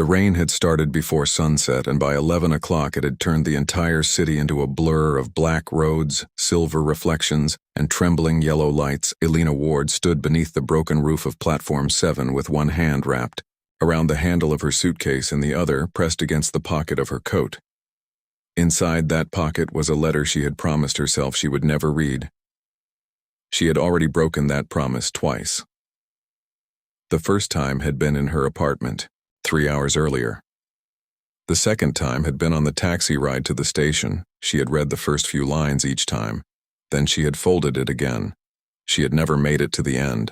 The rain had started before sunset, and by 11 o'clock it had turned the entire city into a blur of black roads, silver reflections, and trembling yellow lights. Elena Ward stood beneath the broken roof of Platform 7 with one hand wrapped around the handle of her suitcase and the other pressed against the pocket of her coat. Inside that pocket was a letter she had promised herself she would never read. She had already broken that promise twice. The first time had been in her apartment, 3 hours earlier. The second time had been on the taxi ride to the station. She had read the first few lines each time. Then she had folded it again. She had never made it to the end.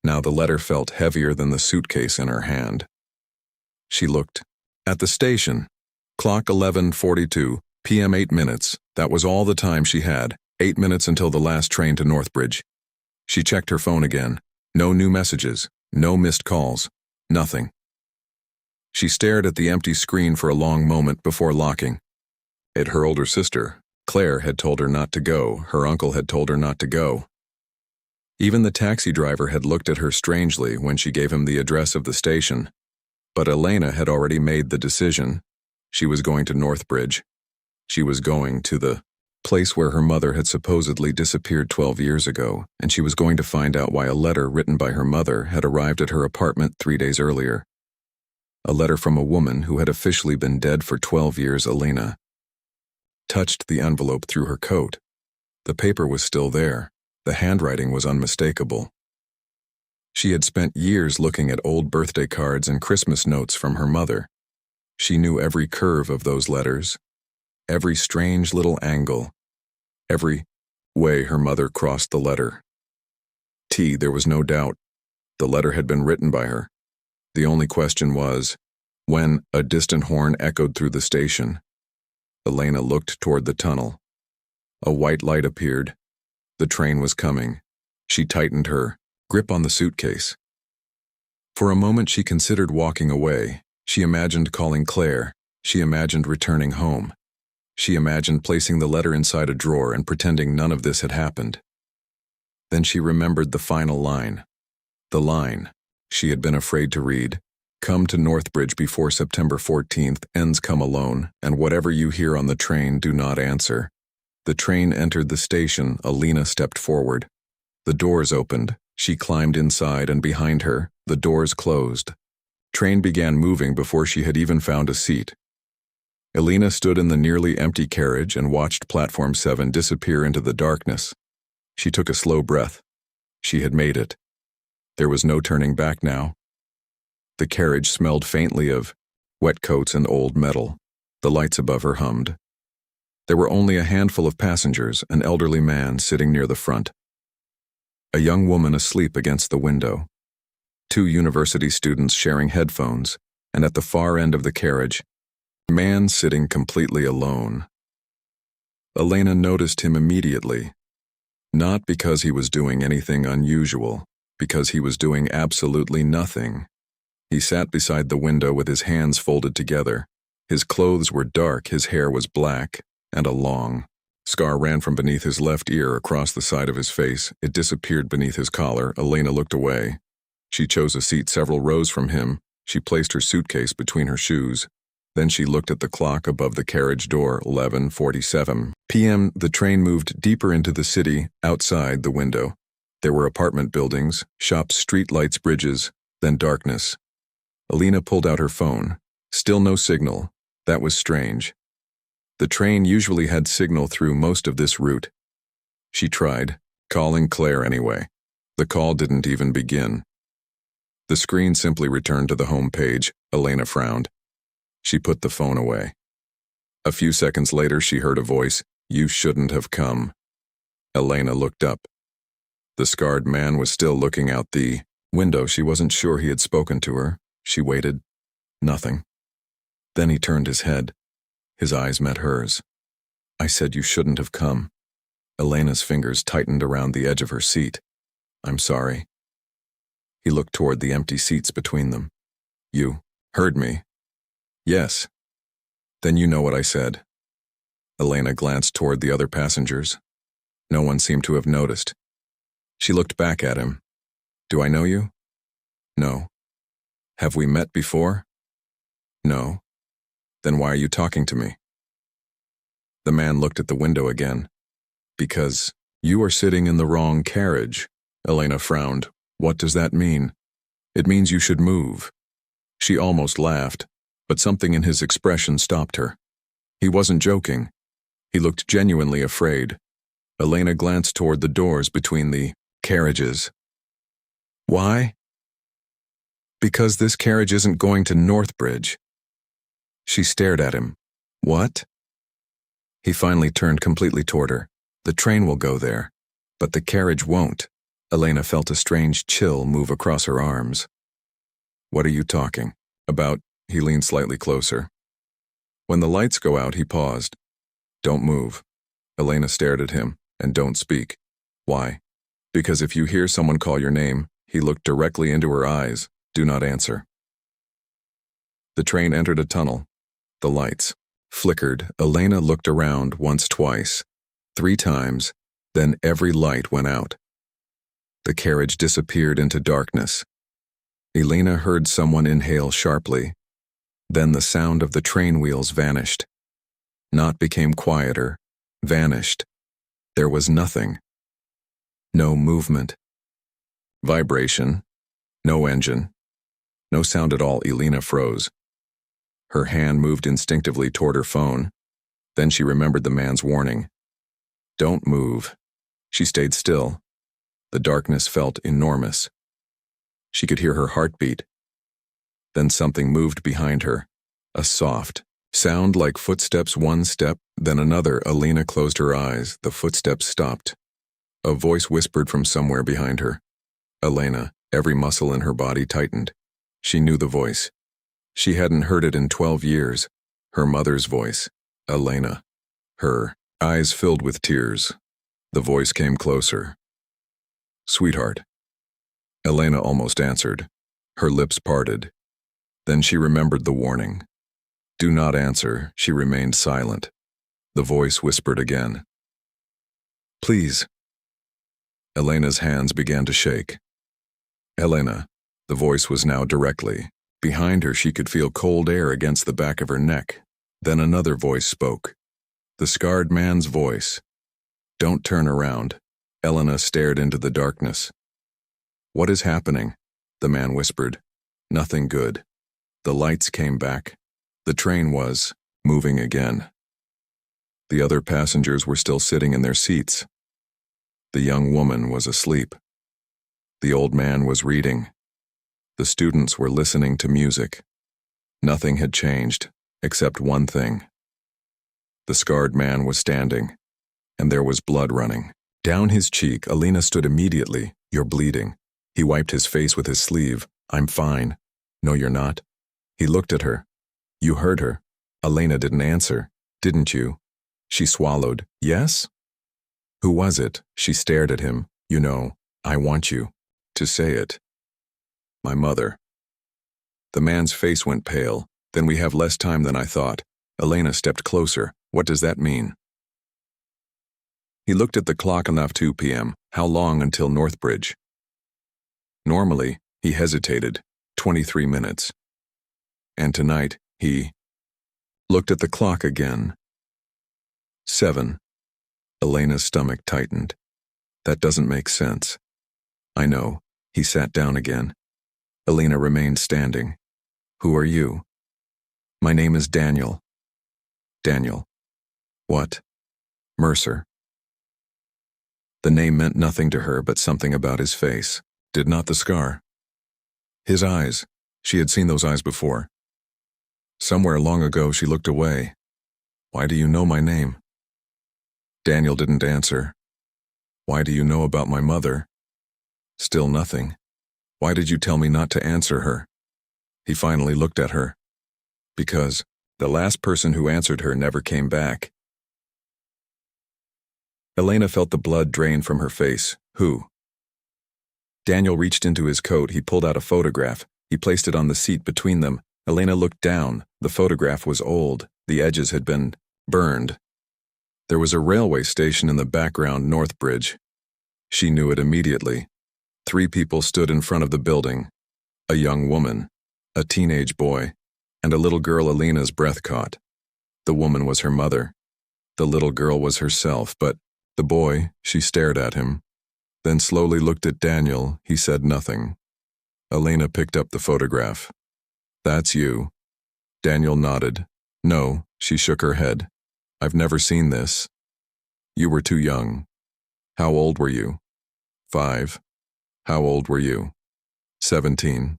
Now the letter felt heavier than the suitcase in her hand. She looked. At the station. Clock 11:42 p.m. 8 minutes. That was all the time she had. 8 minutes until the last train to Northbridge. She checked her phone again. No new messages. No missed calls. Nothing. She stared at the empty screen for a long moment before locking. Her older sister, Claire, had told her not to go. Her uncle had told her not to go. Even the taxi driver had looked at her strangely when she gave him the address of the station. But Elena had already made the decision. She was going to Northbridge. She was going to the place where her mother had supposedly disappeared 12 years ago, and she was going to find out why a letter written by her mother had arrived at her apartment 3 days earlier. A letter from a woman who had officially been dead for 12 years. Elena touched the envelope through her coat. The paper was still there. The handwriting was unmistakable. She had spent years looking at old birthday cards and Christmas notes from her mother. She knew every curve of those letters, every strange little angle, every way her mother crossed the letter. There was no doubt. The letter had been written by her. The only question was, when a distant horn echoed through the station. Elena looked toward the tunnel. A white light appeared. The train was coming. She tightened her grip on the suitcase. For a moment she considered walking away. She imagined calling Claire. She imagined returning home. She imagined placing the letter inside a drawer and pretending none of this had happened. Then she remembered the final line. The line she had been afraid to read. Come to Northbridge before September 14th, ends come alone, and whatever you hear on the train, do not answer. The train entered the station. Elena stepped forward. The doors opened. She climbed inside, and behind her, the doors closed. Train began moving before she had even found a seat. Elena stood in the nearly empty carriage and watched Platform 7 disappear into the darkness. She took a slow breath. She had made it. There was no turning back now. The carriage smelled faintly of wet coats and old metal. The lights above her hummed. There were only a handful of passengers, an elderly man sitting near the front, a young woman asleep against the window, 2 university students sharing headphones, and at the far end of the carriage, a man sitting completely alone. Elena noticed him immediately, not because he was doing anything unusual, because he was doing absolutely nothing. He sat beside the window with his hands folded together. His clothes were dark, his hair was black, and a long scar ran from beneath his left ear across the side of his face. It disappeared beneath his collar. Elena looked away. She chose a seat several rows from him. She placed her suitcase between her shoes. Then she looked at the clock above the carriage door. 11:47 p.m. The train moved deeper into the city. Outside the window, there were apartment buildings, shops, street lights, bridges, then darkness. Elena pulled out her phone. Still no signal. That was strange. The train usually had signal through most of this route. She tried, calling Claire anyway. The call didn't even begin. The screen simply returned to the home page. Elena frowned. She put the phone away. A few seconds later, she heard a voice. You shouldn't have come. Elena looked up. The scarred man was still looking out the window. She wasn't sure he had spoken to her. She waited. Nothing. Then he turned his head. His eyes met hers. I said you shouldn't have come. Elena's fingers tightened around the edge of her seat. I'm sorry. He looked toward the empty seats between them. You heard me? Yes. Then you know what I said. Elena glanced toward the other passengers. No one seemed to have noticed. She looked back at him. Do I know you? No. Have we met before? No. Then why are you talking to me? The man looked at the window again. Because you are sitting in the wrong carriage. Elena frowned. What does that mean? It means you should move. She almost laughed, but something in his expression stopped her. He wasn't joking. He looked genuinely afraid. Elena glanced toward the doors between the carriages. Why? Because this carriage isn't going to Northbridge. She stared at him. What? He finally turned completely toward her. The train will go there, but the carriage won't. Elena felt a strange chill move across her arms. What are you talking about? He leaned slightly closer. When the lights go out, he paused. Don't move. Elena stared at him, and don't speak. Why? Because if you hear someone call your name, he looked directly into her eyes. Do not answer. The train entered a tunnel. The lights flickered. Elena looked around once, twice, 3 times, then every light went out. The carriage disappeared into darkness. Elena heard someone inhale sharply. Then the sound of the train wheels vanished. Not became quieter, vanished. There was nothing. No movement. Vibration. No engine. No sound at all. Elena froze. Her hand moved instinctively toward her phone. Then she remembered the man's warning. Don't move. She stayed still. The darkness felt enormous. She could hear her heartbeat. Then something moved behind her. A soft sound like footsteps, one step, then another. Elena closed her eyes. The footsteps stopped. A voice whispered from somewhere behind her. Elena, every muscle in her body tightened. She knew the voice. She hadn't heard it in 12 years. Her mother's voice. Elena. Her eyes filled with tears. The voice came closer. Sweetheart. Elena almost answered. Her lips parted. Then she remembered the warning. Do not answer. She remained silent. The voice whispered again. Please. Elena's hands began to shake. Elena. The voice was now directly. Behind her, she could feel cold air against the back of her neck. Then another voice spoke. The scarred man's voice. Don't turn around. Elena stared into the darkness. What is happening? The man whispered. Nothing good. The lights came back. The train was moving again. The other passengers were still sitting in their seats. The young woman was asleep. The old man was reading. The students were listening to music. Nothing had changed, except one thing. The scarred man was standing, and there was blood running down his cheek. Elena stood immediately. You're bleeding. He wiped his face with his sleeve. I'm fine. No, you're not. He looked at her. You heard her. Elena didn't answer. Didn't you? She swallowed. Yes? Who was it? She stared at him. You know, I want you to say it. My mother. The man's face went pale. Then we have less time than I thought. Elena stepped closer. What does that mean? He looked at the clock. Enough 2 p.m. How long until Northbridge? Normally, he hesitated. 23 minutes. And tonight, he looked at the clock again. 7. Elena's stomach tightened. That doesn't make sense. I know. He sat down again. Elena remained standing. Who are you? My name is Daniel. Daniel. What? Mercer. The name meant nothing to her but something about his face. Did not the scar? His eyes. She had seen those eyes before. Somewhere long ago she looked away. Why do you know my name? Daniel didn't answer. Why do you know about my mother? Still nothing. Why did you tell me not to answer her? He finally looked at her. Because the last person who answered her never came back. Elena felt the blood drain from her face. Who? Daniel reached into his coat. He pulled out a photograph. He placed it on the seat between them. Elena looked down. The photograph was old. The edges had been burned. There was a railway station in the background, Northbridge. She knew it immediately. 3 people stood in front of the building. A young woman, a teenage boy, and a little girl Elena's breath caught. The woman was her mother. The little girl was herself, but the boy, she stared at him, then slowly looked at Daniel. He said nothing. Elena picked up the photograph. "That's you." Daniel nodded. "No," she shook her head. "I've never seen this." "You were too young." "How old were you?" 5. "How old were you?" 17.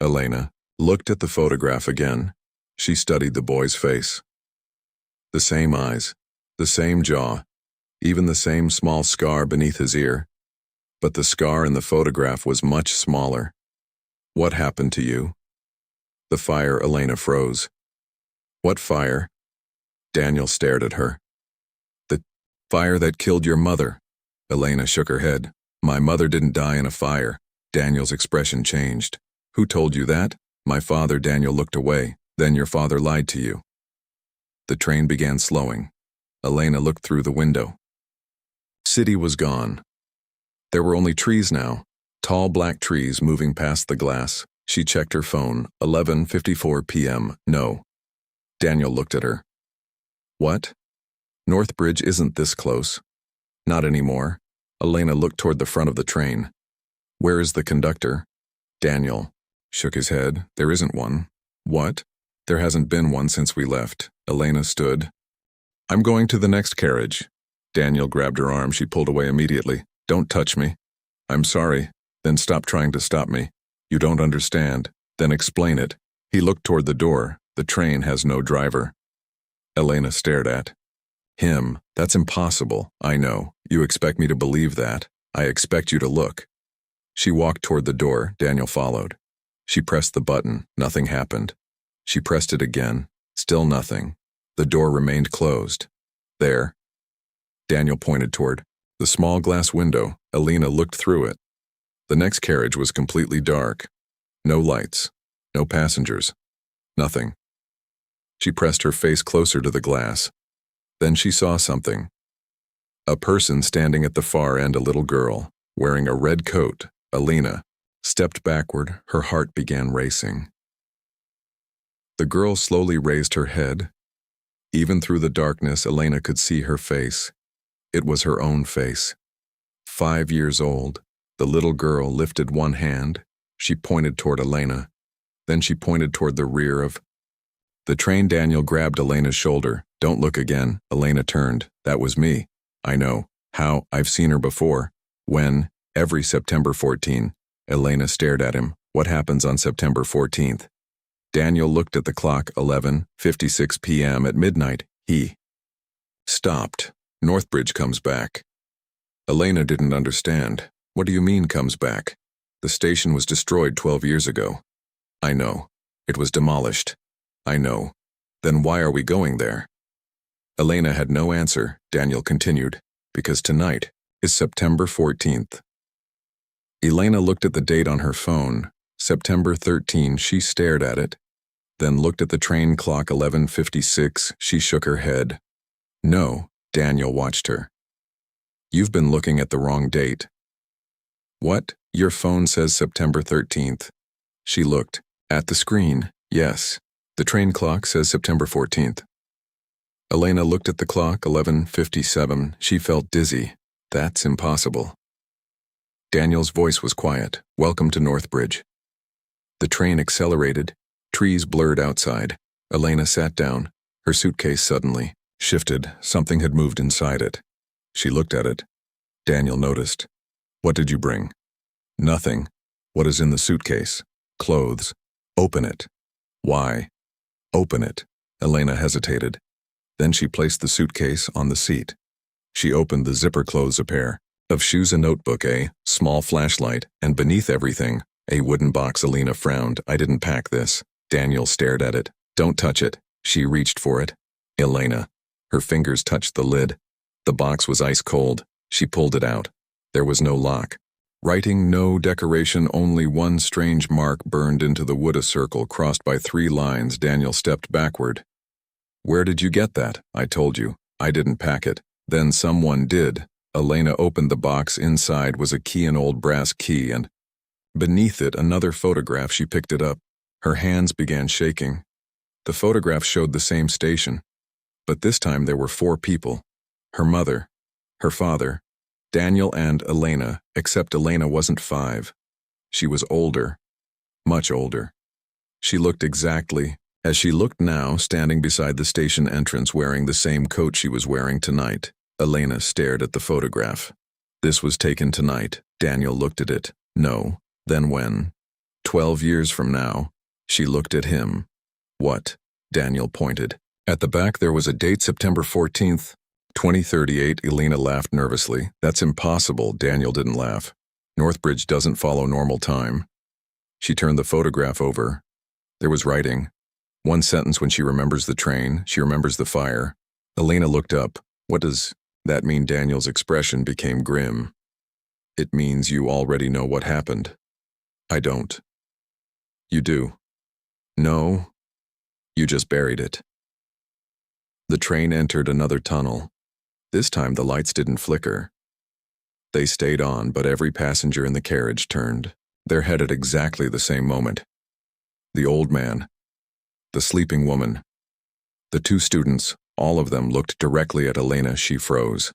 Elena looked at the photograph again. She studied the boy's face. The same eyes, the same jaw, even the same small scar beneath his ear. But the scar in the photograph was much smaller. "What happened to you?" "The fire." Elena froze. "What fire?" Daniel stared at her. "The fire that killed your mother." Elena shook her head. "My mother didn't die in a fire." Daniel's expression changed. "Who told you that?" "My father." Daniel looked away. "Then your father lied to you." The train began slowing. Elena looked through the window. City was gone. There were only trees now, tall black trees moving past the glass. She checked her phone. 11:54 p.m. No. Daniel looked at her. "What? Northbridge isn't this close." "Not anymore." Elena looked toward the front of the train. "Where is the conductor?" Daniel shook his head. "There isn't one." "What?" "There hasn't been one since we left." Elena stood. "I'm going to the next carriage." Daniel grabbed her arm. She pulled away immediately. "Don't touch me." "I'm sorry." "Then stop trying to stop me." "You don't understand." "Then explain it." He looked toward the door. "The train has no driver." Elena stared at him. "That's impossible." "I know. You expect me to believe that. I expect you to look." She walked toward the door. Daniel followed. She pressed the button. Nothing happened. She pressed it again. Still nothing. The door remained closed. "There." Daniel pointed toward the small glass window. Elena looked through it. The next carriage was completely dark. No lights. No passengers. Nothing. She pressed her face closer to the glass. Then she saw something. A person standing at the far end, a little girl, wearing a red coat. Elena stepped backward. Her heart began racing. The girl slowly raised her head. Even through the darkness, Elena could see her face. It was her own face. 5 years old. The little girl lifted one hand. She pointed toward Elena. Then she pointed toward the rear of the train. Daniel grabbed Elena's shoulder. "Don't look again." Elena turned. "That was me." "I know." "How?" "I've seen her before." "When?" "Every September 14. Elena stared at him. "What happens on September 14th? Daniel looked at the clock. 11:56 p.m. At midnight, he stopped. "Northbridge comes back." Elena didn't understand. "What do you mean, comes back?" "The station was destroyed 12 years ago." "I know. It was demolished." "I know. Then why are we going there?" Elena had no answer. Daniel continued, "Because tonight is September 14th. Elena looked at the date on her phone. September 13. She stared at it, then looked at the train clock. 11:56. She shook her head. "No." Daniel watched her. "You've been looking at the wrong date." "What?" "Your phone says September 13th. She looked at the screen. "Yes. The train clock says September 14th. Elena looked at the clock. 11:57. She felt dizzy. "That's impossible." Daniel's voice was quiet. "Welcome to Northbridge." The train accelerated. Trees blurred outside. Elena sat down. Her suitcase suddenly shifted. Something had moved inside it. She looked at it. Daniel noticed. "What did you bring?" "Nothing." "What is in the suitcase?" "Clothes." "Open it." "Why?" "Open it." Elena hesitated. Then she placed the suitcase on the seat. She opened the zipper. Clothes, a pair of shoes, a notebook, a small flashlight, and beneath everything, a wooden box. Elena frowned. "I didn't pack this." Daniel stared at it. "Don't touch it." She reached for it. Elena. Her fingers touched the lid. The box was ice cold. She pulled it out. There was no lock. Writing, no decoration, only one strange mark burned into the wood, a circle crossed by 3 lines. Daniel stepped backward. "Where did you get that?" "I told you. I didn't pack it." "Then someone did." Elena opened the box. Inside was a key, an old brass key, and beneath it another photograph. She picked it up. Her hands began shaking. The photograph showed the same station, but this time there were 4 people. Her mother, her father, Daniel and Elena, except Elena wasn't 5. She was older, much older. She looked exactly as she looked now, standing beside the station entrance wearing the same coat she was wearing tonight. Elena stared at the photograph. This was taken tonight. Daniel looked at it. No. Then when? 12 years from now. She looked at him. What? Daniel pointed. At the back there was a date, September 14th, 2038. Elena laughed nervously. That's impossible. Daniel didn't laugh. Northbridge doesn't follow normal time. She turned the photograph over. There was writing. 1 sentence: when she remembers the train, she remembers the fire. Elena looked up. What does that mean? Daniel's expression became grim. It means you already know what happened. I don't. You do. No. You just buried it. The train entered another tunnel. This time the lights didn't flicker. They stayed on, but every passenger in the carriage turned their head at exactly the same moment. The old man, the sleeping woman, the 2 students, all of them looked directly at Elena. She froze.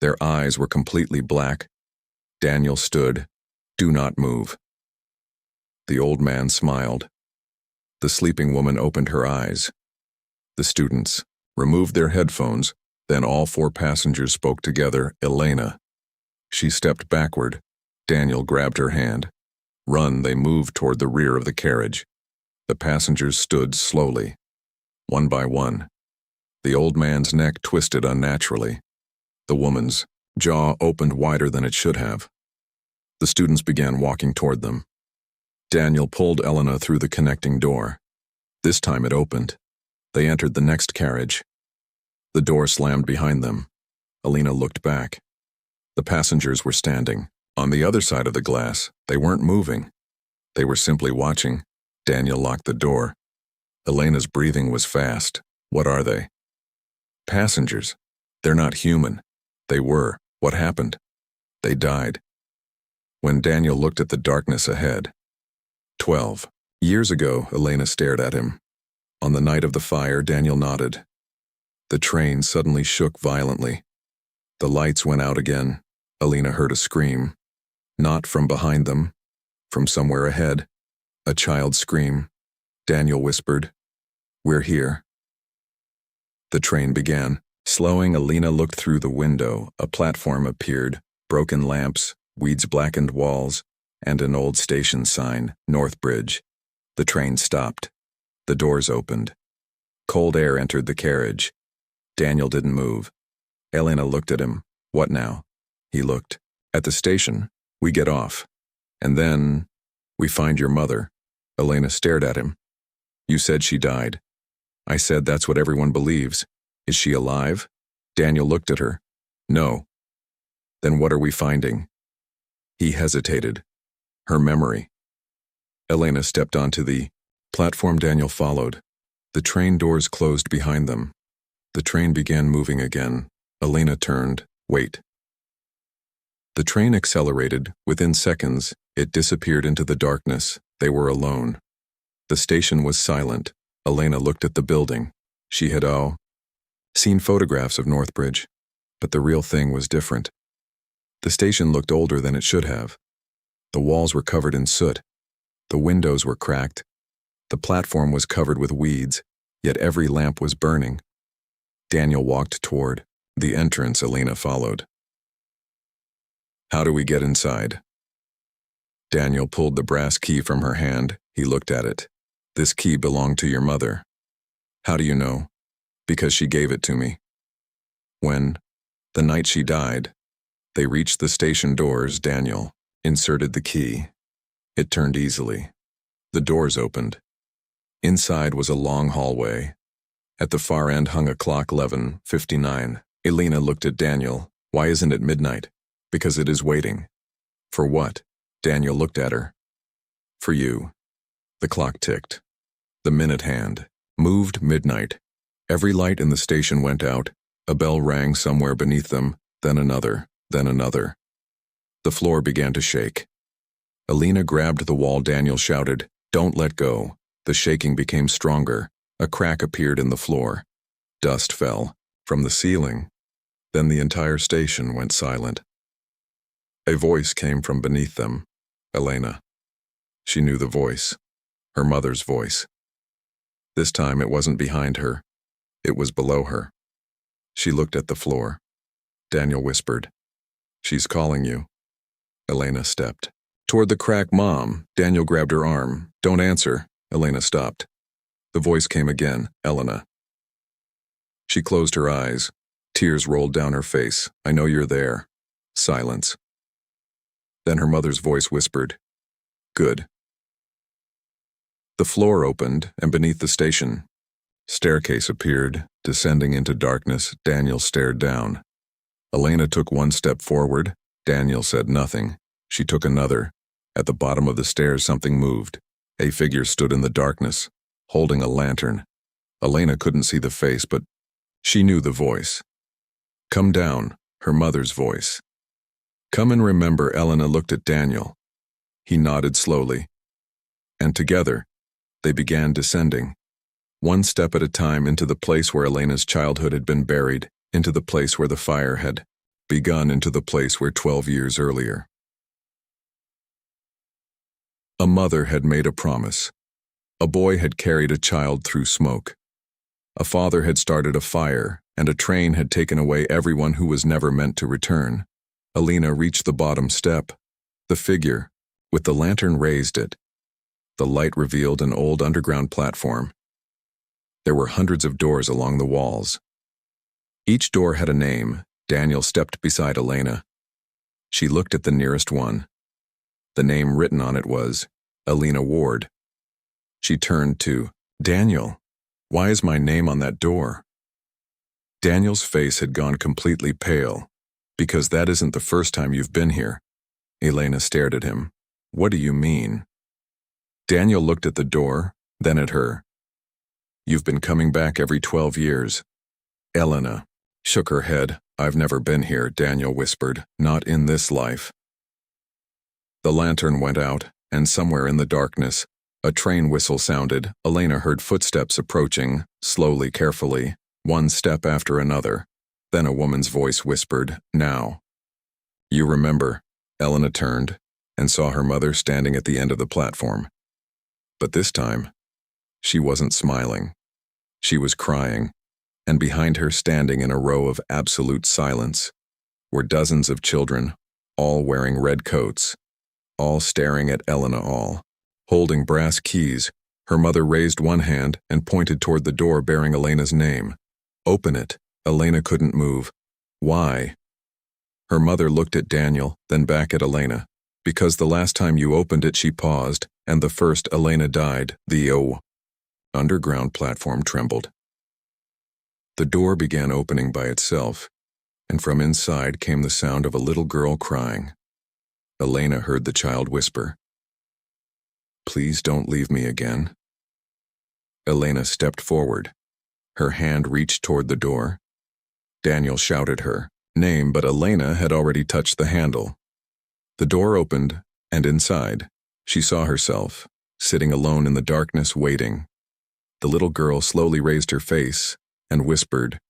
Their eyes were completely black. Daniel stood. Do not move. The old man smiled. The sleeping woman opened her eyes. The students removed their headphones. Then all 4 passengers spoke together. Elena. She stepped backward. Daniel grabbed her hand. Run. They moved toward the rear of the carriage. The passengers stood slowly, one by one. The old man's neck twisted unnaturally. The woman's jaw opened wider than it should have. The students began walking toward them. Daniel pulled Elena through the connecting door. This time it opened. They entered the next carriage. The door slammed behind them. Elena looked back. The passengers were standing on the other side of the glass. They weren't moving. They were simply watching. Daniel locked the door. Elena's breathing was fast. What are they? Passengers. They're not human. They were. What happened? They died. When Daniel looked at the darkness ahead. 12 years ago, Elena stared at him. On the night of the fire, Daniel nodded. The train suddenly shook violently. The lights went out again. Elena heard a scream. Not from behind them. From somewhere ahead. A child's scream. Daniel whispered, "We're here." The train began. Slowing, Elena looked through the window. A platform appeared. Broken lamps, weeds-blackened walls, and an old station sign, Northbridge. The train stopped. The doors opened. Cold air entered the carriage. Daniel didn't move. Elena looked at him. What now? He looked. At the station, we get off. And then, we find your mother. Elena stared at him. You said she died. I said that's what everyone believes. Is she alive? Daniel looked at her. No. Then what are we finding? He hesitated. Her memory. Elena stepped onto the platform. Daniel followed. The train doors closed behind them. The train began moving again. Elena turned. Wait. The train accelerated. Within seconds, it disappeared into the darkness. They were alone. The station was silent. Elena looked at the building. She had seen photographs of Northbridge, but the real thing was different. The station looked older than it should have. The walls were covered in soot. The windows were cracked. The platform was covered with weeds, yet every lamp was burning. Daniel walked toward the entrance. Elena followed. How do we get inside? Daniel pulled the brass key from her hand. He looked at it. This key belonged to your mother. How do you know? Because she gave it to me. When? The night she died. They reached the station doors. Daniel inserted the key. It turned easily. The doors opened. Inside was a long hallway. At the far end hung a clock. 11:59. Elena looked at Daniel. Why isn't it midnight? Because it is waiting. For what? Daniel looked at her. For you. The clock ticked. The minute hand moved. Midnight. Every light in the station went out. A bell rang somewhere beneath them, then another, then another. The floor began to shake. Elena grabbed the wall. Daniel shouted, "Don't let go." The shaking became stronger. A crack appeared in the floor. Dust fell from the ceiling. Then the entire station went silent. A voice came from beneath them. Elena. She knew the voice. Her mother's voice. This time it wasn't behind her. It was below her. She looked at the floor. Daniel whispered, "She's calling you." Elena stepped toward the crack. Mom. Daniel grabbed her arm. "Don't answer." Elena stopped. The voice came again. "Elena." She closed her eyes. Tears rolled down her face. "I know you're there." Silence. Then her mother's voice whispered, "Good." The floor opened, and beneath the station, staircase appeared, descending into darkness. Daniel stared down. Elena took one step forward. Daniel said nothing. She took another. At the bottom of the stairs, something moved. A figure stood in the darkness, holding a lantern. Elena couldn't see the face, but she knew the voice. "Come down," her mother's voice. "Come and remember." Elena looked at Daniel. He nodded slowly. And together, they began descending, one step at a time, into the place where Elena's childhood had been buried, into the place where the fire had begun, into the place where 12 years earlier a mother had made a promise. A boy had carried a child through smoke. A father had started a fire, and a train had taken away everyone who was never meant to return. Elena reached the bottom step. The figure, with the lantern, raised it. The light revealed an old underground platform. There were hundreds of doors along the walls. Each door had a name. Daniel stepped beside Elena. She looked at the nearest one. The name written on it was Elena Ward. She turned to Daniel. "Why is my name on that door?" Daniel's face had gone completely pale. "Because that isn't the first time you've been here." Elena stared at him. "What do you mean?" Daniel looked at the door, then at her. "You've been coming back every 12 years. Elena shook her head. "I've never been here," Daniel whispered. "Not in this life." The lantern went out, and somewhere in the darkness, a train whistle sounded. Elena heard footsteps approaching, slowly, carefully, one step after another. Then a woman's voice whispered, "Now." "You remember." Elena turned and saw her mother standing at the end of the platform. But this time, she wasn't smiling. She was crying, and behind her, standing in a row of absolute silence, were dozens of children, all wearing red coats, all staring at Elena, all holding brass keys. Her mother raised one hand and pointed toward the door bearing Elena's name. "Open it." Elena couldn't move. "Why?" Her mother looked at Daniel, then back at Elena. "Because the last time you opened it," she paused, "and the first Elena died." The underground platform trembled. The door began opening by itself, and from inside came the sound of a little girl crying. Elena heard the child whisper, "Please don't leave me again." Elena stepped forward. Her hand reached toward the door. Daniel shouted her name, but Elena had already touched the handle. The door opened, and inside, she saw herself, sitting alone in the darkness, waiting. The little girl slowly raised her face and whispered,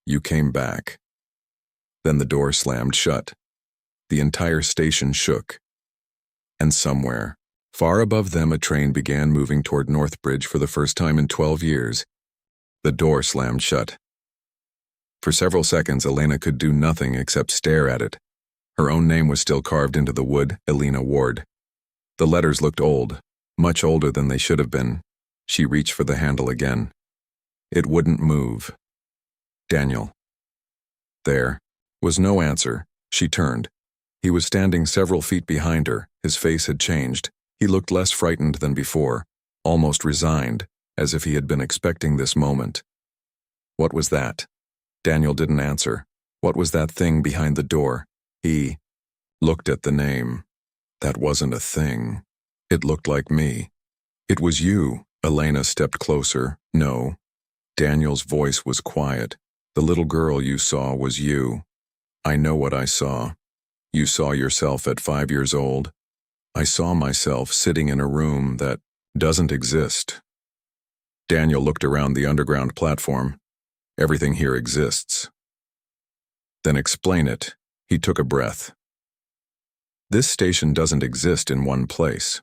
"You came back." Then the door slammed shut. The entire station shook. And somewhere, far above them, a train began moving toward Northbridge for the first time in 12 years. The door slammed shut. For several seconds, Elena could do nothing except stare at it. Her own name was still carved into the wood, Elena Ward. The letters looked old, much older than they should have been. She reached for the handle again. It wouldn't move. Daniel. There was no answer. She turned. He was standing several feet behind her. His face had changed. He looked less frightened than before, almost resigned, as if he had been expecting this moment. What was that? Daniel didn't answer. What was that thing behind the door? He looked at the name. That wasn't a thing. It looked like me. It was you. Elena stepped closer. No. Daniel's voice was quiet. The little girl you saw was you. I know what I saw. You saw yourself at 5 years old. I saw myself sitting in a room that Doesn't exist. Daniel looked around the underground platform. Everything here exists. Then explain it. He took a breath. This station doesn't exist in one place.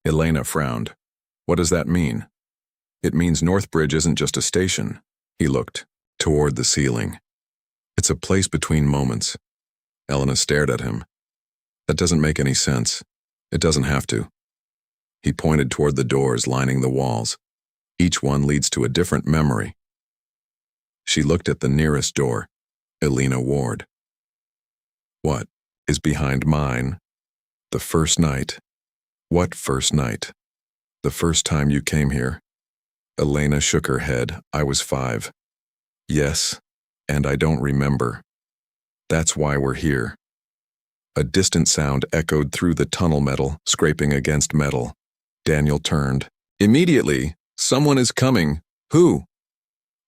Elena frowned. What does that mean? It means Northbridge isn't just a station. He looked toward the ceiling. It's a place between moments. Elena stared at him. That doesn't make any sense. It doesn't have to. He pointed toward the doors lining the walls. Each one leads to a different memory. She looked at the nearest door. Elena Ward. What is behind mine? The first night. What first night? The first time you came here. Elena shook her head. I was 5. Yes, and I don't remember. That's why we're here. A distant sound echoed through the tunnel metal, scraping against metal. Daniel turned. Immediately, someone is coming. Who?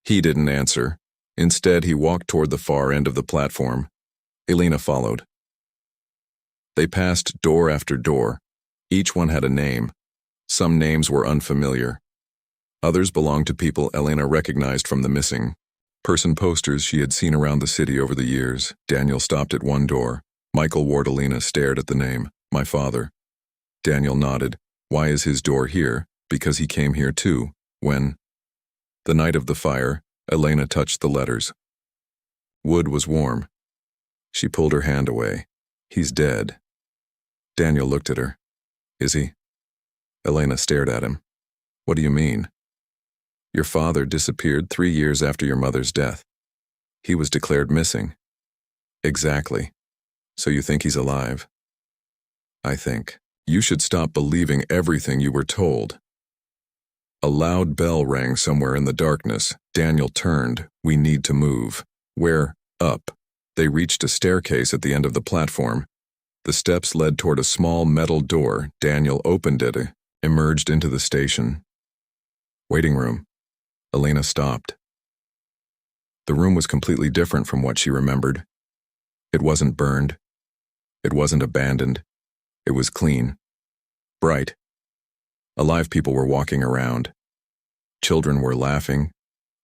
He didn't answer. Instead, he walked toward the far end of the platform. Elena followed. They passed door after door. Each one had a name. Some names were unfamiliar. Others belonged to people Elena recognized from the missing person posters she had seen around the city over the years. Daniel stopped at one door. Michael Ward. Elena stared at the name. My father. Daniel nodded. Why is his door here? Because he came here too. When? The night of the fire. Elena touched the letters. Wood was warm. She pulled her hand away. He's dead. Daniel looked at her. Is he? Elena stared at him. What do you mean? Your father disappeared 3 years after your mother's death. He was declared missing. Exactly. So you think he's alive? I think. You should stop believing everything you were told. A loud bell rang somewhere in the darkness. Daniel turned. We need to move. Where? Up. They reached a staircase at the end of the platform. The steps led toward a small metal door. Daniel opened it, emerged into the station. Waiting room. Elena stopped. The room was completely different from what she remembered. It wasn't burned. It wasn't abandoned. It was clean. Bright. Alive people were walking around. Children were laughing.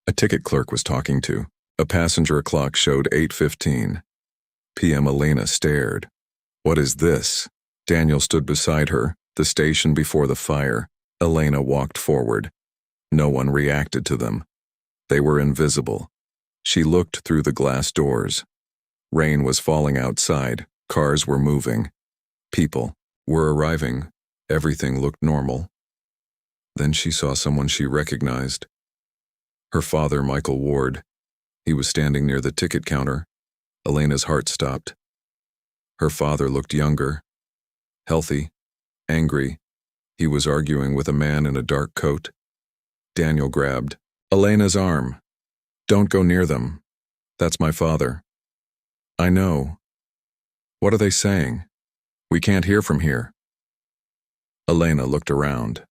A ticket clerk was talking to. A passenger clock showed 8:15 p.m. Elena stared. What is this? Daniel stood beside her, the station before the fire. Elena walked forward. No one reacted to them. They were invisible. She looked through the glass doors. Rain was falling outside. Cars were moving. People were arriving. Everything looked normal. Then she saw someone she recognized. Her father, Michael Ward. He was standing near the ticket counter. Elena's heart stopped. Her father looked younger, healthy, angry. He was arguing with a man in a dark coat. Daniel grabbed Elena's arm. Don't go near them. That's my father. I know. What are they saying? We can't hear from here. Elena looked around.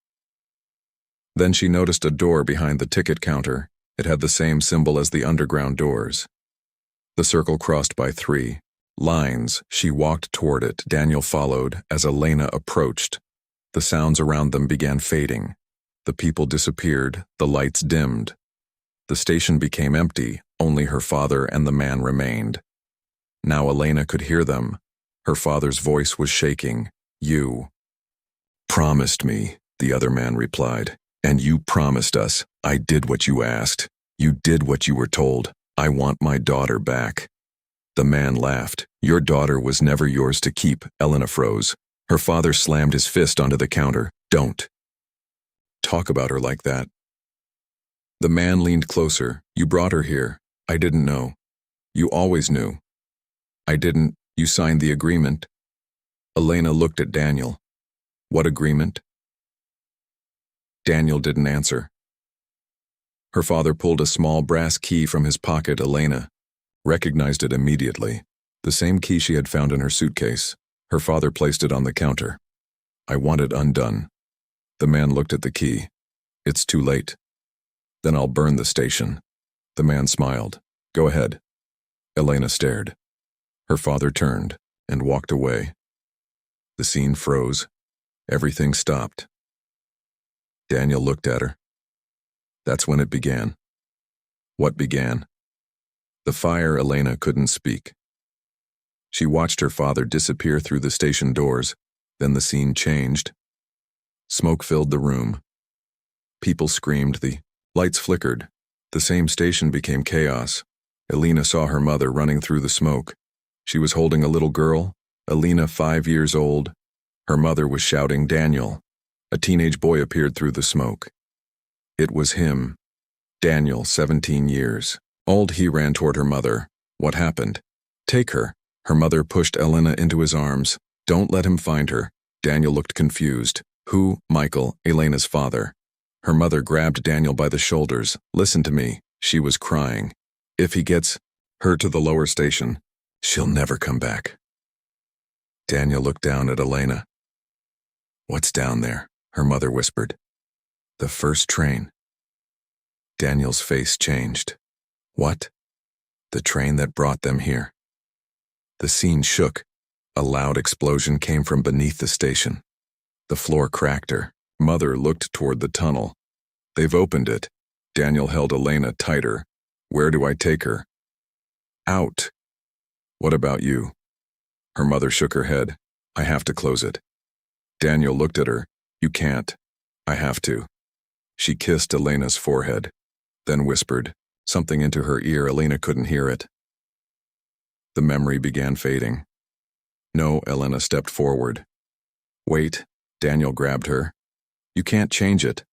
Then she noticed a door behind the ticket counter. It had the same symbol as the underground doors. The circle crossed by 3 lines. She walked toward it. Daniel followed as Elena approached. The sounds around them began fading. The people disappeared. The lights dimmed. The station became empty. Only her father and the man remained. Now Elena could hear them. Her father's voice was shaking. You promised me, the other man replied. And you promised us. I did what you asked. You did what you were told. I want my daughter back. The man laughed. Your daughter was never yours to keep. Elena froze. Her father slammed his fist onto the counter. Don't talk about her like that. The man leaned closer. You brought her here. I didn't know. You always knew. I didn't. You signed the agreement. Elena looked at Daniel. What agreement? Daniel didn't answer. Her father pulled a small brass key from his pocket. Elena recognized it immediately. The same key she had found in her suitcase. Her father placed it on the counter. I want it undone. The man looked at the key. It's too late. Then I'll burn the station. The man smiled. Go ahead. Elena stared. Her father turned and walked away. The scene froze. Everything stopped. Daniel looked at her. That's when it began. What began? The fire. Elena couldn't speak. She watched her father disappear through the station doors, then the scene changed. Smoke filled the room. People screamed, the lights flickered. The same station became chaos. Elena saw her mother running through the smoke. She was holding a little girl, Elena 5 years old. Her mother was shouting, "Daniel." A teenage boy appeared through the smoke. It was him. Daniel, 17 years old. He ran toward her mother. What happened? Take her. Her mother pushed Elena into his arms. Don't let him find her. Daniel looked confused. Who? Michael, Elena's father. Her mother grabbed Daniel by the shoulders. Listen to me. She was crying. If he gets her to the lower station, she'll never come back. Daniel looked down at Elena. What's down there? Her mother whispered. The first train. Daniel's face changed. What? The train that brought them here. The scene shook. A loud explosion came from beneath the station. The floor cracked. Her mother looked toward the tunnel. They've opened it. Daniel held Elena tighter. Where do I take her? Out. What about you? Her mother shook her head. I have to close it. Daniel looked at her. You can't. I have to. She kissed Elena's forehead, then whispered something into her ear. Elena couldn't hear it. The memory began fading. No, Elena stepped forward. Wait, Daniel grabbed her. You can't change it.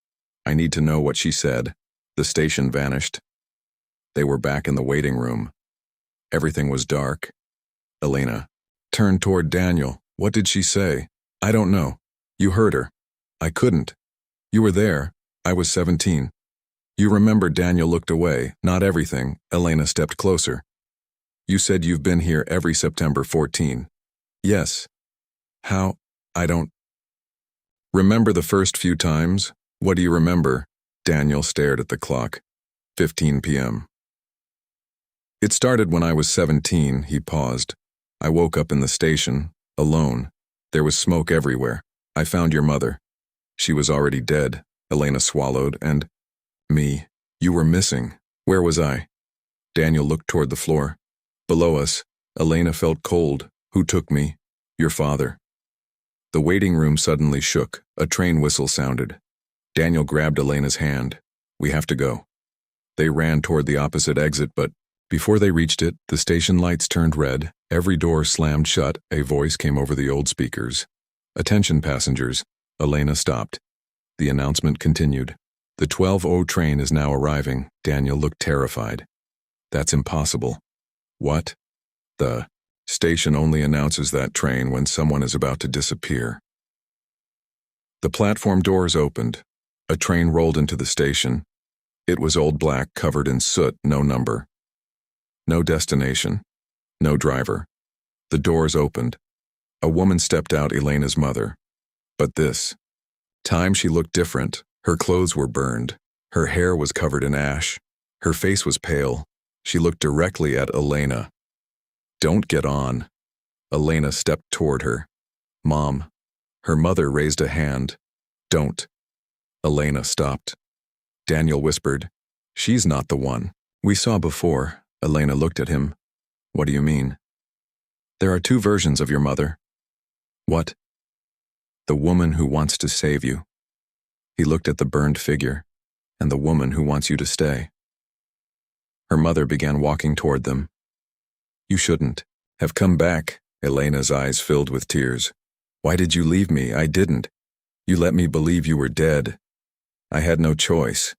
I need to know what she said. The station vanished. They were back in the waiting room. Everything was dark. Elena turned toward Daniel. What did she say? I don't know. You heard her. I couldn't. You were there. I was 17. You remember? Daniel looked away. Not everything. Elena stepped closer. You said you've been here every September 14. Yes. How? I don't remember the first few times. What do you remember? Daniel stared at the clock. 15 p.m. It started when I was 17, he paused. I woke up in the station, alone. There was smoke everywhere. I found your mother. She was already dead. Elena swallowed. And me. You were missing. Where was I? Daniel looked toward the floor. Below us. Elena felt cold. Who took me? Your father. The waiting room suddenly shook. A train whistle sounded. Daniel grabbed Elena's hand. We have to go. They ran toward the opposite exit, but before they reached it, the station lights turned red. Every door slammed shut. A voice came over the old speakers. Attention passengers. Elena stopped. The announcement continued. The 12:00 train is now arriving. Daniel looked terrified. That's impossible. What? The station only announces that train when someone is about to disappear. The platform doors opened. A train rolled into the station. It was old black, covered in soot, no number. No destination. No driver. The doors opened. A woman stepped out, Elena's mother. But this time she looked different. Her clothes were burned. Her hair was covered in ash. Her face was pale. She looked directly at Elena. Don't get on. Elena stepped toward her. Mom. Her mother raised a hand. Don't. Elena stopped. Daniel whispered, She's not the one we saw before. Elena looked at him. What do you mean? There are two versions of your mother. What? The woman who wants to save you. He looked at the burned figure, and the woman who wants you to stay. Her mother began walking toward them. You shouldn't have come back. Elena's eyes filled with tears. Why did you leave me? I didn't. You let me believe you were dead. I had no choice.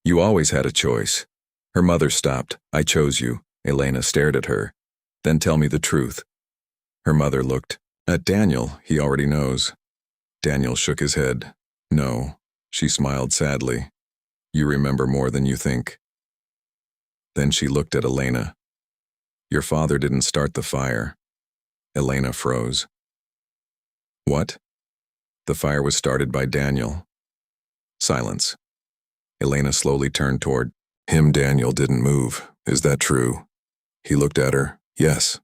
You always had a choice. Her mother stopped. I chose you. Elena stared at her. Then tell me the truth. Her mother looked at Daniel. He already knows. Daniel shook his head. No. She smiled sadly. You remember more than you think. Then she looked at Elena. Your father didn't start the fire. Elena froze. What? The fire was started by Daniel. Silence. Elena slowly turned toward him. Daniel didn't move. Is that true? He looked at her. Yes.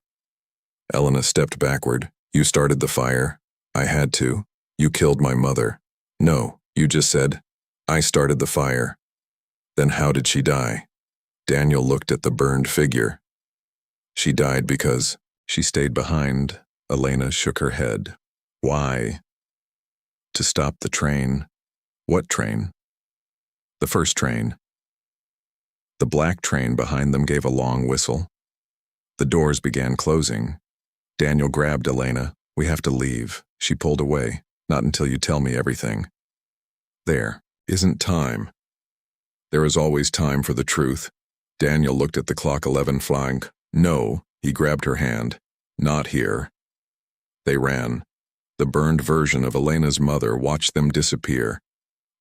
Elena stepped backward. You started the fire. I had to. You killed my mother. No, you just said, I started the fire. Then how did she die? Daniel looked at the burned figure. She died because she stayed behind. Elena shook her head. Why? To stop the train. What train? The first train. The black train behind them gave a long whistle. The doors began closing. Daniel grabbed Elena. We have to leave. She pulled away. Not until you tell me everything. There isn't time. There is always time for the truth. Daniel looked at the clock 11 flank. No, he grabbed her hand. Not here. They ran. The burned version of Elena's mother watched them disappear.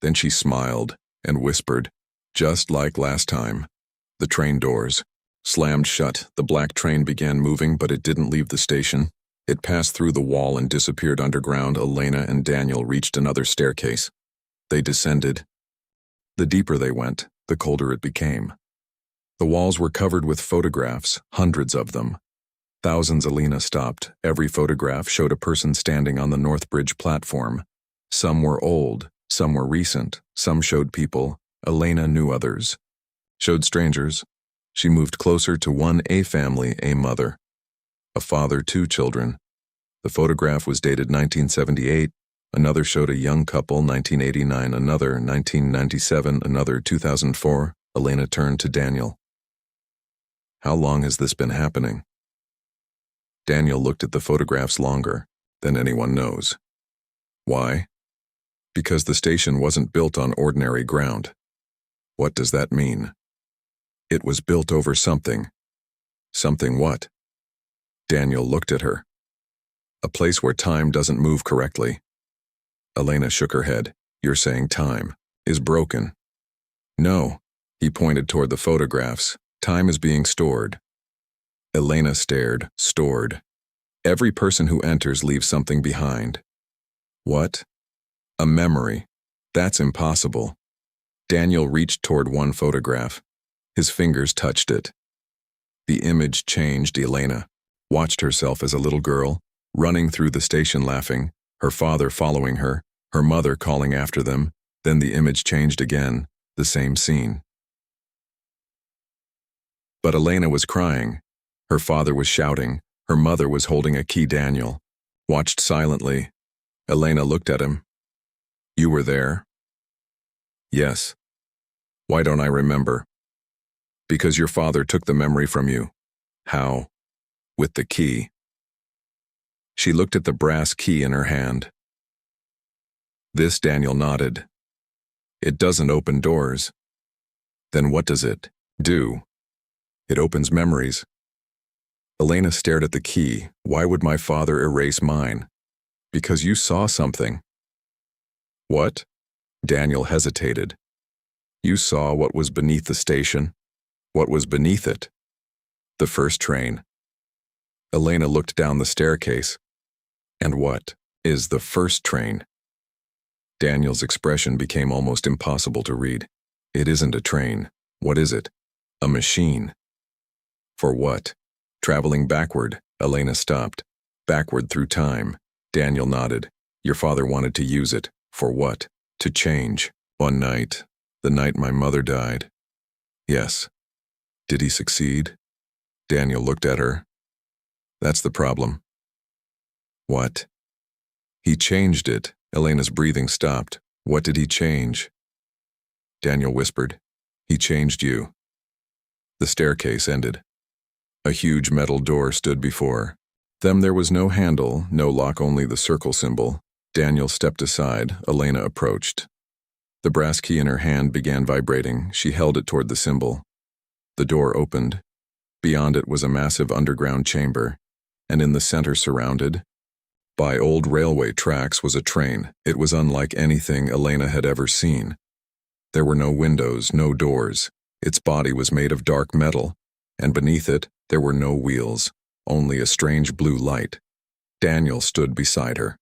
Then she smiled and whispered, just like last time. The train doors slammed shut. The black train began moving, but it didn't leave the station. It passed through the wall and disappeared underground. Elena and Daniel reached another staircase. They descended. The deeper they went, the colder it became. The walls were covered with photographs, hundreds of them. Thousands. Elena stopped. Every photograph showed a person standing on the North Bridge platform. Some were old, some were recent, some showed people. Elena knew others. Showed strangers. She moved closer to one, a family, a mother. A father, 2 children. The photograph was dated 1978. Another showed a young couple, 1989. Another, 1997. Another, 2004. Elena turned to Daniel. How long has this been happening? Daniel looked at the photographs longer than anyone knows. Why? Because the station wasn't built on ordinary ground. What does that mean? It was built over something. Something what? Daniel looked at her. A place where time doesn't move correctly. Elena shook her head. You're saying time is broken. No, he pointed toward the photographs. Time is being stored. Elena stared. Stored. Every person who enters leaves something behind. What? A memory. That's impossible. Daniel reached toward one photograph. His fingers touched it. The image changed. Elena watched herself as a little girl, running through the station laughing, her father following her, her mother calling after them. Then the image changed again, the same scene. But Elena was crying. Her father was shouting. Her mother was holding a key. Daniel watched silently. Elena looked at him. You were there? Yes. Why don't I remember? Because your father took the memory from you. How? With the key. She looked at the brass key in her hand. This, Daniel nodded. It doesn't open doors. Then what does it do? It opens memories. Elena stared at the key. Why would my father erase mine? Because you saw something. What? Daniel hesitated. You saw what was beneath the station. What was beneath it? The first train. Elena looked down the staircase. And what is the first train? Daniel's expression became almost impossible to read. It isn't a train. What is it? A machine. For what? Traveling backward. Elena stopped. Backward through time. Daniel nodded. Your father wanted to use it. For what? To change. One night. The night my mother died. Yes. Did he succeed? Daniel looked at her. That's the problem. What? He changed it. Elena's breathing stopped. What did he change? Daniel whispered. He changed you. The staircase ended. A huge metal door stood before them. There was no handle, no lock, only the circle symbol. Daniel stepped aside. Elena approached. The brass key in her hand began vibrating. She held it toward the symbol. The door opened. Beyond it was a massive underground chamber, and in the center, surrounded by old railway tracks, was a train. It was unlike anything Elena had ever seen. There were no windows, no doors. Its body was made of dark metal, and beneath it, there were no wheels, only a strange blue light. Daniel stood beside her.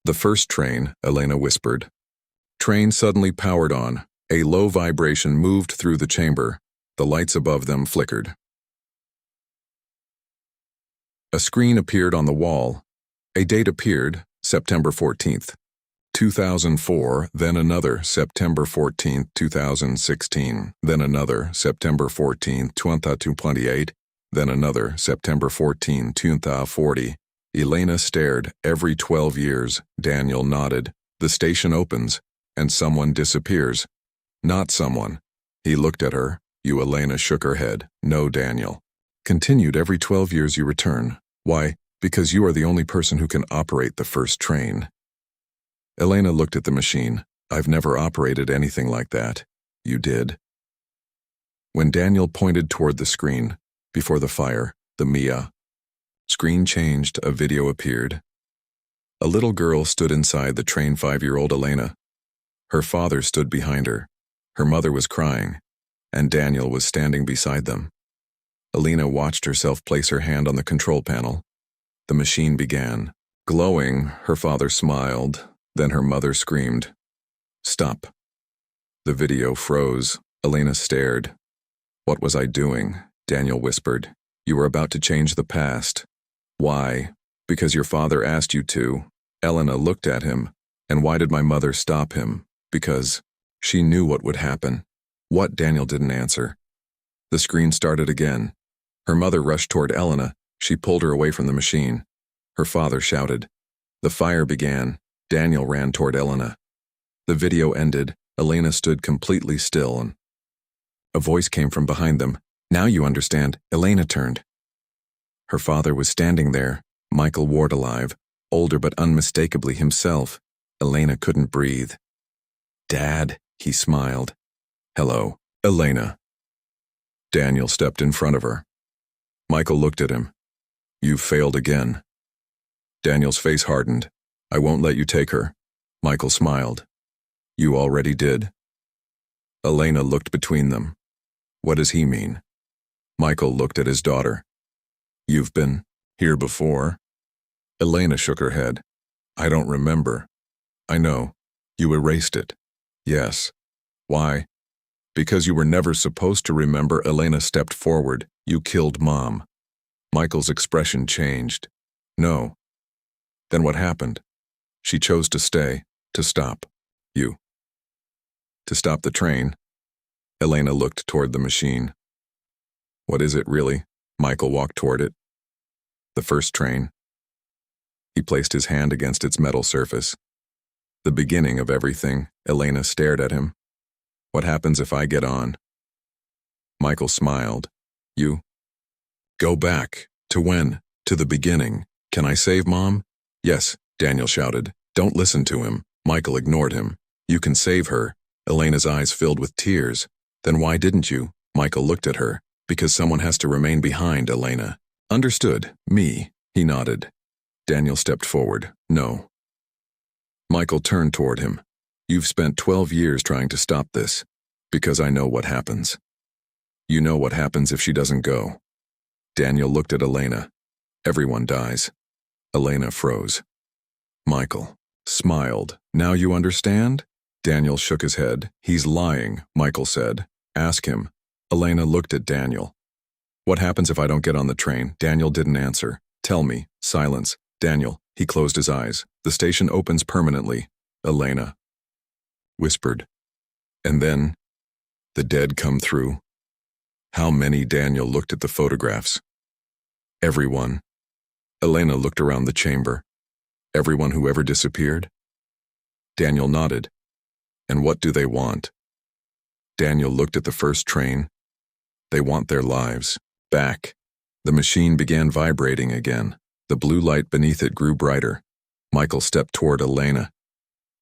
The first train, Elena whispered. Train suddenly powered on. A low vibration moved through the chamber. The lights above them flickered. A screen appeared on the wall. A date appeared, September 14th, 2004, then another September 14, 2016, then another September 14, 2028, then another September 14, 2040. Elena stared. Every 12 years, Daniel nodded. The station opens, and someone disappears. Not someone. He looked at her. You, Elena shook her head. No, Daniel. Continued. Every 12 years you return. Why? Because you are the only person who can operate the first train. Elena looked at the machine. I've never operated anything like that. You did. When Daniel pointed toward the screen, before the fire, the Mia screen changed, a video appeared. A little girl stood inside the train, 5-year-old Elena. Her father stood behind her. Her mother was crying, and Daniel was standing beside them. Elena watched herself place her hand on the control panel. The machine began. Glowing, her father smiled. Then her mother screamed, "Stop." The video froze. Elena stared. What was I doing? Daniel whispered. You were about to change the past. Why? Because your father asked you to. Elena looked at him. And why did my mother stop him? Because she knew what would happen. What? Daniel didn't answer. The screen started again. Her mother rushed toward Elena. She pulled her away from the machine. Her father shouted. The fire began. Daniel ran toward Elena. The video ended. Elena stood completely still, and a voice came from behind them. Now you understand. Elena turned. Her father was standing there, Michael Ward, alive, older but unmistakably himself. Elena couldn't breathe. Dad, he smiled. Hello, Elena. Daniel stepped in front of her. Michael looked at him. You've failed again. Daniel's face hardened. I won't let you take her. Michael smiled. You already did. Elena looked between them. What does he mean? Michael looked at his daughter. You've been here before? Elena shook her head. I don't remember. I know. You erased it. Yes. Why? Because you were never supposed to remember. Elena stepped forward. You killed Mom. Michael's expression changed. No. Then what happened? She chose to stay, to stop. You. To stop the train. Elena looked toward the machine. What is it really? Michael walked toward it. The first train. He placed his hand against its metal surface. The beginning of everything. Elena stared at him. What happens if I get on? Michael smiled. You? Go back. To when? To the beginning. Can I save Mom? Yes, Daniel shouted. Don't listen to him. Michael ignored him. You can save her. Elena's eyes filled with tears. Then why didn't you? Michael looked at her. Because someone has to remain behind, Elena. Understood. Me. He nodded. Daniel stepped forward. No. Michael turned toward him. You've spent 12 years trying to stop this. Because I know what happens. You know what happens if she doesn't go. Daniel looked at Elena. Everyone dies. Elena froze. Michael smiled. Now you understand? Daniel shook his head. He's lying, Michael said. Ask him. Elena looked at Daniel. What happens if I don't get on the train? Daniel didn't answer. Tell me. Silence. Daniel. He closed his eyes. The station opens permanently. Elena whispered. And then the dead come through. How many? Daniel looked at the photographs. Everyone. Elena looked around the chamber. Everyone who ever disappeared? Daniel nodded. And what do they want? Daniel looked at the first train. They want their lives back. The machine began vibrating again. The blue light beneath it grew brighter. Michael stepped toward Elena.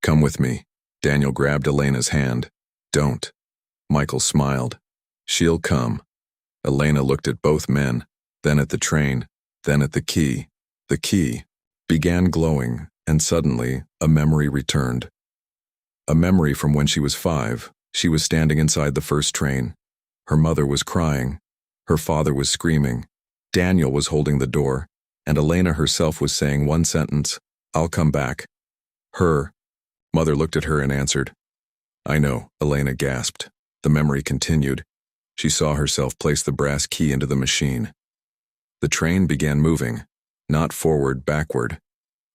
Come with me. Daniel grabbed Elena's hand. Don't. Michael smiled. She'll come. Elena looked at both men, then at the train, then at the key. The key began glowing, and suddenly a memory returned. A memory from when she was 5. She was standing inside the first train. Her mother was crying. Her father was screaming. Daniel was holding the door, and Elena herself was saying one sentence, I'll come back. Her. Mother looked at her and answered. I know, Elena gasped. The memory continued. She saw herself place the brass key into the machine. The train began moving, not forward, backward.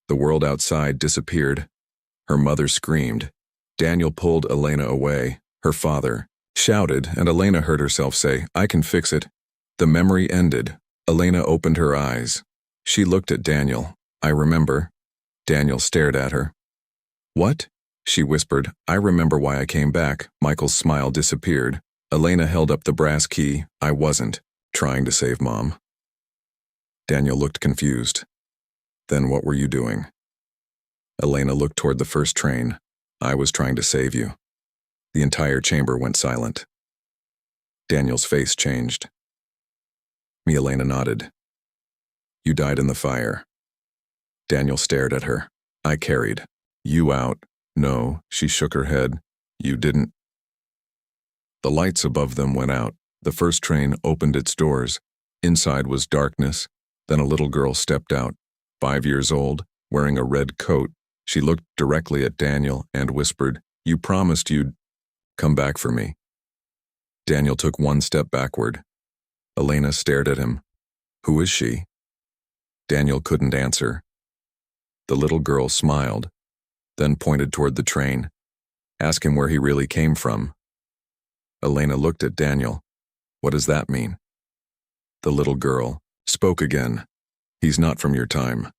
The world outside disappeared. Her mother screamed. Daniel pulled Elena away. Her father shouted, and Elena heard herself say, "I can fix it." The memory ended. Elena opened her eyes. She looked at Daniel. "I remember." Daniel stared at her. "What?" she whispered. "I remember why I came back." Michael's smile disappeared. Elena held up the brass key. "I wasn't trying to save Mom." Daniel looked confused. "Then what were you doing?" Elena looked toward the first train. "I was trying to save you." The entire chamber went silent. Daniel's face changed. Elena nodded. "You died in the fire." Daniel stared at her. "I carried you out." "No," she shook her head. "You didn't." The lights above them went out. The first train opened its doors. Inside was darkness. Then a little girl stepped out, 5 years old, wearing a red coat. She looked directly at Daniel and whispered, "You promised you'd come back for me." Daniel took one step backward. Elena stared at him. "Who is she?" Daniel couldn't answer. The little girl smiled, then pointed toward the train. "Ask him where he really came from." Elena looked at Daniel. "What does that mean?" The little girl spoke again. "He's not from your time."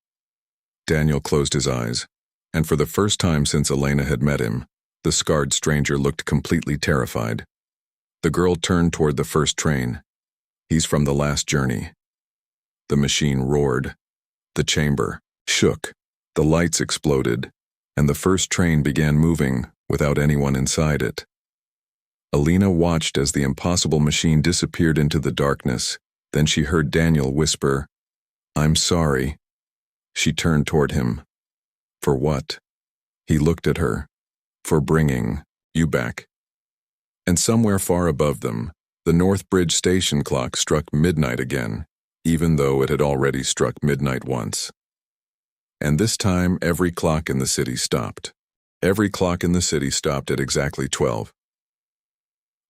Daniel closed his eyes, and for the first time since Elena had met him, the scarred stranger looked completely terrified. The girl turned toward the first train. "He's from the last journey." The machine roared. The chamber shook. The lights exploded, and the first train began moving without anyone inside it. Elena watched as the impossible machine disappeared into the darkness. Then she heard Daniel whisper, "I'm sorry." She turned toward him. "For what?" He looked at her. "For bringing you back." And somewhere far above them, the North Bridge station clock struck midnight again, even though it had already struck midnight once. And this time every clock in the city stopped. Every clock in the city stopped at exactly 12.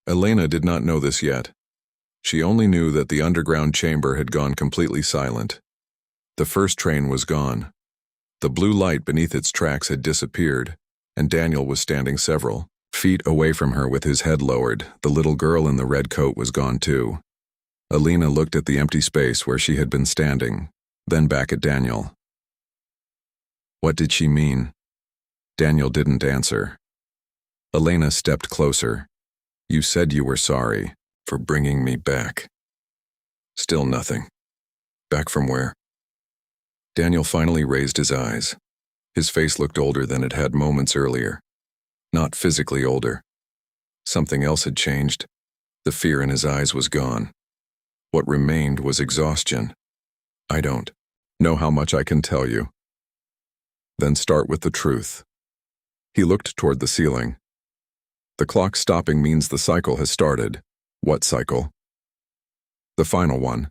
Elena did not know this yet. She only knew that the underground chamber had gone completely silent. The first train was gone. The blue light beneath its tracks had disappeared, and Daniel was standing several feet away from her with his head lowered. The little girl in the red coat was gone too. Elena looked at the empty space where she had been standing, then back at Daniel. What did she mean? Daniel didn't answer. Elena stepped closer. "You said you were sorry for bringing me back." Still nothing. "Back from where?" Daniel finally raised his eyes. His face looked older than it had moments earlier. Not physically older. Something else had changed. The fear in his eyes was gone. What remained was exhaustion. "I don't know how much I can tell you." "Then start with the truth." He looked toward the ceiling. "The clock stopping means the cycle has started." "What cycle?" "The final one."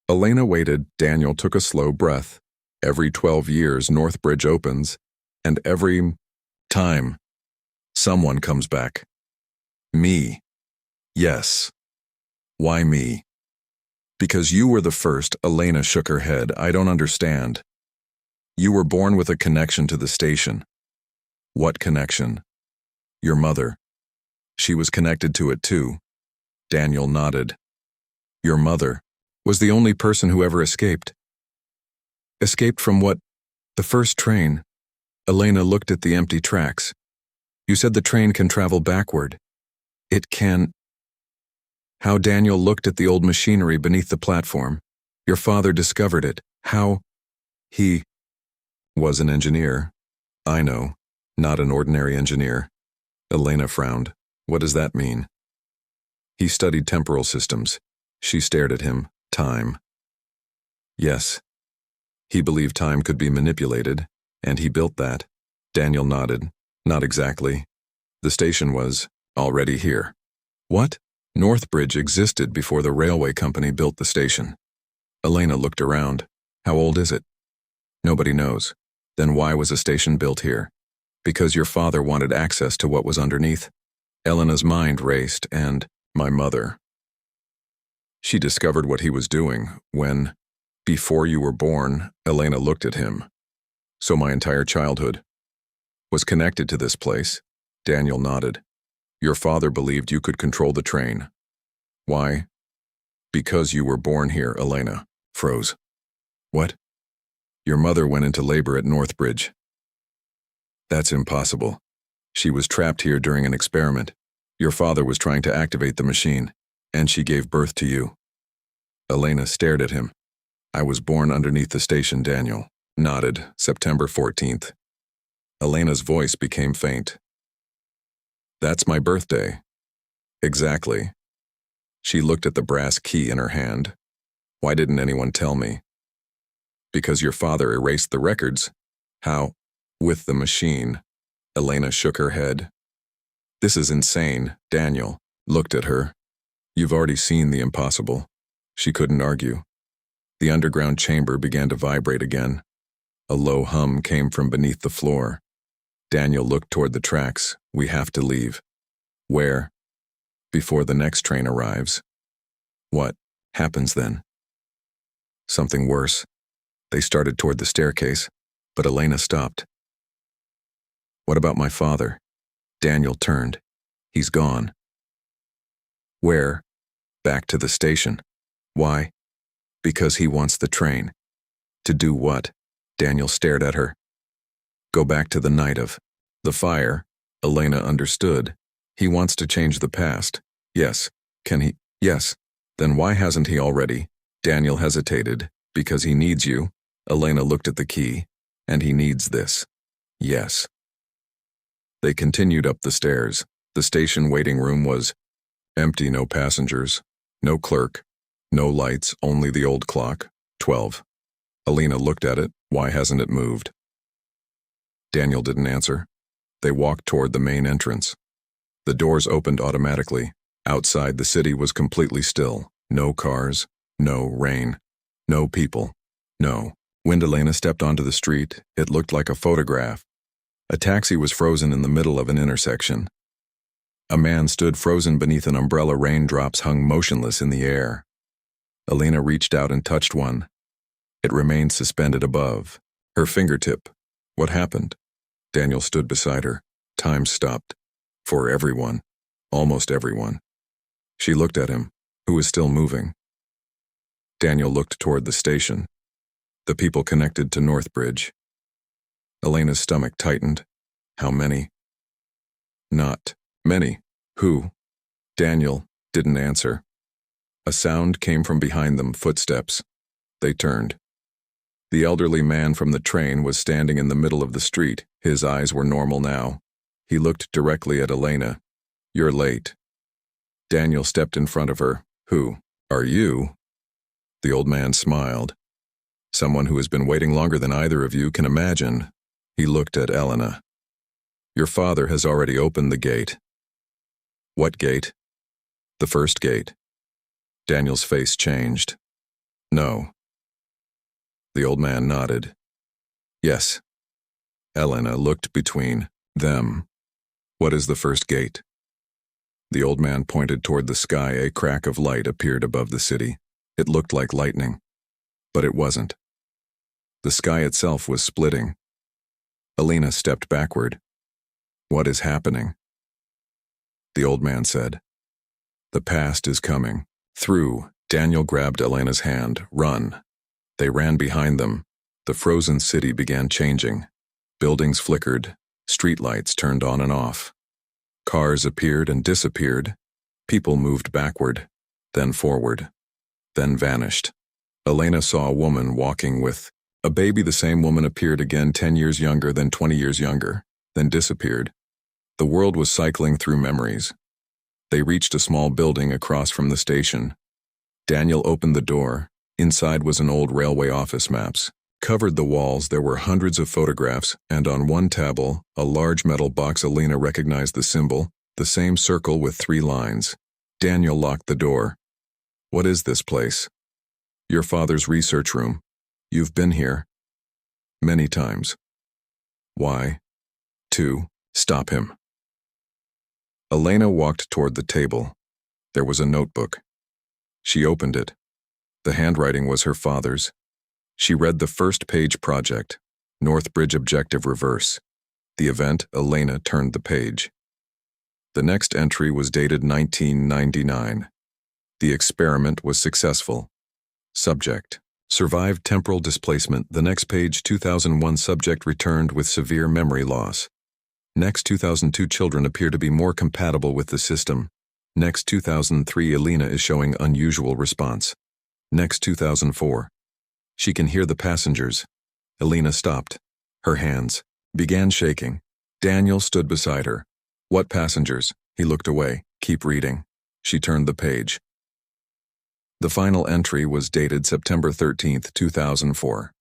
Elena waited. Daniel took a slow breath. Every 12 years, Northbridge opens, and every time, someone comes back. Me. Yes. Why me? Because you were the first. Elena shook her head. "I don't understand." "You were born with a connection to the station." "What connection?" "Your mother. She was connected to it too." Daniel nodded. "Your mother was the only person who ever escaped." "Escaped from what?" "The first train." Elena looked at the empty tracks. "You said the train can travel backward." "It can." How? Daniel looked at the old machinery beneath the platform. "Your father discovered it. How?" "He was an engineer." "I know. Not an ordinary engineer." Elena frowned. "What does that mean?" "He studied temporal systems." She stared at him. "Time." "Yes. He believed time could be manipulated, and he built that." Daniel nodded. "Not exactly. The station was already here." "What?" "Northbridge existed before the railway company built the station." Elena looked around. "How old is it?" "Nobody knows." "Then why was a station built here?" "Because your father wanted access to what was underneath." Elena's mind raced, and my mother. She discovered what he was doing when, before you were born. Elena looked at him. "So my entire childhood." Was connected to this place. Daniel nodded. Your father believed you could control the train. Why? Because you were born here, Elena. Froze. What? Your mother went into labor at Northbridge. That's impossible. She was trapped here during an experiment. Your father was trying to activate the machine, and she gave birth to you. Elena stared at him. I was born underneath the station, Daniel. Nodded, September 14th. Elena's voice became faint. That's my birthday. Exactly. She looked at the brass key in her hand. Why didn't anyone tell me? Because your father erased the records. How? With the machine. Elena shook her head. This is insane. Daniel looked at her. You've already seen the impossible. She couldn't argue. The underground chamber began to vibrate again. A low hum came from beneath the floor. Daniel looked toward the tracks. We have to leave. Where? Before the next train arrives. What happens then? Something worse. They started toward the staircase, but Elena stopped. What about my father? Daniel turned. He's gone. Where? Back to the station. Why? Because he wants the train. To do what? Daniel stared at her. Go back to the night of the fire. Elena understood. He wants to change the past. Yes. Can he? Yes. Then why hasn't he already? Daniel hesitated. Because he needs you. Elena looked at the key. And he needs this. Yes. They continued up the stairs. The station waiting room was empty, no passengers, no clerk, no lights, only the old clock, 12. Elena looked at it. Why hasn't it moved? Daniel didn't answer. They walked toward the main entrance. The doors opened automatically. Outside, the city was completely still. No cars, no rain, no people, no wind. Elena stepped onto the street. It looked like a photograph. A taxi was frozen in the middle of an intersection. A man stood frozen beneath an umbrella. Raindrops hung motionless in the air. Elena reached out and touched one. It remained suspended above her fingertip. What happened? Daniel stood beside her. Time stopped. For everyone. Almost everyone. She looked at him, who was still moving. Daniel looked toward the station. The people connected to Northbridge. Elena's stomach tightened. How many? Not many. Who? Daniel didn't answer. A sound came from behind them, footsteps. They turned. The elderly man from the train was standing in the middle of the street. His eyes were normal now. He looked directly at Elena. You're late. Daniel stepped in front of her. Who are you? The old man smiled. Someone who has been waiting longer than either of you can imagine. He looked at Elena. Your father has already opened the gate. What gate? The first gate. Daniel's face changed. No. The old man nodded. Yes. Elena looked between them. What is the first gate? The old man pointed toward the sky. A crack of light appeared above the city. It looked like lightning, but it wasn't. The sky itself was splitting. Elena stepped backward. What is happening? The old man said. The past is coming. Through. Daniel grabbed Elena's hand. Run. They ran behind them. The frozen city began changing. Buildings flickered. Streetlights turned on and off. Cars appeared and disappeared. People moved backward, then forward, then vanished. Elena saw a woman walking with a baby. The same woman appeared again, 10 years younger, then 20 years younger, then disappeared. The world was cycling through memories. They reached a small building across from the station. Daniel opened the door. Inside was an old railway office. Maps covered the walls. There were hundreds of photographs, and on one table, a large metal box. Elena recognized the symbol, the same circle with 3 lines. Daniel locked the door. What is this place? Your father's research room. You've been here. Many times. Why? To stop him. Elena walked toward the table. There was a notebook. She opened it. The handwriting was her father's. She read the first page. Project, Northbridge Objective Reverse. The event, Elena turned the page. The next entry was dated 1999. The experiment was successful. Subject: survived temporal displacement. The next page, 2001 subject returned with severe memory loss. Next, 2002 children appear to be more compatible with the system. Next, 2003 Elena is showing unusual response. Next, 2004. She can hear the passengers. Elena stopped. Her hands began shaking. Daniel stood beside her. What passengers? He looked away. Keep reading. She turned the page. The final entry was dated September 13th, 2004.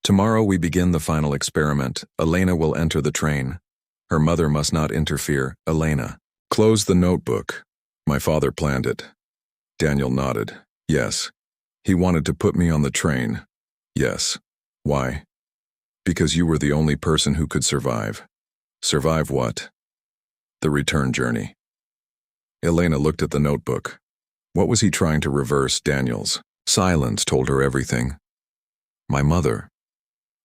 Tomorrow we begin the final experiment. Elena will enter the train. Her mother must not interfere. Elena. Close the notebook. My father planned it. Daniel nodded. Yes. He wanted to put me on the train. Yes. Why? Because you were the only person who could survive. Survive what? The return journey. Elena looked at the notebook. What was he trying to reverse? Daniel's silence told her everything. My mother.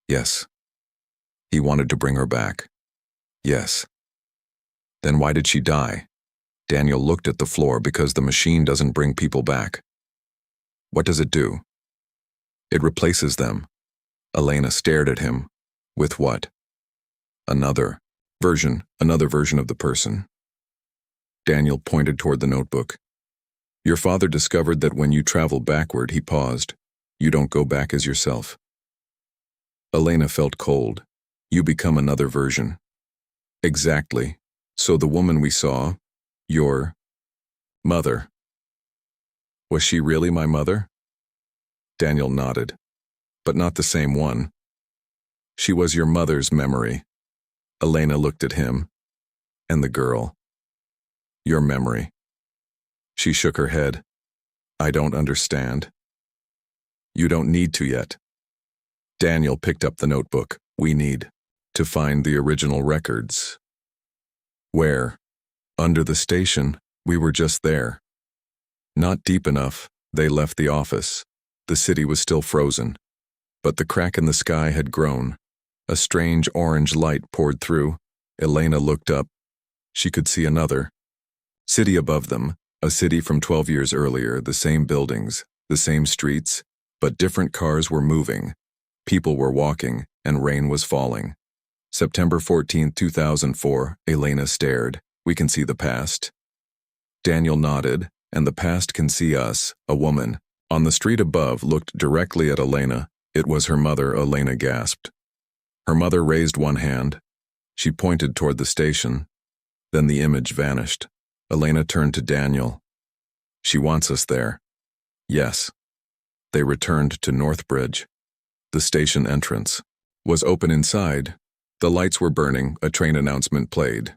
Yes. He wanted to bring her back. Yes. Then why did she die? Daniel looked at the floor. Because the machine doesn't bring people back. What does it do? It replaces them. Elena stared at him. With what? Another version of the person. Daniel pointed toward the notebook. Your father discovered that when you travel backward, he paused. You don't go back as yourself. Elena felt cold. You become another version. Exactly. So the woman we saw, your mother. Was she really my mother? Daniel nodded. But not the same one. She was your mother's memory. Elena looked at him. And the girl. Your memory. She shook her head. I don't understand. You don't need to yet. Daniel picked up the notebook. We need to find the original records. Where? Under the station. We were just there. Not deep enough. They left the office. The city was still frozen. But the crack in the sky had grown. A strange orange light poured through. Elena looked up. She could see another city above them, a city from 12 years earlier, the same buildings, the same streets, but different cars were moving. People were walking, and rain was falling. September 14, 2004, Elena stared. We can see the past. Daniel nodded, and the past can see us, a woman, on the street above, looked directly at Elena. It was her mother. Elena gasped. Her mother raised one hand. She pointed toward the station. Then the image vanished. Elena turned to Daniel. She wants us there. Yes. They returned to Northbridge. The station entrance was open inside. The lights were burning. A train announcement played.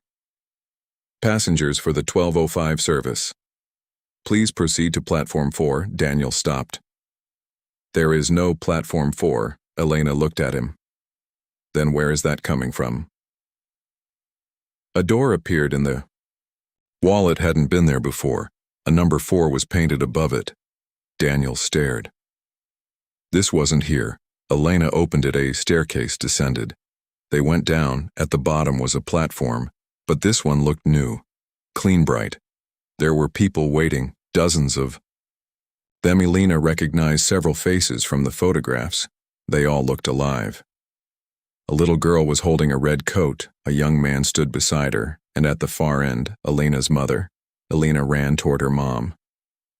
Passengers for the 12:05 service. Please proceed to Platform 4. Daniel stopped. There is no Platform 4. Elena looked at him. Then where is that coming from? A door appeared in the wall. It hadn't been there before. A number 4 was painted above it. Daniel stared. This wasn't here. Elena opened it. A staircase descended. They went down. At the bottom was a platform, but this one looked new, clean, bright. There were people waiting, dozens of them. Elena recognized several faces from the photographs. They all looked alive. A little girl was holding a red coat. A young man stood beside her, and at the far end, Elena's mother. Elena ran toward her mom.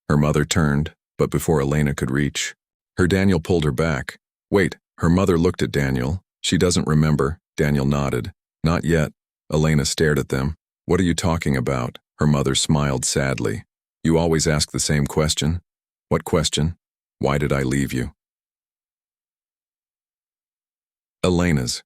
Her mother turned, but before Elena could reach her, Daniel pulled her back. Wait, her mother looked at Daniel. She doesn't remember. Daniel nodded. Not yet. Elena stared at them. What are you talking about? Her mother smiled sadly. You always ask the same question. What question? Why did I leave you? Elena's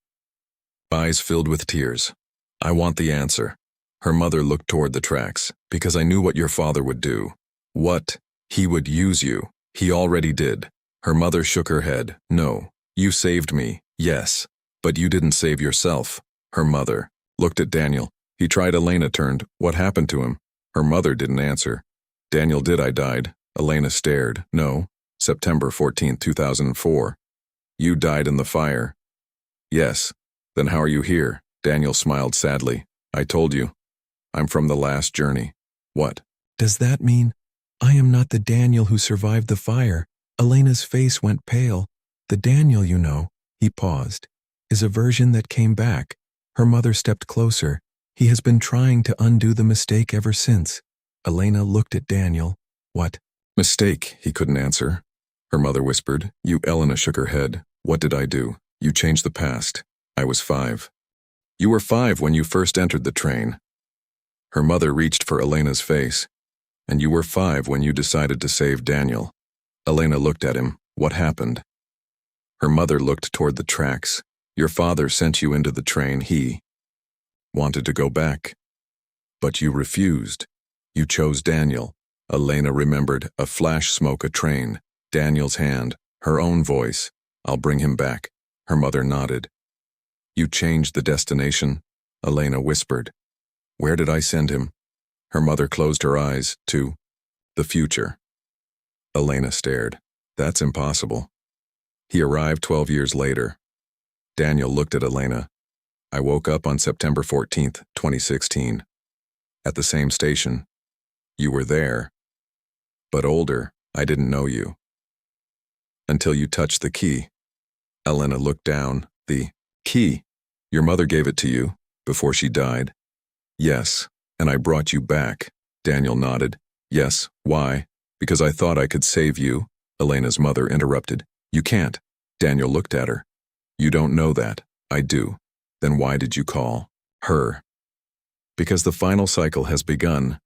eyes filled with tears. I want the answer. Her mother looked toward the tracks. Because I knew what your father would do. What? He would use you. He already did. Her mother shook her head. No. You saved me. Yes. But you didn't save yourself. Her mother looked at Daniel. He tried. Elena turned. What happened to him? Her mother didn't answer. Daniel did. I died. Elena stared. No. September 14, 2004. You died in the fire. Yes. Then how are you here? Daniel smiled sadly. I told you. I'm from the last journey. What? Does that mean I am not the Daniel who survived the fire? Elena's face went pale. The Daniel you know, he paused, is a version that came back. Her mother stepped closer. He has been trying to undo the mistake ever since. Elena looked at Daniel. What? Mistake, he couldn't answer. Her mother whispered. Elena shook her head. What did I do? You changed the past. I was 5. You were 5 when you first entered the train. Her mother reached for Elena's face. And you were 5 when you decided to save Daniel. Elena looked at him. What happened? Her mother looked toward the tracks. Your father sent you into the train. He wanted to go back. But you refused. You chose Daniel. Elena remembered a flash smoke, a train, Daniel's hand, her own voice. I'll bring him back. Her mother nodded. You changed the destination? Elena whispered. Where did I send him? Her mother closed her eyes. To the future. Elena stared. That's impossible. He arrived 12 years later. Daniel looked at Elena. I woke up on September 14th, 2016. At the same station. You were there. But older, I didn't know you. Until you touched the key. Elena looked down. The key? Your mother gave it to you, before she died. Yes, and I brought you back. Daniel nodded. Yes, why? Because I thought I could save you. Elena's mother interrupted. You can't. Daniel looked at her. You don't know that. I do. Then why did you call her? Because the final cycle has begun.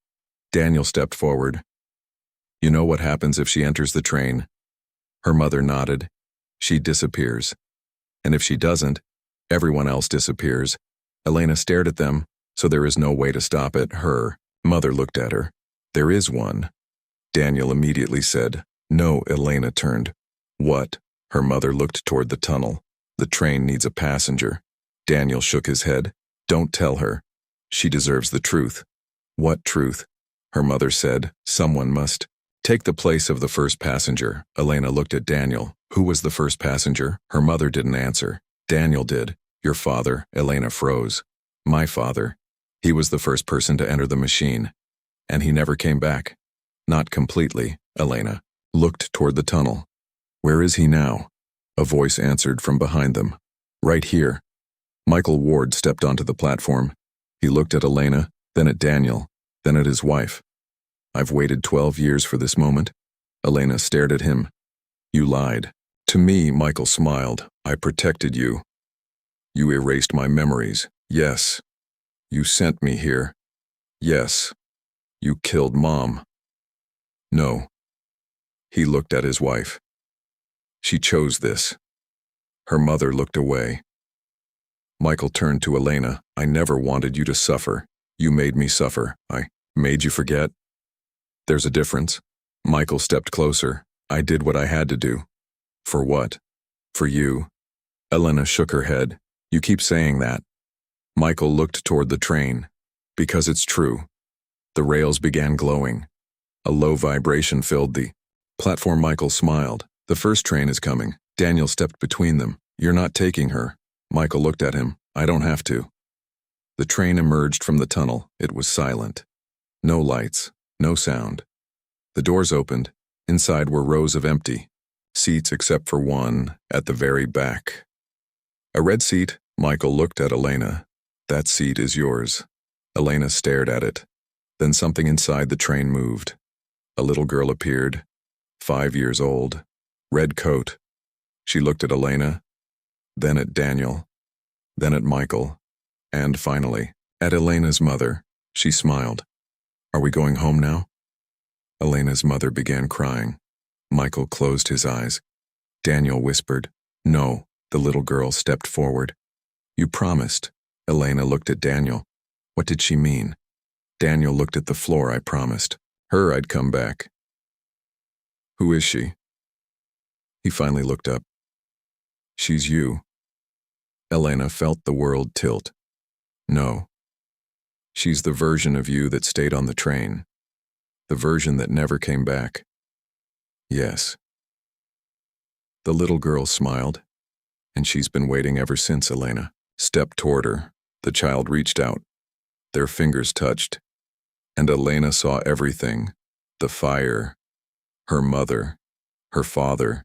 Daniel stepped forward. You know what happens if she enters the train? Her mother nodded. She disappears. And if she doesn't, everyone else disappears. Elena stared at them, so there is no way to stop it. Her mother looked at her. There is one. Daniel immediately said, No. Elena turned. What? Her mother looked toward the tunnel. The train needs a passenger. Daniel shook his head. Don't tell her. She deserves the truth. What truth? Her mother said, someone must take the place of the first passenger. Elena looked at Daniel. Who was the first passenger? Her mother didn't answer. Daniel did. Your father. Elena froze. My father. He was the first person to enter the machine. And he never came back. Not completely. Elena looked toward the tunnel. Where is he now? A voice answered from behind them. Right here. Michael Ward stepped onto the platform. He looked at Elena, then at Daniel, then at his wife. I've waited 12 years for this moment. Elena stared at him. You lied. To me, Michael smiled. I protected you. You erased my memories. Yes. You sent me here. Yes. You killed Mom. No. He looked at his wife. She chose this. Her mother looked away. Michael turned to Elena. I never wanted you to suffer. You made me suffer. I made you forget. There's a difference. Michael stepped closer. I did what I had to do. For what? For you. Elena shook her head. You keep saying that. Michael looked toward the train. Because it's true. The rails began glowing. A low vibration filled the platform. Michael smiled. The first train is coming. Daniel stepped between them. You're not taking her. Michael looked at him. I don't have to. The train emerged from the tunnel. It was silent. No lights, no sound. The doors opened. Inside were rows of empty seats except for one at the very back. A red seat. Michael looked at Elena. That seat is yours. Elena stared at it. Then something inside the train moved. A little girl appeared, 5 years old, red coat. She looked at Elena, then at Daniel, then at Michael, and finally, at Elena's mother. She smiled. Are we going home now? Elena's mother began crying. Michael closed his eyes. Daniel whispered, No. The little girl stepped forward. You promised. Elena looked at Daniel. What did she mean? Daniel looked at the floor. I promised her I'd come back. Who is she? He finally looked up. She's you. Elena felt the world tilt. No. She's the version of you that stayed on the train. The version that never came back. Yes. The little girl smiled, and she's been waiting ever since, Elena. stepped toward her. The child reached out. Their fingers touched, and Elena saw everything: the fire, her mother, her father,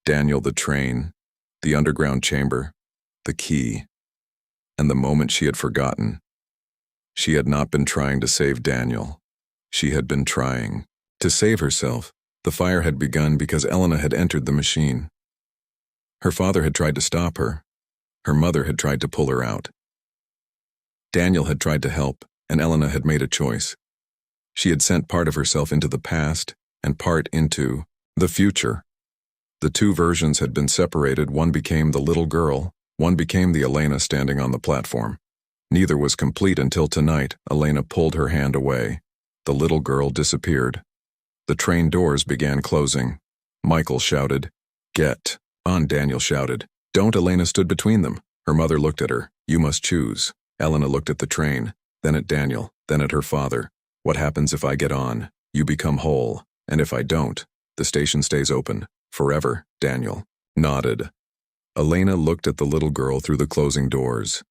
Daniel, the train, the underground chamber, the key, and the moment she had forgotten. She had not been trying to save Daniel. She had been trying to save herself. The fire had begun because Elena had entered the machine. Her father had tried to stop her. Her mother had tried to pull her out. Daniel had tried to help, and Elena had made a choice. She had sent part of herself into the past and part into the future. The two versions had been separated. One became the little girl, one became the Elena standing on the platform. Neither was complete until tonight. Elena pulled her hand away. The little girl disappeared. The train doors began closing. Michael shouted, "Get on," Daniel shouted. "Don't." Elena stood between them. Her mother looked at her. "You must choose." Elena looked at the train, then at Daniel, then at her father. "What happens if I get on? You become whole. And if I don't, the station stays open. Forever." Daniel nodded. Elena looked at the little girl through the closing doors.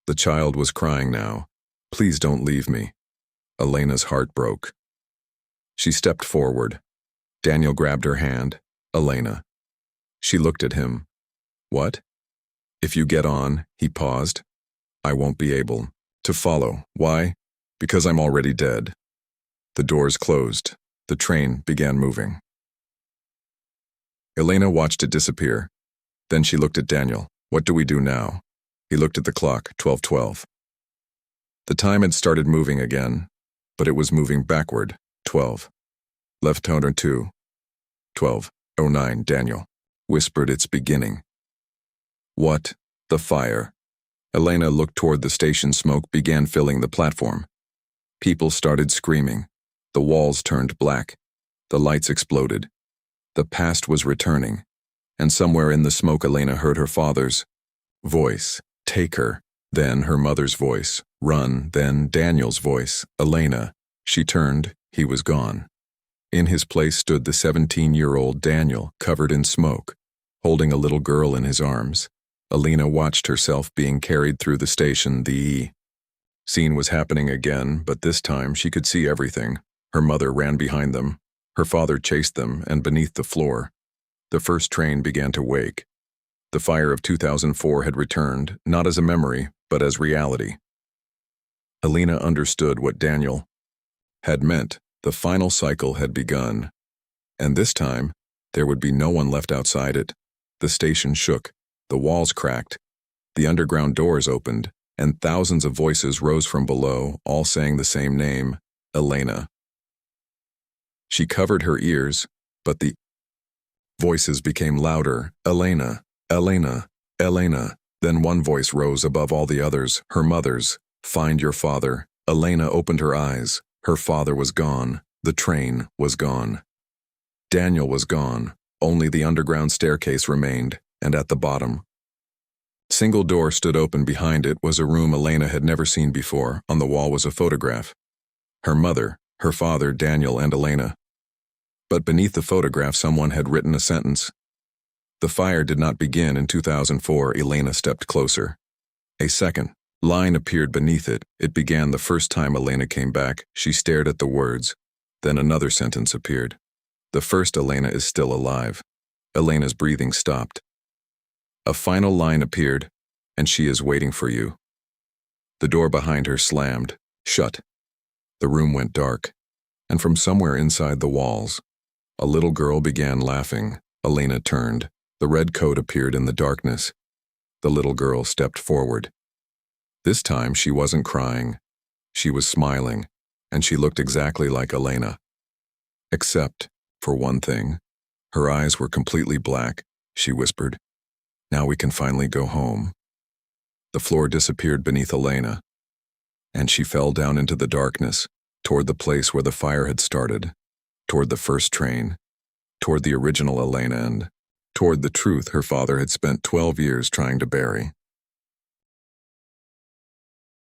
The child was crying now. "Please don't leave me." Elena's heart broke. She stepped forward. Daniel grabbed her hand. "Elena." She looked at him. "What?" "If you get on," he paused, "I won't be able to follow." "Why?" "Because I'm already dead." The doors closed. The train began moving. Elena watched it disappear. Then she looked at Daniel. "What do we do now?" He looked at the clock, 12:12. The time had started moving again, but it was moving backward. 12. Left toner 2. 12:09. Daniel whispered, "It's beginning." "What?" "The fire." Elena looked toward the station. Smoke began filling the platform. People started screaming. The walls turned black. The lights exploded. The past was returning, and somewhere in the smoke Elena heard her father's voice, "Take her." Then her mother's voice, "Run." Then Daniel's voice, "Elena." She turned. He was gone. In his place stood the 17-year-old Daniel, covered in smoke, holding a little girl in his arms. Elena watched herself being carried through the station. The scene was happening again, but this time she could see everything. Her mother ran behind them. Her father chased them, and beneath the floor, the first train began to wake. The fire of 2004 had returned, not as a memory, but as reality. Elena understood what Daniel had meant. The final cycle had begun, and this time, there would be no one left outside it. The station shook, the walls cracked, the underground doors opened, and thousands of voices rose from below, all saying the same name, Elena. She covered her ears, but the voices became louder. "Elena, Elena, Elena." Then one voice rose above all the others, her mother's, "Find your father." Elena opened her eyes. Her father was gone. The train was gone. Daniel was gone. Only the underground staircase remained, and at the bottom, single door stood open. Behind it was a room Elena had never seen before. On the wall was a photograph. Her mother, her father, Daniel, and Elena. But beneath the photograph someone had written a sentence. The fire did not begin in 2004. Elena stepped closer. A second line appeared beneath it. It began the first time Elena came back. She stared at the words. Then another sentence appeared. "The first Elena is still alive." Elena's breathing stopped. A final line appeared, "And she is waiting for you." The door behind her slammed shut. The room went dark, and from somewhere inside the walls, a little girl began laughing. Elena turned. The red coat appeared in the darkness. The little girl stepped forward. This time she wasn't crying. She was smiling, and she looked exactly like Elena. Except, for one thing, her eyes were completely black. She whispered, "Now we can finally go home." The floor disappeared beneath Elena, and she fell down into the darkness, toward the place where the fire had started, toward the first train, toward the original Elena, and toward the truth her father had spent 12 years trying to bury.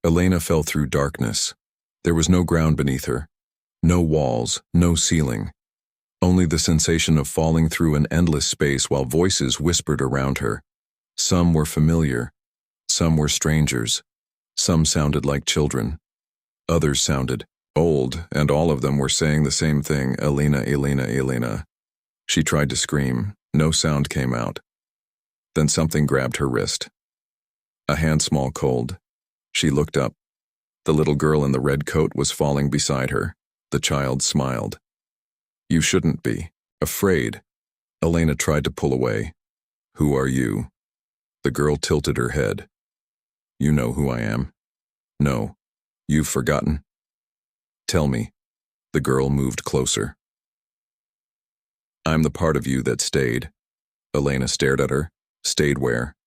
Elena fell through darkness. There was no ground beneath her, no walls, no ceiling, only the sensation of falling through an endless space while voices whispered around her. Some were familiar, Some were strangers. Some sounded like children. Others sounded old, and all of them were saying the same thing, Elena, Elena, Elena. She tried to scream. No sound came out. Then something grabbed her wrist. A hand small cold. She looked up. The little girl in the red coat was falling beside her. The child smiled. You shouldn't be afraid. Elena tried to pull away. Who are you? The girl tilted her head. You know who I am. No. You've forgotten. Tell me. The girl moved closer. I'm the part of you that stayed. Elena stared at her. Stayed where?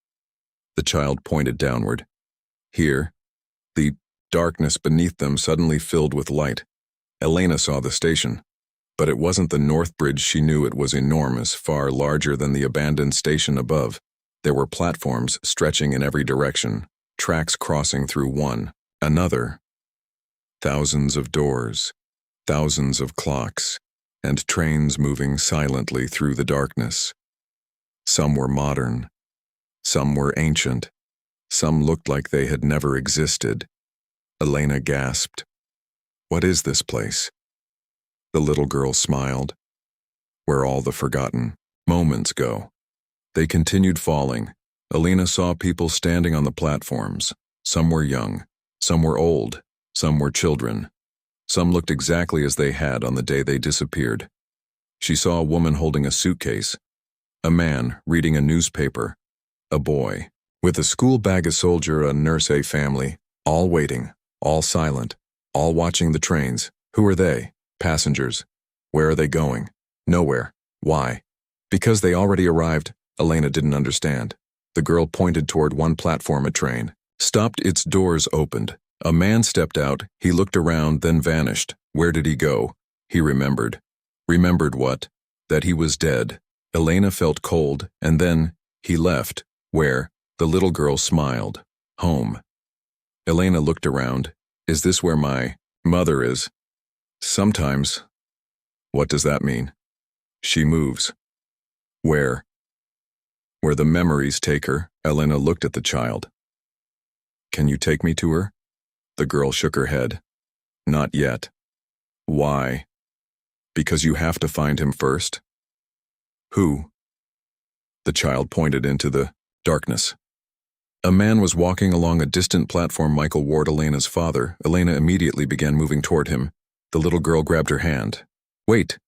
The child pointed downward. Here. The darkness beneath them suddenly filled with light. Elena saw the station. But it wasn't the North Bridge she knew. It was enormous, far larger than the abandoned station above. There were platforms stretching in every direction, tracks crossing through one, another. Thousands of doors, thousands of clocks, and trains moving silently through the darkness. Some were modern. Some were ancient. Some looked like they had never existed. Elena gasped. What is this place? The little girl smiled. Where all the forgotten moments go. They continued falling. Elena saw people standing on the platforms. Some were young. Some were old. Some were children. Some looked exactly as they had on the day they disappeared. She saw a woman holding a suitcase. A man reading a newspaper. A boy. With a school bag, a soldier, a nurse, a family. All waiting. All silent. All watching the trains. Who are they? Passengers. Where are they going? Nowhere. Why? Because they already arrived. Elena didn't understand. The girl pointed toward one platform. A train stopped. Its doors opened. A man stepped out. He looked around, then vanished. Where did he go? He remembered. Remembered what? That he was dead. Elena felt cold, and then he left. Where? The little girl smiled. Home. Elena looked around. Is this where my mother is? Sometimes. What does that mean? She moves. Where? Where the memories take her. Elena looked at the child. Can you take me to her? The girl shook her head. Not yet. Why? Because you have to find him first. Who? The child pointed into the darkness. A man was walking along a distant platform. Michael Ward, Elena's father. Elena immediately began moving toward him. The little girl grabbed her hand. Wait.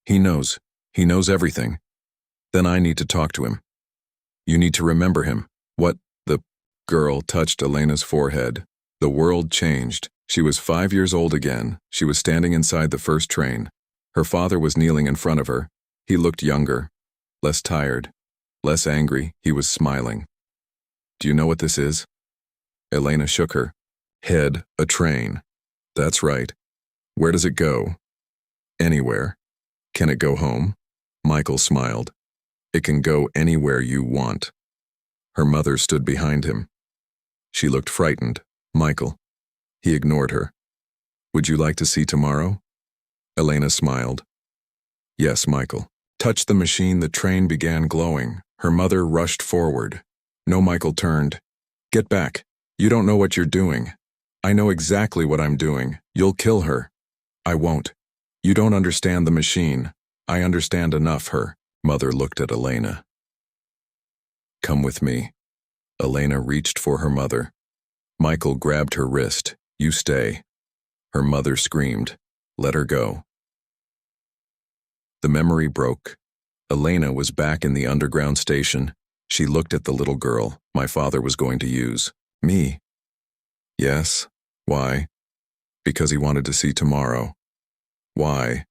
He knows. He knows everything. Then I need to talk to him. You need to remember him. What? The girl touched Elena's forehead. The world changed. She was 5 years old again. She was standing inside the first train. Her father was kneeling in front of her. He looked younger, less tired, less angry. He was smiling. Do you know what this is? Elena shook her head. A train. That's right. Where does it go? Anywhere. Can it go home? Michael smiled. It can go anywhere you want. Her mother stood behind him. She looked frightened. Michael. He ignored her. Would you like to see tomorrow? Elena smiled. Yes, Michael. Touched the machine. The train began glowing. Her mother rushed forward. No, Michael turned. Get back. You don't know what you're doing. I know exactly what I'm doing. You'll kill her. I won't. You don't understand the machine. I understand enough. Her mother looked at Elena. Come with me. Elena reached for her mother. Michael grabbed her wrist. You stay. Her mother screamed. Let her go. The memory broke. Elena was back in the underground station. She looked at the little girl. My father was going to use me. Yes. Why? Because he wanted to see tomorrow. Why?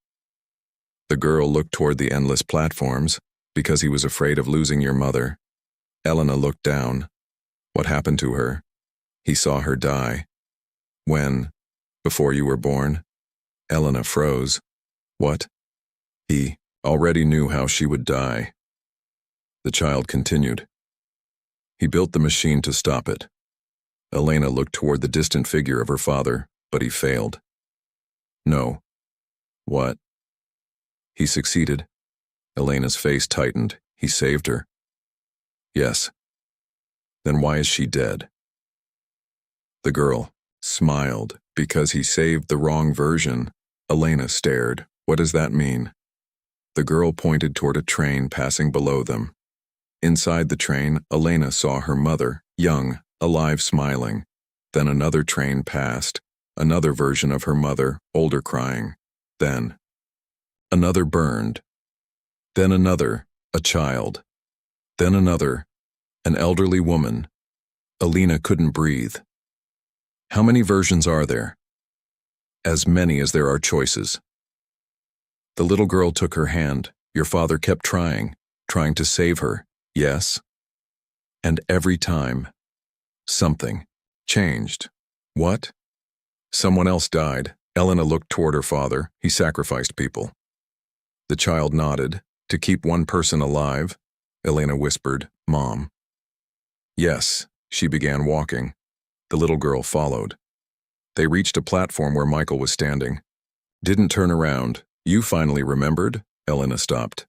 The girl looked toward the endless platforms. Because he was afraid of losing your mother. Elena looked down. What happened to her? He saw her die. When? Before you were born? Elena froze. What? He already knew how she would die. The child continued. He built the machine to stop it. Elena looked toward the distant figure of her father, but he failed. No. What? He succeeded. Elena's face tightened. He saved her. Yes. Then why is she dead? The girl smiled. Because he saved the wrong version. Elena stared. What does that mean? The girl pointed toward a train passing below them. Inside the train, Elena saw her mother, young, alive, smiling. Then another train passed, another version of her mother, older, crying. Then another burned. Then another, a child. Then another, an elderly woman. Elena couldn't breathe. How many versions are there? As many as there are choices. The little girl took her hand. Your father kept trying to save her, yes? And every time, something changed. What? Someone else died. Elena looked toward her father. He sacrificed people. The child nodded. To keep one person alive, Elena whispered, Mom. Yes, she began walking. The little girl followed. They reached a platform where Michael was standing. Didn't turn around. You finally remembered? Elena stopped.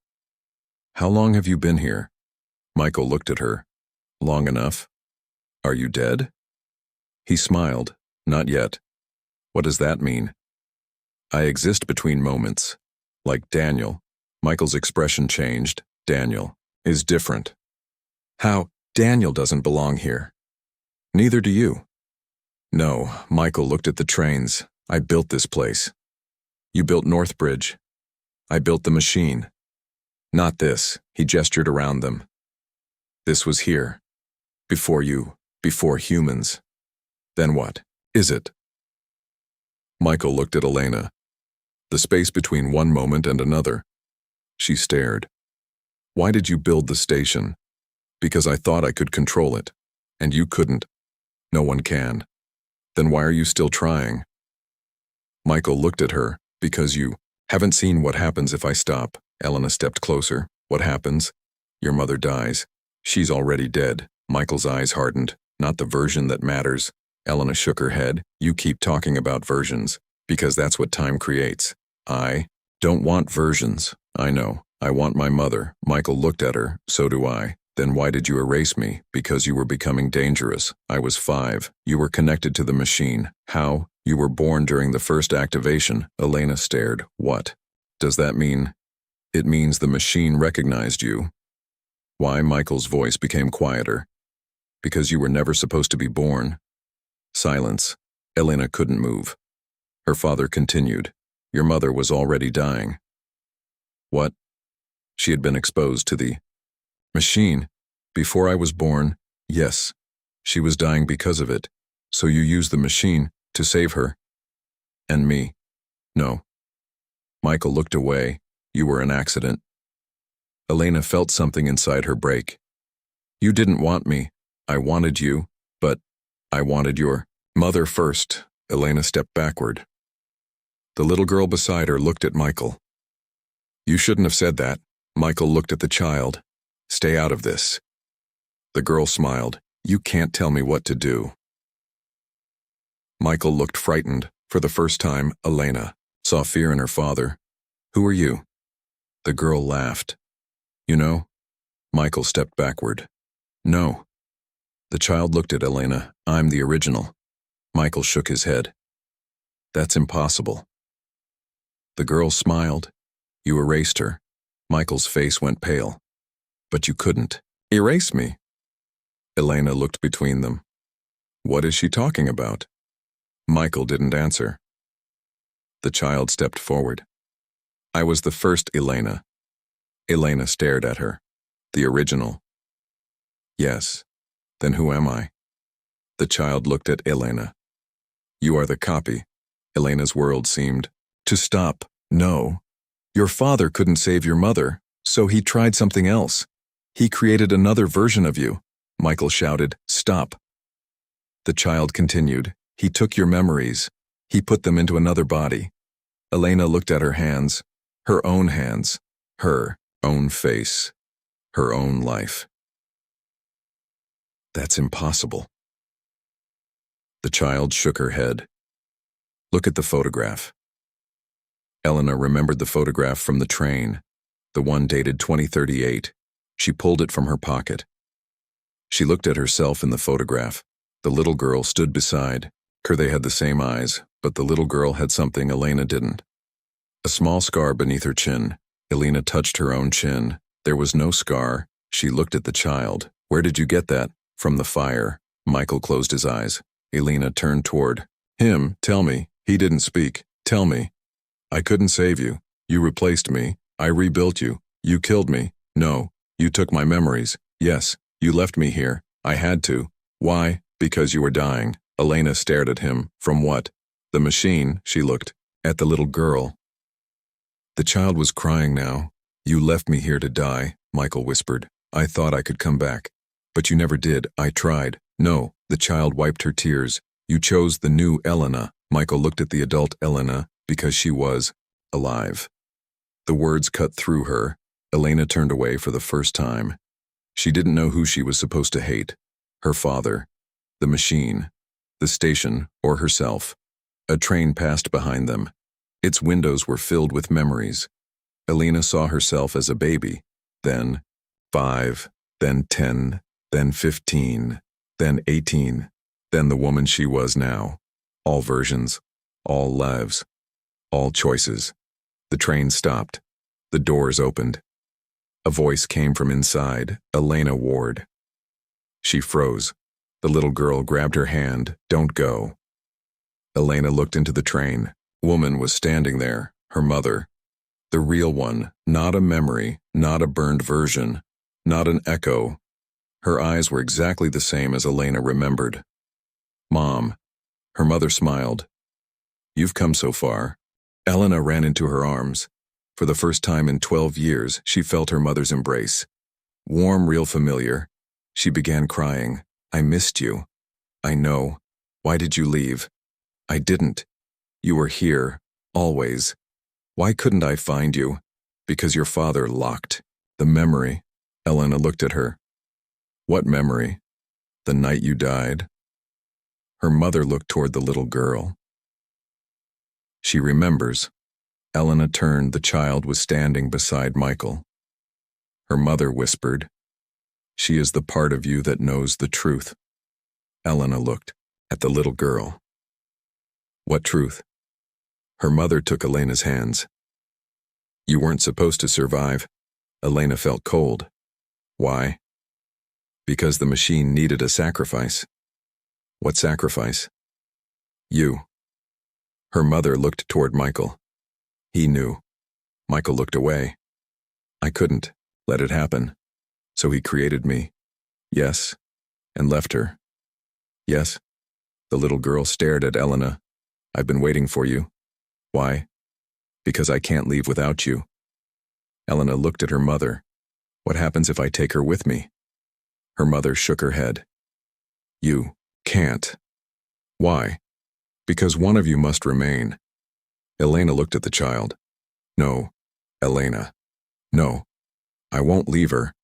How long have you been here? Michael looked at her. Long enough. Are you dead? He smiled. Not yet. What does that mean? I exist between moments. Like Daniel. Michael's expression changed. Daniel is different. How? Daniel doesn't belong here. Neither do you. No, Michael looked at the trains. I built this place. You built Northbridge. I built the machine. Not this, he gestured around them. This was here. Before you, before humans. Then what? Is it? Michael looked at Elena. The space between one moment and another. She stared. Why did you build the station? Because I thought I could control it. And you couldn't. No one can. Then why are you still trying? Michael looked at her. Because you haven't seen what happens if I stop. Elena stepped closer. What happens? Your mother dies. She's already dead. Michael's eyes hardened. Not the version that matters. Elena shook her head. You keep talking about versions. Because that's what time creates. I don't want versions. I know. I want my mother. Michael looked at her. So do I. Then why did you erase me? Because you were becoming dangerous. I was 5. You were connected to the machine. How? You were born during the first activation. Elena stared. What? Does that mean? It means the machine recognized you. Why? Michael's voice became quieter. Because you were never supposed to be born. Silence. Elena couldn't move. Her father continued. Your mother was already dying. What? She had been exposed to the machine. Before I was born, yes. She was dying because of it. So you used the machine to save her. And me. No. Michael looked away. You were an accident. Elena felt something inside her break. You didn't want me. I wanted you, but I wanted your mother first. Elena stepped backward. The little girl beside her looked at Michael. You shouldn't have said that. Michael looked at the child. Stay out of this. The girl smiled. You can't tell me what to do. Michael looked frightened. For the first time, Elena saw fear in her father. Who are you? The girl laughed. You know? Michael stepped backward. No. The child looked at Elena. I'm the original. Michael shook his head. That's impossible. The girl smiled. You erased her. Michael's face went pale. But you couldn't. Erase me. Elena looked between them. What is she talking about? Michael didn't answer. The child stepped forward. I was the first Elena. Elena stared at her. The original. Yes. Then who am I? The child looked at Elena. You are the copy. Elena's world seemed to stop. No. Your father couldn't save your mother, so he tried something else. He created another version of you. Michael shouted, Stop. The child continued. He took your memories. He put them into another body. Elena looked at her hands, her own face, her own life. That's impossible. The child shook her head. Look at the photograph. Elena remembered the photograph from the train, the one dated 2038. She pulled it from her pocket. She looked at herself in the photograph. The little girl stood beside her. They had the same eyes, but the little girl had something Elena didn't. A small scar beneath her chin. Elena touched her own chin. There was no scar. She looked at the child. Where did you get that? From the fire. Michael closed his eyes. Elena turned toward him. Tell me. He didn't speak. Tell me. I couldn't save you. You replaced me. I rebuilt you. You killed me. No. You took my memories. Yes. You left me here. I had to. Why? Because you were dying. Elena stared at him. From what? The machine. She looked at the little girl. The child was crying now. You left me here to die, Michael whispered. I thought I could come back. But you never did. I tried. No. The child wiped her tears. You chose the new Elena. Michael looked at the adult Elena because she was alive. The words cut through her. Elena turned away for the first time. She didn't know who she was supposed to hate. Her father, the machine, the station, or herself. A train passed behind them. Its windows were filled with memories. Elena saw herself as a baby, then 5, then 10, then 15, then 18, then the woman she was now. All versions, all lives, all choices. The train stopped. The doors opened. A voice came from inside, Elena Ward. She froze. The little girl grabbed her hand. Don't go. Elena looked into the train. Woman was standing there, her mother. The real one, not a memory, not a burned version, not an echo. Her eyes were exactly the same as Elena remembered. Mom. Her mother smiled. You've come so far. Elena ran into her arms. For the first time in 12 years, she felt her mother's embrace. Warm, real familiar. She began crying. I missed you. I know. Why did you leave? I didn't. You were here, always. Why couldn't I find you? Because your father locked. The memory. Elena looked at her. What memory? The night you died? Her mother looked toward the little girl. She remembers. Elena turned. The child was standing beside Michael. Her mother whispered, She is the part of you that knows the truth. Elena looked at the little girl. What truth? Her mother took Elena's hands. You weren't supposed to survive. Elena felt cold. Why? Because the machine needed a sacrifice. What sacrifice? You. Her mother looked toward Michael. He knew. Michael looked away. I couldn't let it happen. So he created me. Yes. And left her. Yes. The little girl stared at Elena. I've been waiting for you. Why? Because I can't leave without you. Elena looked at her mother. What happens if I take her with me? Her mother shook her head. You can't. Why? Because one of you must remain. Elena looked at the child. No, Elena. No, I won't leave her.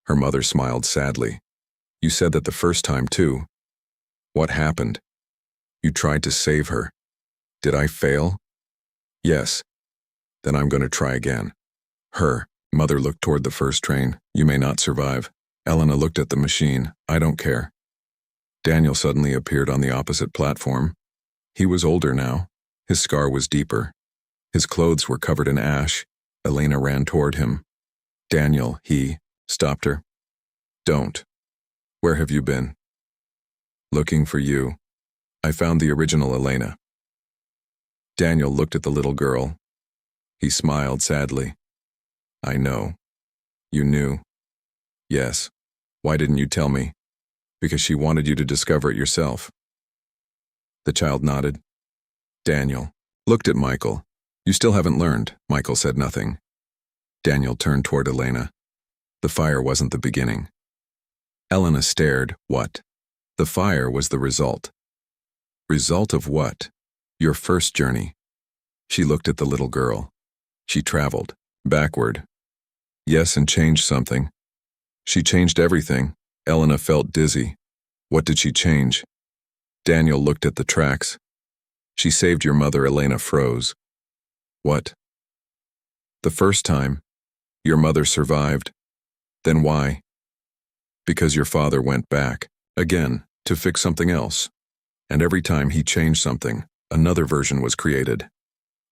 Her mother smiled sadly. You said that the first time too. What happened? You tried to save her. Did I fail? Yes. Then I'm going to try again. Her mother looked toward the first train. You may not survive. Elena looked at the machine. I don't care. Daniel suddenly appeared on the opposite platform. He was older now. His scar was deeper. His clothes were covered in ash. Elena ran toward him. Daniel, he stopped her. Don't. Where have you been? Looking for you. I found the original Elena. Daniel looked at the little girl. He smiled sadly. I know. You knew. Yes. Why didn't you tell me? Because she wanted you to discover it yourself. The child nodded. Daniel looked at Michael. You still haven't learned. Michael said nothing. Daniel turned toward Elena. The fire wasn't the beginning. Elena stared. What? The fire was the result. Result of what? Your first journey. She looked at the little girl. She traveled. Backward. Yes, and changed something. She changed everything. Elena felt dizzy. What did she change? Daniel looked at the tracks. She saved your mother. Elena froze. What? The first time. Your mother survived. Then why? Because your father went back. Again. to fix something else. And every time he changed something, another version was created.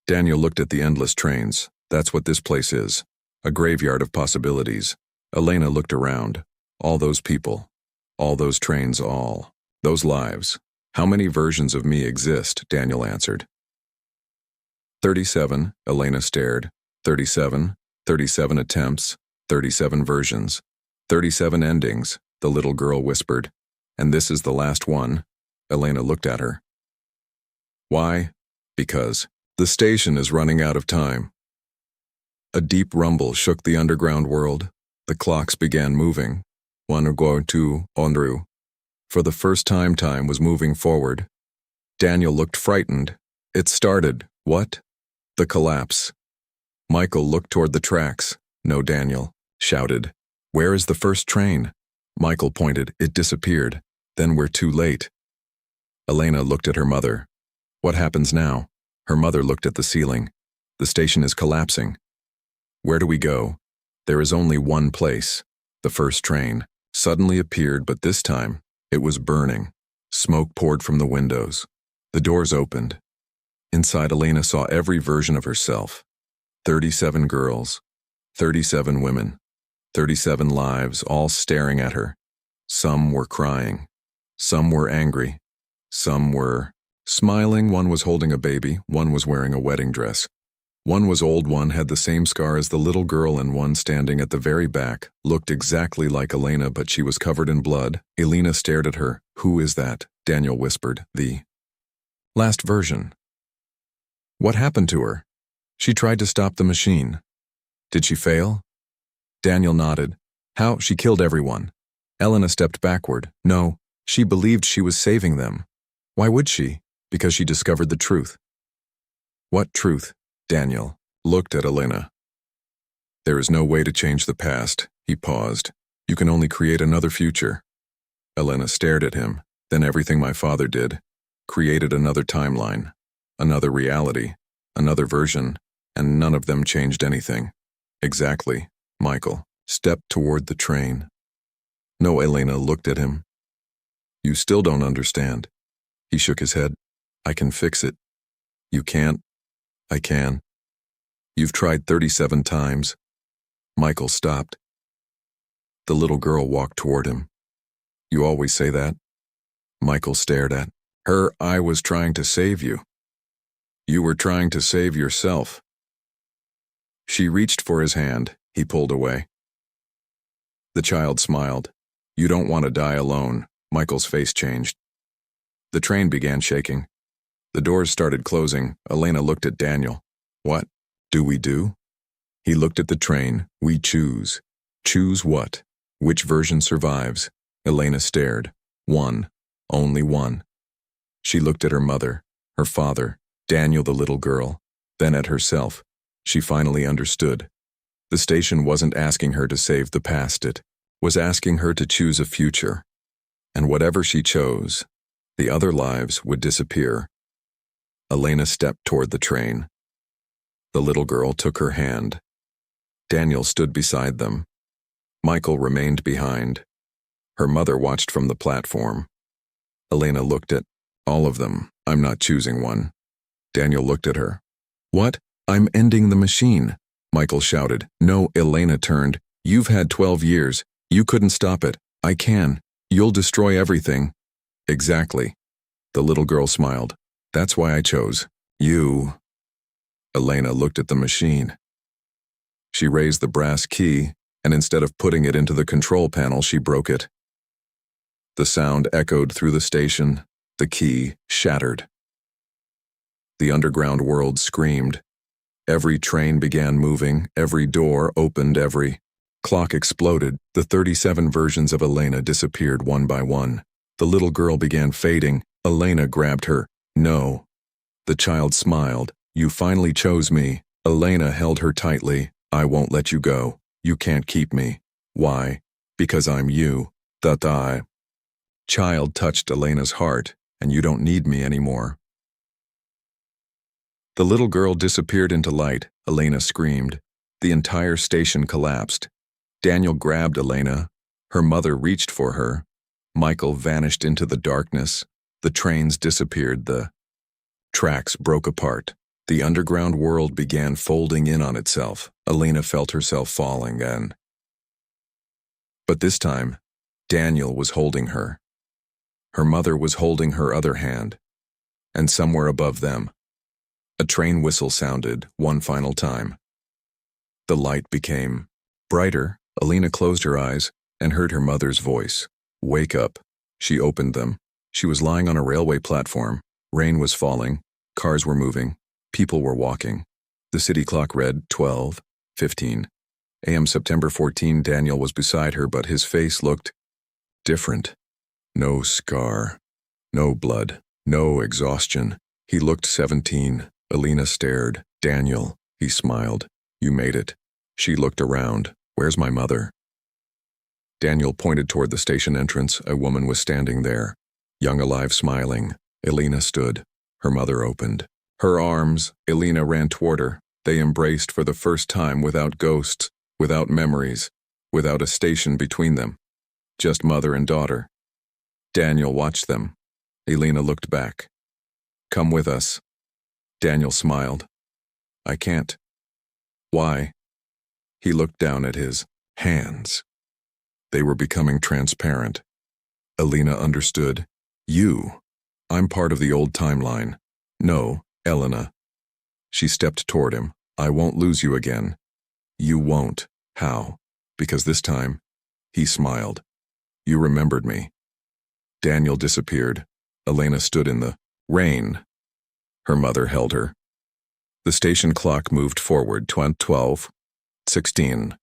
Daniel looked at the endless trains. That's what this place is. A graveyard of possibilities. Elena looked around. All those people. All those trains, all. Those lives. How many versions of me exist? Daniel answered. 37, Elena stared. 37, 37 attempts, 37 versions. 37 endings, the little girl whispered. And this is the last one. Elena looked at her. Why? Because the station is running out of time. A deep rumble shook the underground world. The clocks began moving. One go to onru. For the first time was moving forward. Daniel looked frightened. It started. What? The collapse. Michael looked toward the tracks. No, Daniel shouted. Where is the first train? Michael pointed. It disappeared. Then we're too late. Elena looked at her mother. What happens now? Her mother looked at the ceiling. The station is collapsing. Where do we go? There is only one place. The first train suddenly appeared, but this time it was burning. Smoke poured from the windows. The doors opened. Inside, Elena saw every version of herself. 37 girls, 37 women, 37 lives, all staring at her. Some were crying. Some were angry. Some were smiling. One was holding a baby. One was wearing a wedding dress. One was old. One had the same scar as the little girl, and one standing at the very back looked exactly like Elena, but she was covered in blood. Elena stared at her. Who is that? Daniel whispered. The last version. What happened to her? She tried to stop the machine. Did she fail? Daniel nodded. How? She killed everyone. Elena stepped backward. No, she believed she was saving them. Why would she? Because she discovered the truth. What truth? Daniel looked at Elena. There is no way to change the past. He paused. You can only create another future. Elena stared at him. Then everything my father did. Created another timeline. Another reality. Another version. And none of them changed anything. Exactly. Michael stepped toward the train. No, Elena looked at him. You still don't understand. He shook his head. I can fix it. You can't. I can. You've tried 37 times. Michael stopped. The little girl walked toward him. You always say that. Michael stared at her. I was trying to save you. You were trying to save yourself. She reached for his hand. He pulled away. The child smiled. You don't want to die alone. Michael's face changed. The train began shaking. The doors started closing. Elena looked at Daniel. What do we do? He looked at the train. We choose. Choose what? Which version survives? Elena stared. One. Only one. She looked at her mother, her father, Daniel the little girl, then at herself. She finally understood. The station wasn't asking her to save the past, it was asking her to choose a future. And whatever she chose, the other lives would disappear. Elena stepped toward the train. The little girl took her hand. Daniel stood beside them. Michael remained behind. Her mother watched from the platform. Elena looked at all of them. I'm not choosing one. Daniel looked at her. What? I'm ending the machine. Michael shouted. No, Elena turned. You've had 12 years. You couldn't stop it. I can. You'll destroy everything. Exactly. The little girl smiled. That's why I chose you. Elena looked at the machine. She raised the brass key, and instead of putting it into the control panel, she broke it. The sound echoed through the station. The key shattered. The underground world screamed. Every train began moving, every door opened, every clock exploded. The 37 versions of Elena disappeared one by one. The little girl began fading. Elena grabbed her. No. The child smiled. You finally chose me. Elena held her tightly. I won't let you go. You can't keep me. Why? Because I'm you. That I. Child touched Elena's heart, and you don't need me anymore. The little girl disappeared into light. Elena screamed. The entire station collapsed. Daniel grabbed Elena. Her mother reached for her. Michael vanished into the darkness. The trains disappeared. The tracks broke apart. The underground world began folding in on itself. Elena felt herself falling But this time, Daniel was holding her. Her mother was holding her other hand. And somewhere above them, a train whistle sounded one final time. The light became brighter. Elena closed her eyes and heard her mother's voice. "Wake up." She opened them. She was lying on a railway platform. Rain was falling. Cars were moving. People were walking. The city clock read 12:15 a.m. September 14. Daniel was beside her, but his face looked different. No scar. No blood. No exhaustion. He looked 17. Elena stared. "Daniel," he smiled. "You made it." She looked around. "Where's my mother?" Daniel pointed toward the station entrance. A woman was standing there, young, alive, smiling. Elena stood. Her mother opened her arms. Elena ran toward her. They embraced for the first time, without ghosts, without memories, without a station between them. Just mother and daughter. Daniel watched them. Elena looked back. "Come with us." Daniel smiled. "I can't." "Why?" He looked down at his hands. They were becoming transparent. Elena understood. "You. I'm part of the old timeline." "No, Elena." She stepped toward him. "I won't lose you again." "You won't." "How?" "Because this time," he smiled, "you remembered me." Daniel disappeared. Elena stood in the rain. Her mother held her. The station clock moved forward 12:16,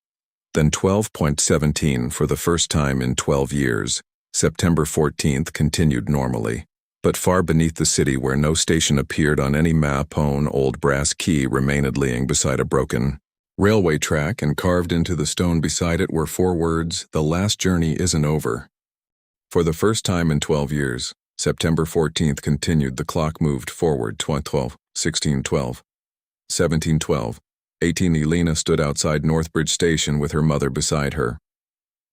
then 12:17 for the first time in 12 years. September 14th continued normally, but far beneath the city, where no station appeared on any map, an old brass key remained laying beside a broken railway track, and carved into the stone beside it were 4 words: "The last journey isn't over." For the first time in 12 years, September 14th continued. The clock moved forward 12, 16, 12, 17, 12, 18. Elena stood outside Northbridge Station with her mother beside her.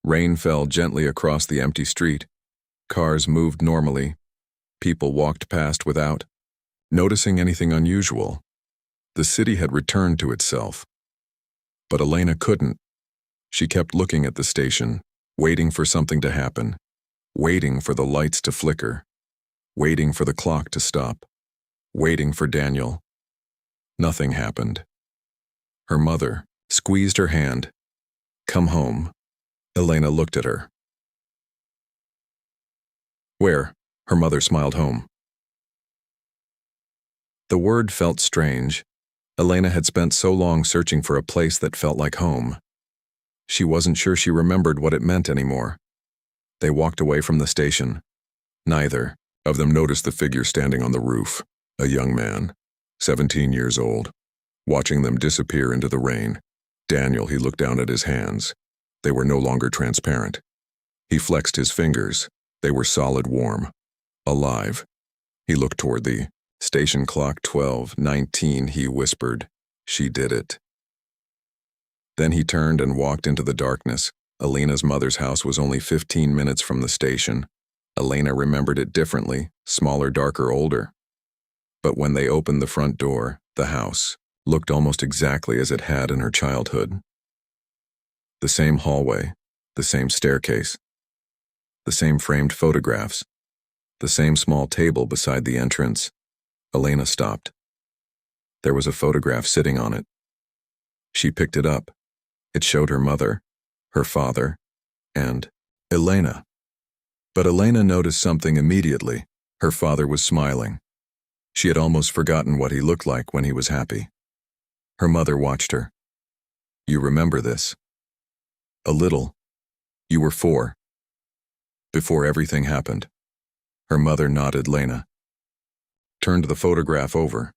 Rain fell gently across the empty street. Cars moved normally. People walked past without noticing anything unusual. The city had returned to itself. But Elena couldn't. She kept looking at the station, waiting for something to happen, waiting for the lights to flicker, waiting for the clock to stop, waiting for Daniel. Nothing happened. Her mother squeezed her hand. "Come home." Elena looked at her. "Where?" Her mother smiled. "Home." The word felt strange. Elena had spent so long searching for a place that felt like home. She wasn't sure she remembered what it meant anymore. They walked away from the station. Neither of them noticed the figure standing on the roof, a young man, 17 years old, watching them disappear into the rain. Daniel, he looked down at his hands. They were no longer transparent. He flexed his fingers. They were solid, warm, alive. He looked toward the station clock. 12:19, he whispered. "She did it." Then he turned and walked into the darkness. Elena's mother's house was only 15 minutes from the station. Elena remembered it differently, smaller, darker, older. But when they opened the front door, the house looked almost exactly as it had in her childhood. The same hallway, the same staircase, the same framed photographs, the same small table beside the entrance. Elena stopped. There was a photograph sitting on it. She picked it up. It showed her mother, her father, and Elena. But Elena noticed something immediately. Her father was smiling. She had almost forgotten what he looked like when he was happy. Her mother watched her. "You remember this?" "A little. You were 4. Before everything happened." Her mother nodded. Elena turned the photograph over.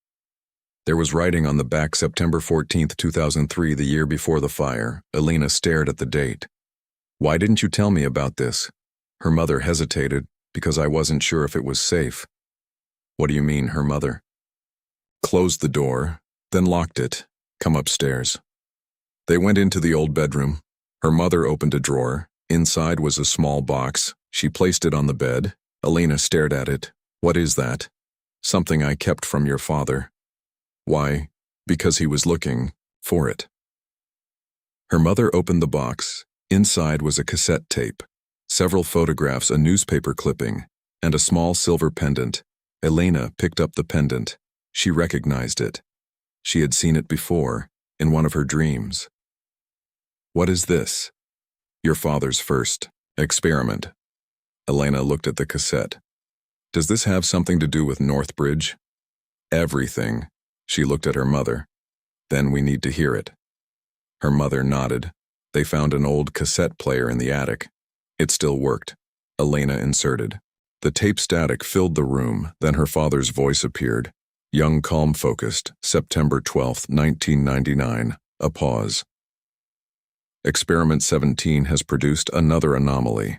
There was writing on the back: September 14th, 2003, the year before the fire. Elena stared at the date. "Why didn't you tell me about this?" Her mother hesitated. "Because I wasn't sure if it was safe." "What do you mean?" Her mother closed the door, then locked it. "Come upstairs." They went into the old bedroom. Her mother opened a drawer. Inside was a small box. She placed it on the bed. Elena stared at it. What is that? Something I kept from your father. Why? Because he was looking for it. Her mother opened the box. Inside was a cassette tape, several photographs, a newspaper clipping, and a small silver pendant. Elena picked up the pendant. She recognized it. She had seen it before, in one of her dreams. What is this? Your father's first experiment. Elena looked at the cassette. Does this have something to do with Northbridge? Everything. She looked at her mother. Then we need to hear it. Her mother nodded. They found an old cassette player in the attic. It still worked. Elena inserted. The tape static filled the room, then her father's voice appeared. Young, calm, focused, September 12, 1999. A pause. Experiment 17 has produced another anomaly.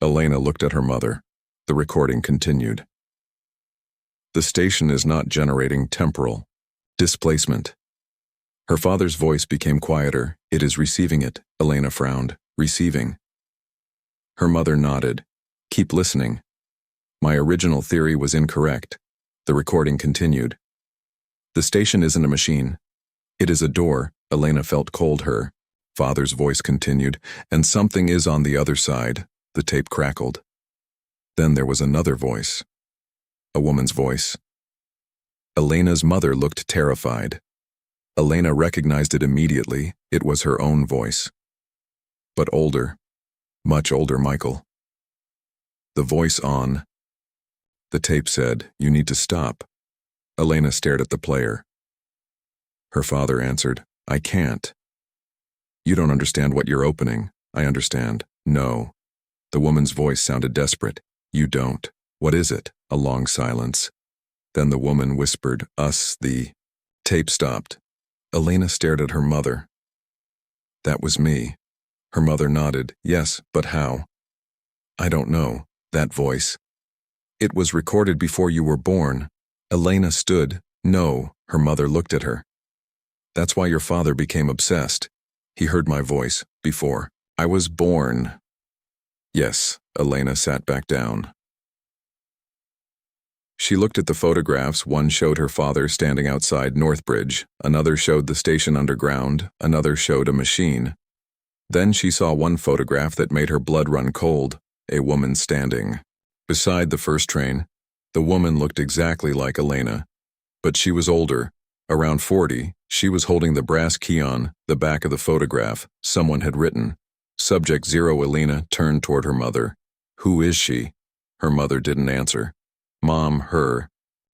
Elena looked at her mother. The recording continued. The station is not generating temporal displacement. Her father's voice became quieter. It is receiving it. Elena frowned. Receiving. Her mother nodded. Keep listening. My original theory was incorrect. The recording continued. The station isn't a machine. It is a door. Elena felt cold. Her father's voice continued, and something is on the other side. The tape crackled. Then there was another voice. A woman's voice. Elena's mother looked terrified. Elena recognized it immediately. It was her own voice. But older. Much older Michael. The voice on. The tape said, "You need to stop." Elena stared at the player. Her father answered, "I can't." "You don't understand what you're opening." "I understand." "No." The woman's voice sounded desperate. "You don't." "What is it?" A long silence. Then the woman whispered, "Us." The tape stopped. Elena stared at her mother. "That was me." Her mother nodded. "Yes, but how?" "I don't know." That voice. "It was recorded before you were born." Elena stood. "No." Her mother looked at her. "That's why your father became obsessed. He heard my voice before I was born." "Yes." Elena sat back down. She looked at the photographs. One showed her father standing outside Northbridge, another showed the station underground, another showed a machine. Then she saw one photograph that made her blood run cold, a woman standing beside the first train. The woman looked exactly like Elena, but she was older, around 40. She was holding the brass key on the back of the photograph. Someone had written, "Subject 0." Elena turned toward her mother. "Who is she?" Her mother didn't answer. "Mom, her."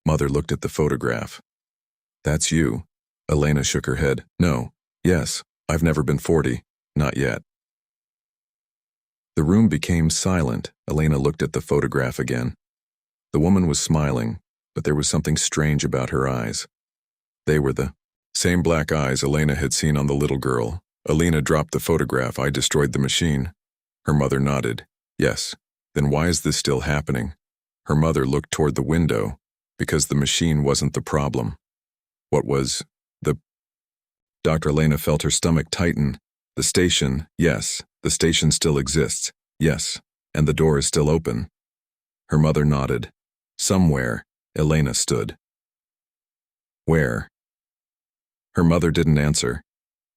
Mother looked at the photograph. "That's you." Elena shook her head. "No." "Yes, I've never been 40. Not yet." The room became silent. Elena looked at the photograph again. The woman was smiling, but there was something strange about her eyes. They were the same black eyes Elena had seen on the little girl. Elena dropped the photograph. "I destroyed the machine." Her mother nodded. "Yes. Then why is this still happening?" Her mother looked toward the window. "Because the machine wasn't the problem." "What was the—" Dr. Elena felt her stomach tighten. "The station, yes. The station still exists. Yes. And the door is still open." Her mother nodded. "Somewhere." Elena stood. "Where?" Her mother didn't answer.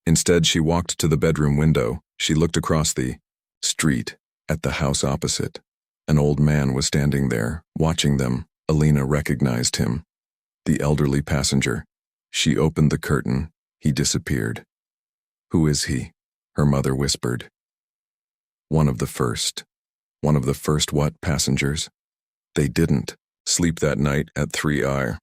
Instead, she walked to the bedroom window. She looked across the street at the house opposite. An old man was standing there, watching them. Elena recognized him. The elderly passenger. She opened the curtain. He disappeared. "Who is he?" Her mother whispered. One of the first." "One of the first what passengers?" "They didn't sleep that night at 3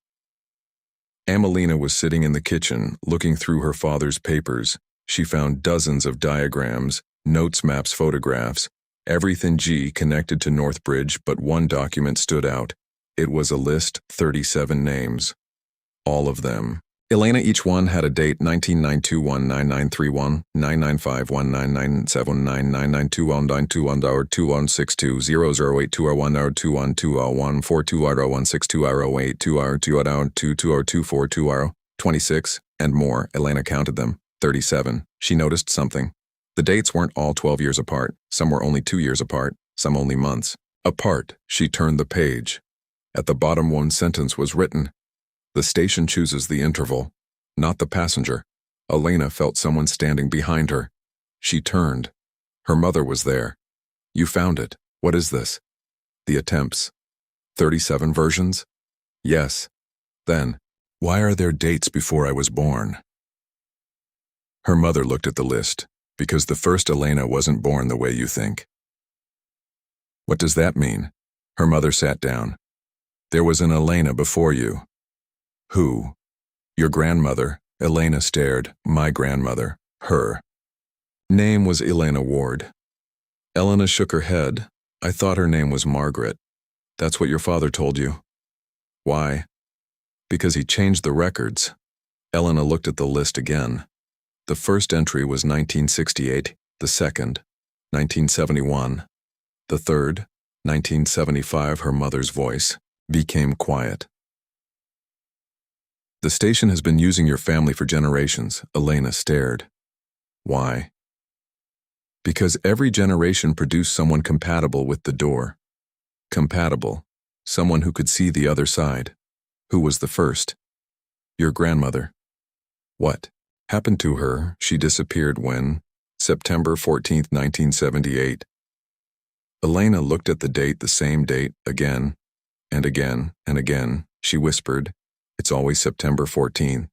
Amelina was sitting in the kitchen, looking through her father's papers. She found dozens of diagrams, notes, maps, photographs, everything connected to Northbridge, but one document stood out. It was a list, 37 names. All of them. Elena, each one had a date: 1992-19931, 995-1997192-162-008-201-212-162-012-162-008-202-224-2, and more. Elena counted them. 37. She noticed something. The dates weren't all 12 years apart. Some were only 2 years apart, some only months. Apart, she turned the page. At the bottom, one sentence was written. The station chooses the interval, not the passenger. Elena felt someone standing behind her. She turned. Her mother was there. You found it. What is this? The attempts. 37 versions? Yes. Then, why are there dates before I was born? Her mother looked at the list. Because the first Elena wasn't born the way you think. What does that mean? Her mother sat down. There was an Elena before you. Who? Your grandmother. Elena stared. My grandmother. Her. Name was Elena Ward. Elena shook her head. I thought her name was Margaret. That's what your father told you. Why? Because he changed the records. Elena looked at the list again. The first entry was 1968, the second, 1971. The third, 1975, her mother's voice, became quiet. The station has been using your family for generations. Elena stared. Why? Because every generation produced someone compatible with the door. Compatible. Someone who could see the other side. Who was the first? Your grandmother. What happened to her? She disappeared when? September 14, 1978. Elena looked at the date, the same date, again, and again, and again. She whispered, It's always September 14.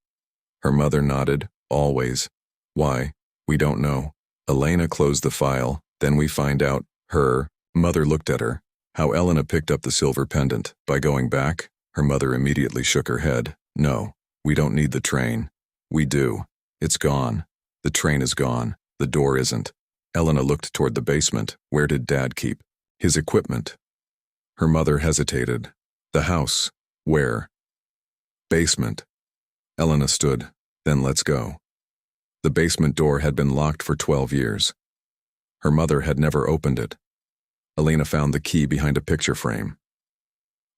Her mother nodded, Always. Why? We don't know. Elena closed the file, then we find out. Her mother looked at her. How Elena picked up the silver pendant. By going back? Her mother immediately shook her head. No, we don't need the train. We do. It's gone. The train is gone. The door isn't. Elena looked toward the basement. Where did Dad keep his equipment? Her mother hesitated. The house. Where? Basement. Elena stood. Then let's go. The basement door had been locked for 12 years. Her mother had never opened it. Elena found the key behind a picture frame.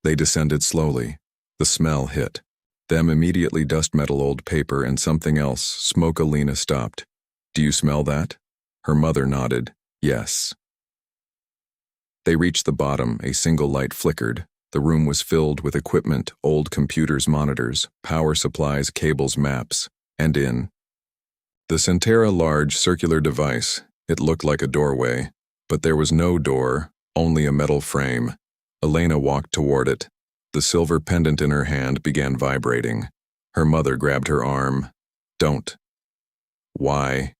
They descended slowly. The smell hit. Them immediately dust metal, old paper, and something else. Smoke. Elena stopped. Do you smell that? Her mother nodded. Yes. They reached the bottom. A single light flickered. The room was filled with equipment, old computers, monitors, power supplies, cables, maps, and in the Centera large circular device. It looked like a doorway, but there was no door, only a metal frame. Elena walked toward it. The silver pendant in her hand began vibrating. Her mother grabbed her arm. Don't. Why?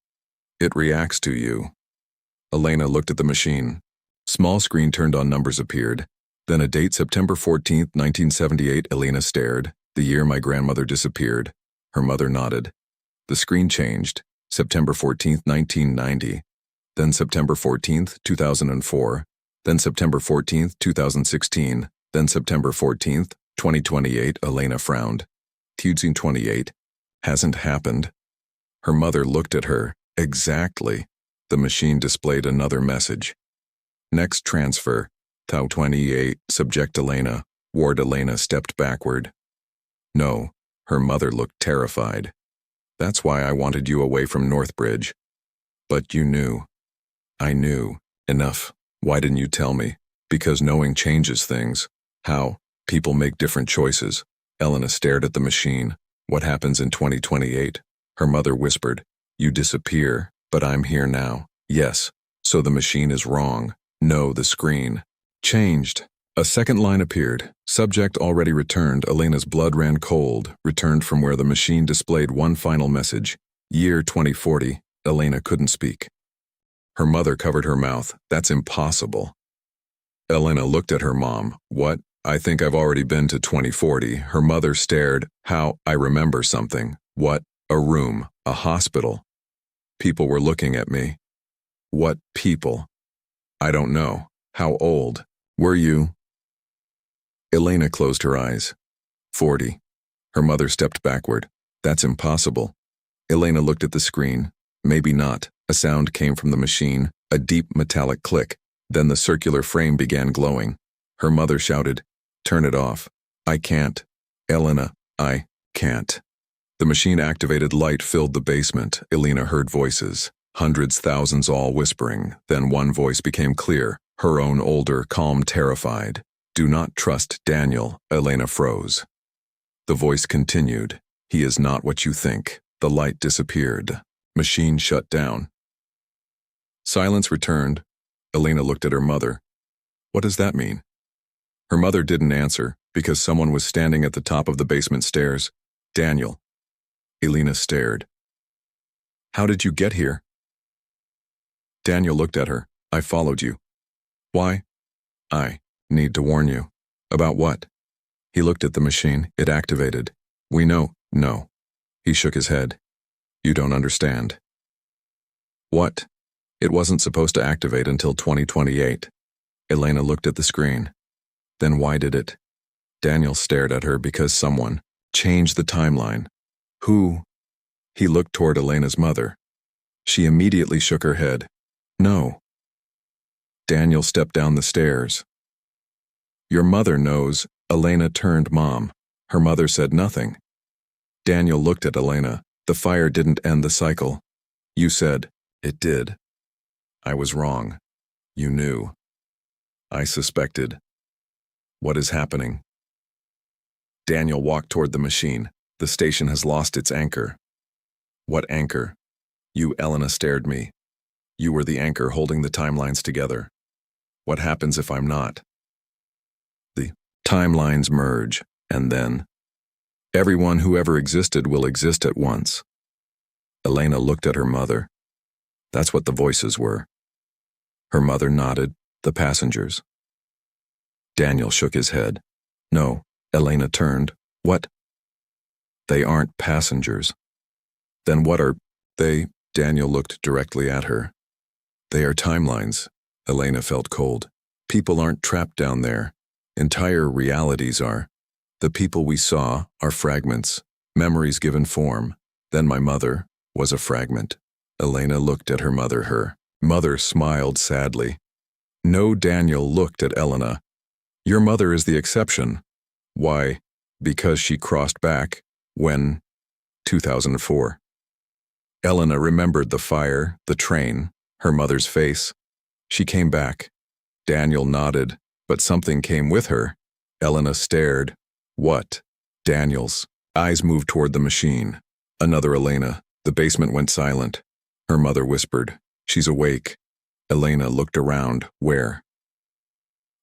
It reacts to you. Elena looked at the machine. Small screen turned on, numbers appeared. Then a date, September 14, 1978. Elena stared. The year my grandmother disappeared. Her mother nodded. The screen changed. September 14, 1990. Then September 14, 2004. Then September 14, 2016. Then September 14, 2028. Elena frowned. 28. Hasn't happened. Her mother looked at her. Exactly. The machine displayed another message. Next transfer. Tau 28. Subject Elena. Ward. Elena stepped backward. No. Her mother looked terrified. That's why I wanted you away from Northbridge. But you knew. I knew. Enough. Why didn't you tell me? Because knowing changes things. How? People make different choices. Elena stared at the machine. What happens in 2028? Her mother whispered. You disappear, but I'm here now. Yes. So the machine is wrong. No, the screen changed. A second line appeared. Subject already returned. Elena's blood ran cold, returned from where the machine displayed one final message. Year 2040. Elena couldn't speak. Her mother covered her mouth. That's impossible. Elena looked at her mom. What? I think I've already been to 2040. Her mother stared. How? I remember something. What? A room. A hospital. People were looking at me. What people? I don't know. How old were you? Elena closed her eyes. 40. Her mother stepped backward. That's impossible. Elena looked at the screen. Maybe not. A sound came from the machine, a deep metallic click. Then the circular frame began glowing. Her mother shouted, Turn it off. I can't. Elena, I can't. The machine activated. Light filled the basement. Elena heard voices. Hundreds, thousands all whispering. Then one voice became clear, her own older, calm, terrified. Do not trust Daniel. Elena froze. The voice continued. He is not what you think. The light disappeared. Machine shut down. Silence returned. Elena looked at her mother. What does that mean? Her mother didn't answer because someone was standing at the top of the basement stairs. Daniel. Elena stared. How did you get here? Daniel looked at her. I followed you. Why? I need to warn you. About what? He looked at the machine. It activated. We know. No. He shook his head. You don't understand. What? It wasn't supposed to activate until 2028. Elena looked at the screen. Then why did it? Daniel stared at her because someone changed the timeline. Who? He looked toward Elena's mother. She immediately shook her head. No. Daniel stepped down the stairs. Your mother knows. Elena turned mom. Her mother said nothing. Daniel looked at Elena. The fire didn't end the cycle. You said, it did. I was wrong. You knew. I suspected. What is happening? Daniel walked toward the machine. The station has lost its anchor. What anchor? You, Elena stared me. You were the anchor holding the timelines together. What happens if I'm not? The timelines merge, and then everyone who ever existed will exist at once. Elena looked at her mother. That's what the voices were. Her mother nodded. The passengers. Daniel shook his head. No. Elena turned. What? They aren't passengers. Then what are they? Daniel looked directly at her. They are timelines. Elena felt cold. People aren't trapped down there. Entire realities are. The people we saw are fragments, memories given form. Then my mother was a fragment. Elena looked at her mother. Her mother smiled sadly. No. Daniel looked at Elena. Your mother is the exception. Why? Because she crossed back. When? 2004. Elena remembered the fire, the train, her mother's face. She came back. Daniel nodded, but something came with her. Elena stared. What? Daniel's eyes moved toward the machine. Another Elena. The basement went silent. Her mother whispered, she's awake. Elena looked around. Where?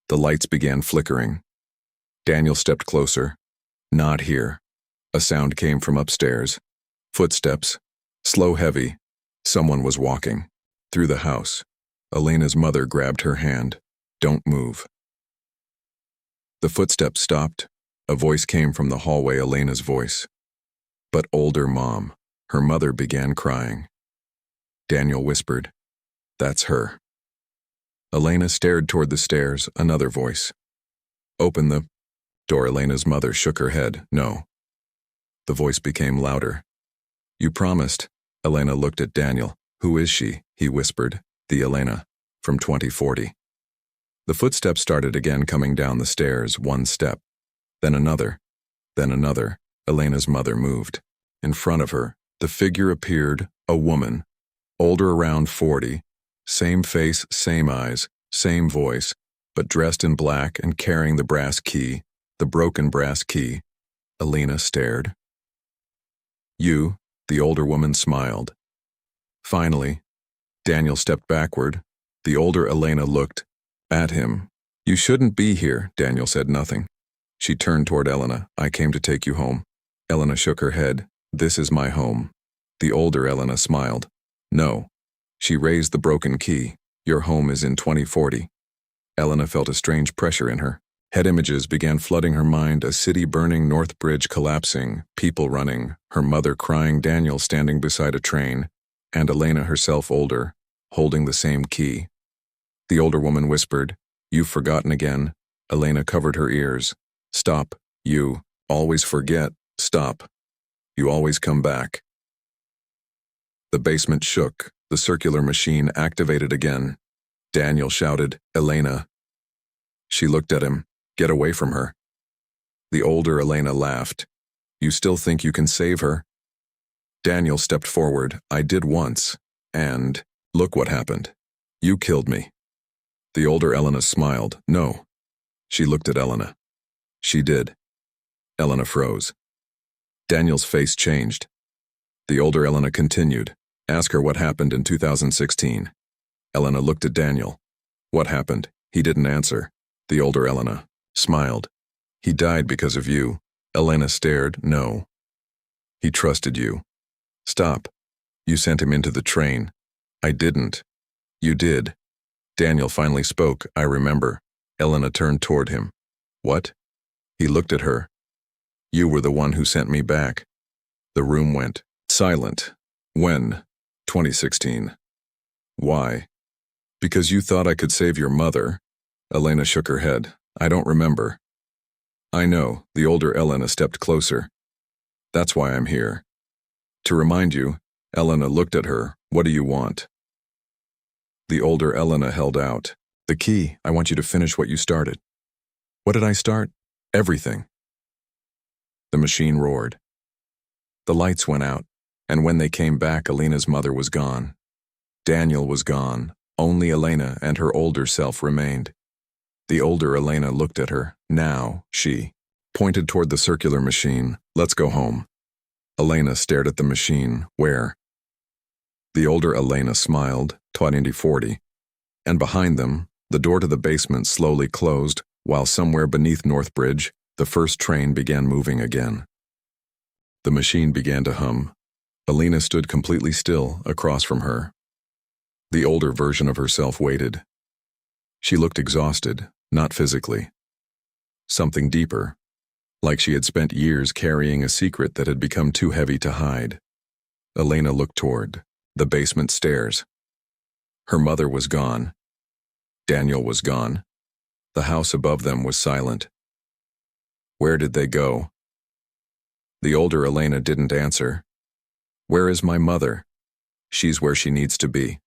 The lights began flickering. Daniel stepped closer. Not here. A sound came from upstairs. Footsteps. Slow, heavy. Someone was walking. Through the house. Elena's mother grabbed her hand. Don't move. The footsteps stopped. A voice came from the hallway, Elena's voice. But older mom. Her mother began crying. Daniel whispered, that's her. Elena stared toward the stairs, another voice. Open the door. Elena's mother shook her head. No. The voice became louder. You promised. Elena looked at Daniel. Who is she? He whispered. The Elena, from 2040. The footsteps started again, coming down the stairs, one step. Then another. Then another. Elena's mother moved. In front of her, the figure appeared, a woman. Older, around 40. Same face, same eyes, same voice, but dressed in black and carrying the brass key, the broken brass key. Elena stared. You, the older woman smiled. Finally, Daniel stepped backward. The older Elena looked at him. You shouldn't be here. Daniel said nothing. She turned toward Elena. I came to take you home. Elena shook her head. This is my home. The older Elena smiled. No. She raised the broken key. Your home is in 2040. Elena felt a strange pressure in her. Head images began flooding her mind, a city burning, North Bridge collapsing, people running, her mother crying, Daniel standing beside a train, and Elena herself older, holding the same key. The older woman whispered, You've forgotten again. Elena covered her ears. Stop. You always forget. Stop. You always come back. The basement shook. The circular machine activated again. Daniel shouted, Elena. She looked at him. Get away from her. The older Elena laughed. You still think you can save her? Daniel stepped forward. I did once. And look what happened. You killed me. The older Elena smiled. No. She looked at Elena. She did. Elena froze. Daniel's face changed. The older Elena continued. Ask her what happened in 2016. Elena looked at Daniel. What happened? He didn't answer. The older Elena smiled. He died because of you. Elena stared. No. He trusted you. Stop. You sent him into the train. I didn't. You did. Daniel finally spoke. I remember. Elena turned toward him. What? He looked at her. You were the one who sent me back. The room went silent. When? 2016. Why? Because you thought I could save your mother. Elena shook her head. I don't remember. I know. The older Elena stepped closer. That's why I'm here. To remind you. Elena looked at her. What do you want? The older Elena held out. The key. I want you to finish what you started. What did I start? Everything. The machine roared. The lights went out, and when they came back, Elena's mother was gone. Daniel was gone. Only Elena and her older self remained. The older Elena looked at her. Now, she pointed toward the circular machine. Let's go home. Elena stared at the machine. Where? The older Elena smiled, 2040, and behind them, the door to the basement slowly closed, while somewhere beneath Northbridge, the first train began moving again. The machine began to hum. Elena stood completely still across from her. The older version of herself waited. She looked exhausted, not physically. Something deeper, like she had spent years carrying a secret that had become too heavy to hide. Elena looked toward the basement stairs. Her mother was gone. Daniel was gone. The house above them was silent. Where did they go? The older Elena didn't answer. Where is my mother? She's where she needs to be.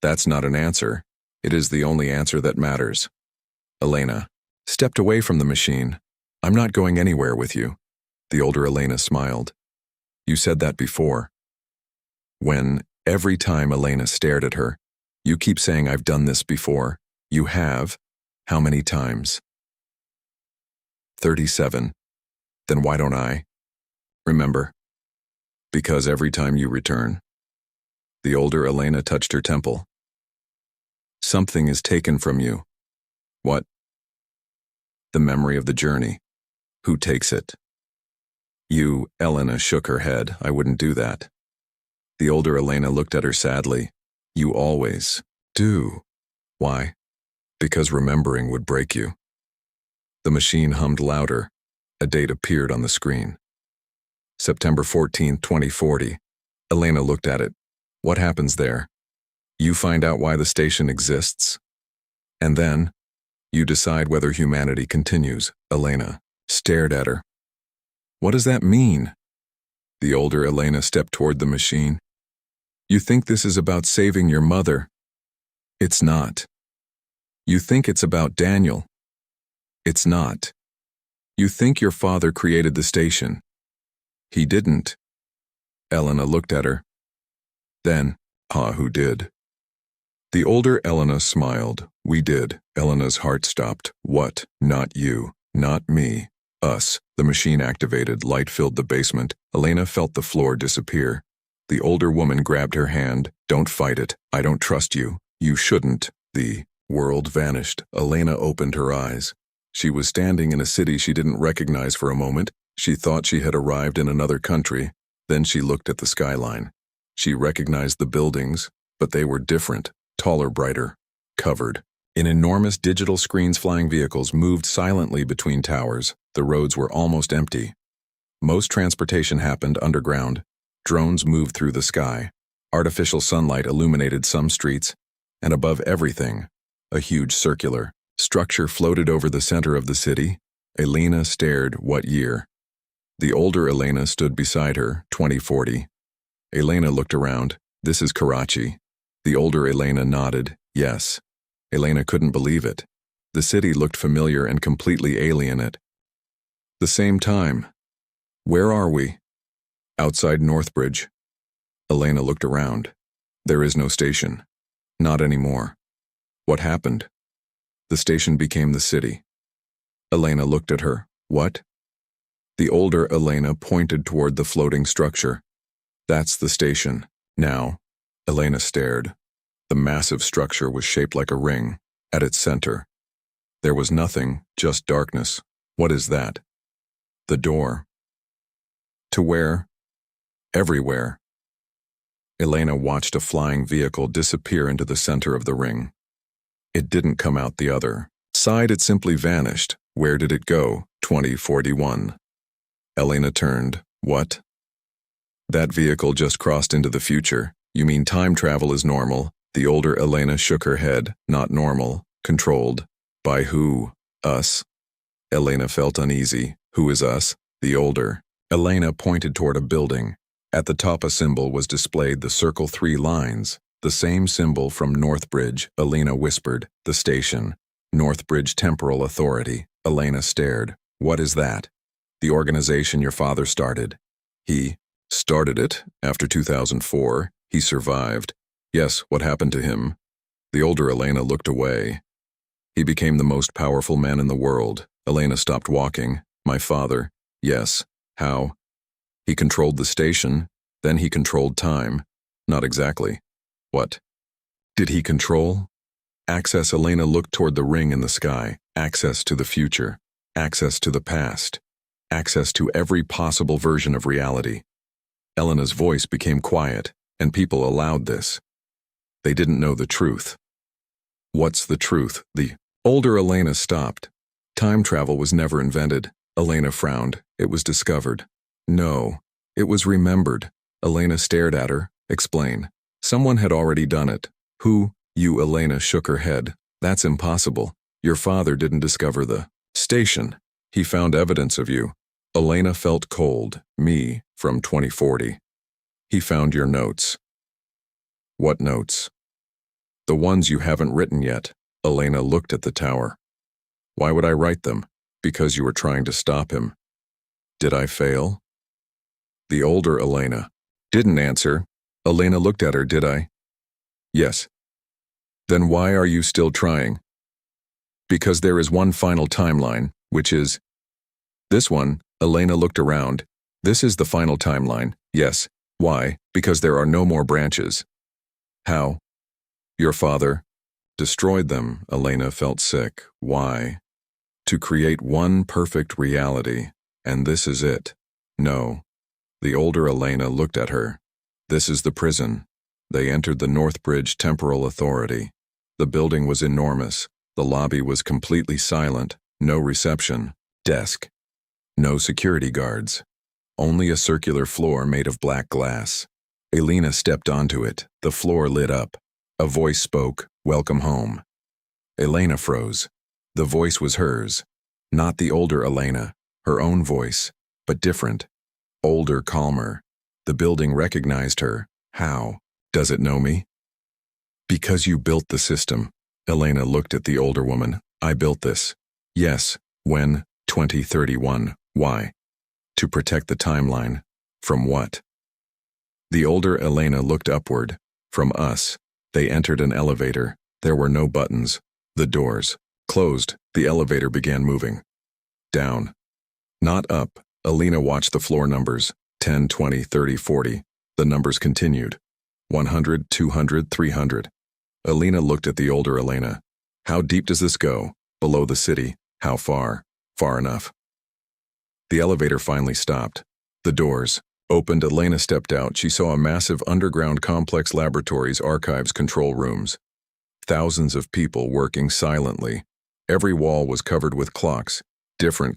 That's not an answer. It is the only answer that matters. Elena stepped away from the machine. I'm not going anywhere with you. The older Elena smiled. You said that before. When, every time Elena stared at her, you keep saying I've done this before. You have. How many times? 37. Then why don't I? Remember. Because every time you return. The older Elena touched her temple. Something is taken from you. What? The memory of the journey. Who takes it? You. Elena shook her head. I wouldn't do that. The older Elena looked at her sadly. You always do. Why? Because remembering would break you. The machine hummed louder. A date appeared on the screen. September 14, 2040. Elena looked at it. What happens there? You find out why the station exists. And then, you decide whether humanity continues. Elena stared at her. What does that mean? The older Elena stepped toward the machine. You think this is about saving your mother. It's not. You think it's about Daniel. It's not. You think your father created the station. He didn't. Elena looked at her. Then, who did? The older Elena smiled. We did. Elena's heart stopped. What? Not you. Not me. Us. The machine activated. Light filled the basement. Elena felt the floor disappear. The older woman grabbed her hand. Don't fight it. I don't trust you. You shouldn't. The world vanished. Elena opened her eyes. She was standing in a city she didn't recognize for a moment. She thought she had arrived in another country. Then she looked at the skyline. She recognized the buildings, but they were different, taller, brighter, covered. In enormous digital screens, flying vehicles moved silently between towers. The roads were almost empty. Most transportation happened underground. Drones moved through the sky. Artificial sunlight illuminated some streets, and above everything, a huge circular structure floated over the center of the city. Elena stared. What year? The older Elena stood beside her. 2040. Elena looked around. This is Karachi. The older Elena nodded. Yes. Elena couldn't believe it. The city looked familiar and completely alien at the same time. Where are we? Outside Northbridge. Elena looked around. There is no station. Not anymore. What happened? The station became the city. Elena looked at her. What? The older Elena pointed toward the floating structure. That's the station. Now, Elena stared. The massive structure was shaped like a ring. At its center, there was nothing, just darkness. What is that? The door. To where? Everywhere. Elena watched a flying vehicle disappear into the center of the ring. It didn't come out the other side, it simply vanished. Where did it go? 2041. Elena turned. What? That vehicle just crossed into the future. You mean time travel is normal? The older Elena shook her head. Not normal. Controlled. By who? Us. Elena felt uneasy. Who is us? The older. Elena pointed toward a building. At the top a symbol was displayed, the circle 3 lines. The same symbol from Northbridge, Elena whispered. The station. Northbridge Temporal Authority. Elena stared. What is that? The organization your father started. He started it after 2004. He survived. Yes, what happened to him? The older Elena looked away. He became the most powerful man in the world. Elena stopped walking. My father. Yes. How? He controlled the station, then he controlled time. Not exactly. What? Did he control? Access. Elena looked toward the ring in the sky. Access to the future. Access to the past. Access to every possible version of reality. Elena's voice became quiet, and people allowed this. They didn't know the truth. What's the truth? The older Elena stopped. Time travel was never invented. Elena frowned. It was discovered. No, it was remembered. Elena stared at her. Explain. Someone had already done it. Who? You. Elena shook her head. That's impossible. Your father didn't discover the station. He found evidence of you. Elena felt cold. Me, from 2040. He found your notes. What notes? The ones you haven't written yet. Elena looked at the tower. Why would I write them? Because you were trying to stop him. Did I fail? The older Elena didn't answer. Elena looked at her. Did I? Yes. Then why are you still trying? Because there is one final timeline, which is this one. Elena looked around. This is the final timeline. Yes. Why? Because there are no more branches. How? Your father destroyed them. Elena felt sick. Why? To create one perfect reality. And this is it. No. The older Elena looked at her. This is the prison. They entered the Northbridge Temporal Authority. The building was enormous. The lobby was completely silent. No reception. Desk. No security guards. Only a circular floor made of black glass. Elena stepped onto it. The floor lit up. A voice spoke. Welcome home. Elena froze. The voice was hers. Not the older Elena. Her own voice. But different. Older, calmer. The building recognized her. How? Does it know me? Because you built the system. Elena looked at the older woman. I built this. Yes. When? 2031. Why? To protect the timeline. From what? The older Elena looked upward. From us. They entered an elevator. There were no buttons. The doors closed. The elevator began moving. Down. Not up. Elena watched the floor numbers. 10, 20, 30, 40. The numbers continued. 100, 200, 300. Elena looked at the older Elena. How deep does this go? Below the city. How far? Far enough. The elevator finally stopped. The doors opened. Elena stepped out. She saw a massive underground complex, laboratories, archives, control rooms. Thousands of people working silently. Every wall was covered with clocks. Different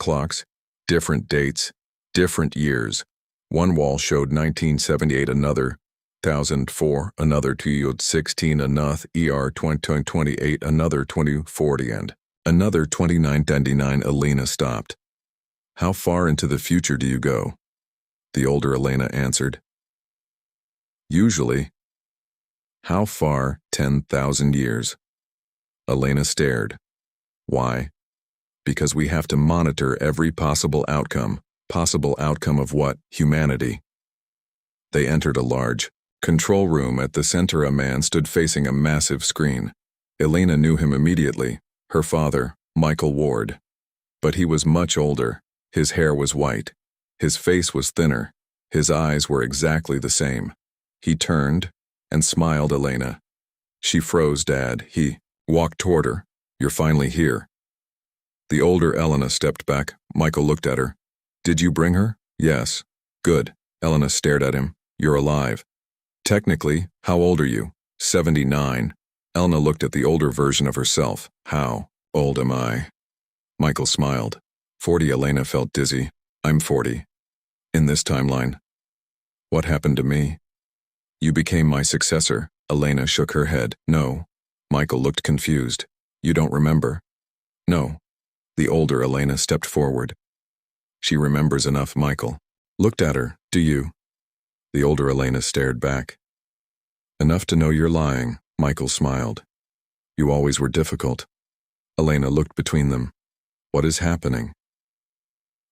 dates, different years. One wall showed 1978, another 1004, another 2016, another 2028, another 2040, and another 2999. Elena stopped. How far into the future do you go? The older Elena answered. Usually. How far? 10,000 years. Elena stared. Why? Because we have to monitor every possible outcome. Possible outcome of what? Humanity. They entered a large Control room. At the center, a man stood facing a massive screen. Elena knew him immediately, her father, Michael Ward. But he was much older. His hair was white. His face was thinner. His eyes were exactly the same. He turned and smiled at Elena. She froze, Dad. He walked toward her. You're finally here. The older Elena stepped back. Michael looked at her. Did you bring her? Yes. Good. Elena stared at him. You're alive. Technically, how old are you? 79. Elena looked at the older version of herself. How old am I? Michael smiled. 40. Elena felt dizzy. I'm 40. In this timeline. What happened to me? You became my successor. Elena shook her head. No. Michael looked confused. You don't remember? No. The older Elena stepped forward. She remembers enough. Michael looked at her. Do you? The older Elena stared back. Enough to know you're lying. Michael smiled. You always were difficult. Elena looked between them. What is happening?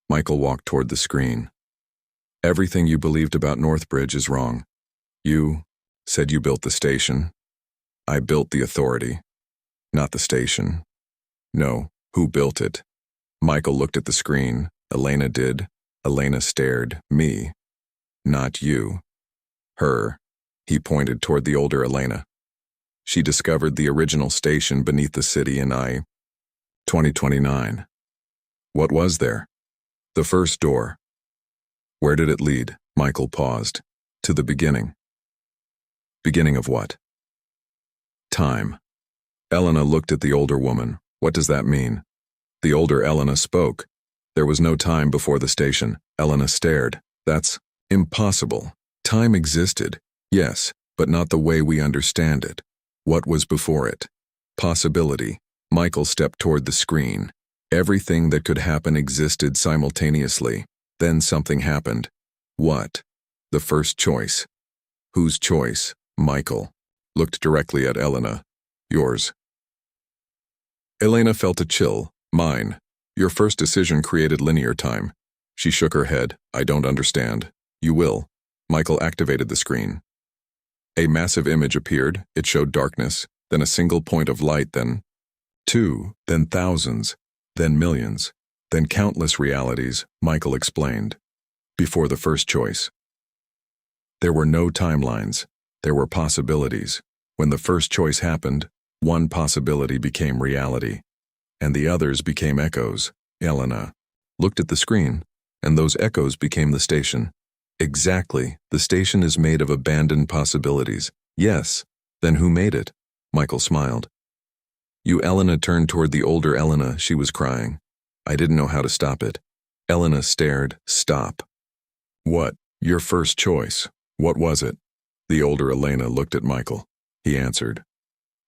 Michael walked toward the screen. Everything you believed about Northbridge is wrong. You said you built the station. I built the authority, not the station. No, who built it? Michael looked at the screen. Elena did. Elena stared. Me. Not you. Her. He pointed toward the older Elena. She discovered the original station beneath the city in 2029. What was there? The first door. Where did it lead? Michael paused. To the beginning. Beginning of what? Time. Elena looked at the older woman. What does that mean? The older Elena spoke. There was no time before the station. Elena stared. That's impossible. Time existed, yes, but not the way we understand it. What was before it? Possibility. Michael stepped toward the screen. Everything that could happen existed simultaneously. Then something happened. What? The first choice. Whose choice? Michael looked directly at Elena. Yours. Elena felt a chill. Mine. Your first decision created linear time. She shook her head. I don't understand. You will. Michael activated the screen. A massive image appeared. It showed darkness, then a single point of light, then two, then thousands, then millions, then countless realities, Michael explained. Before the first choice. There were no timelines. There were possibilities. When the first choice happened, one possibility became reality, and the others became echoes. Elena looked at the screen, and those echoes became the station. Exactly, the station is made of abandoned possibilities. Yes, then who made it? Michael smiled. You. Elena turned toward the older Elena. She was crying. I didn't know how to stop it. Elena stared. Stop. What? Your first choice. What was it? The older Elena looked at Michael. He answered.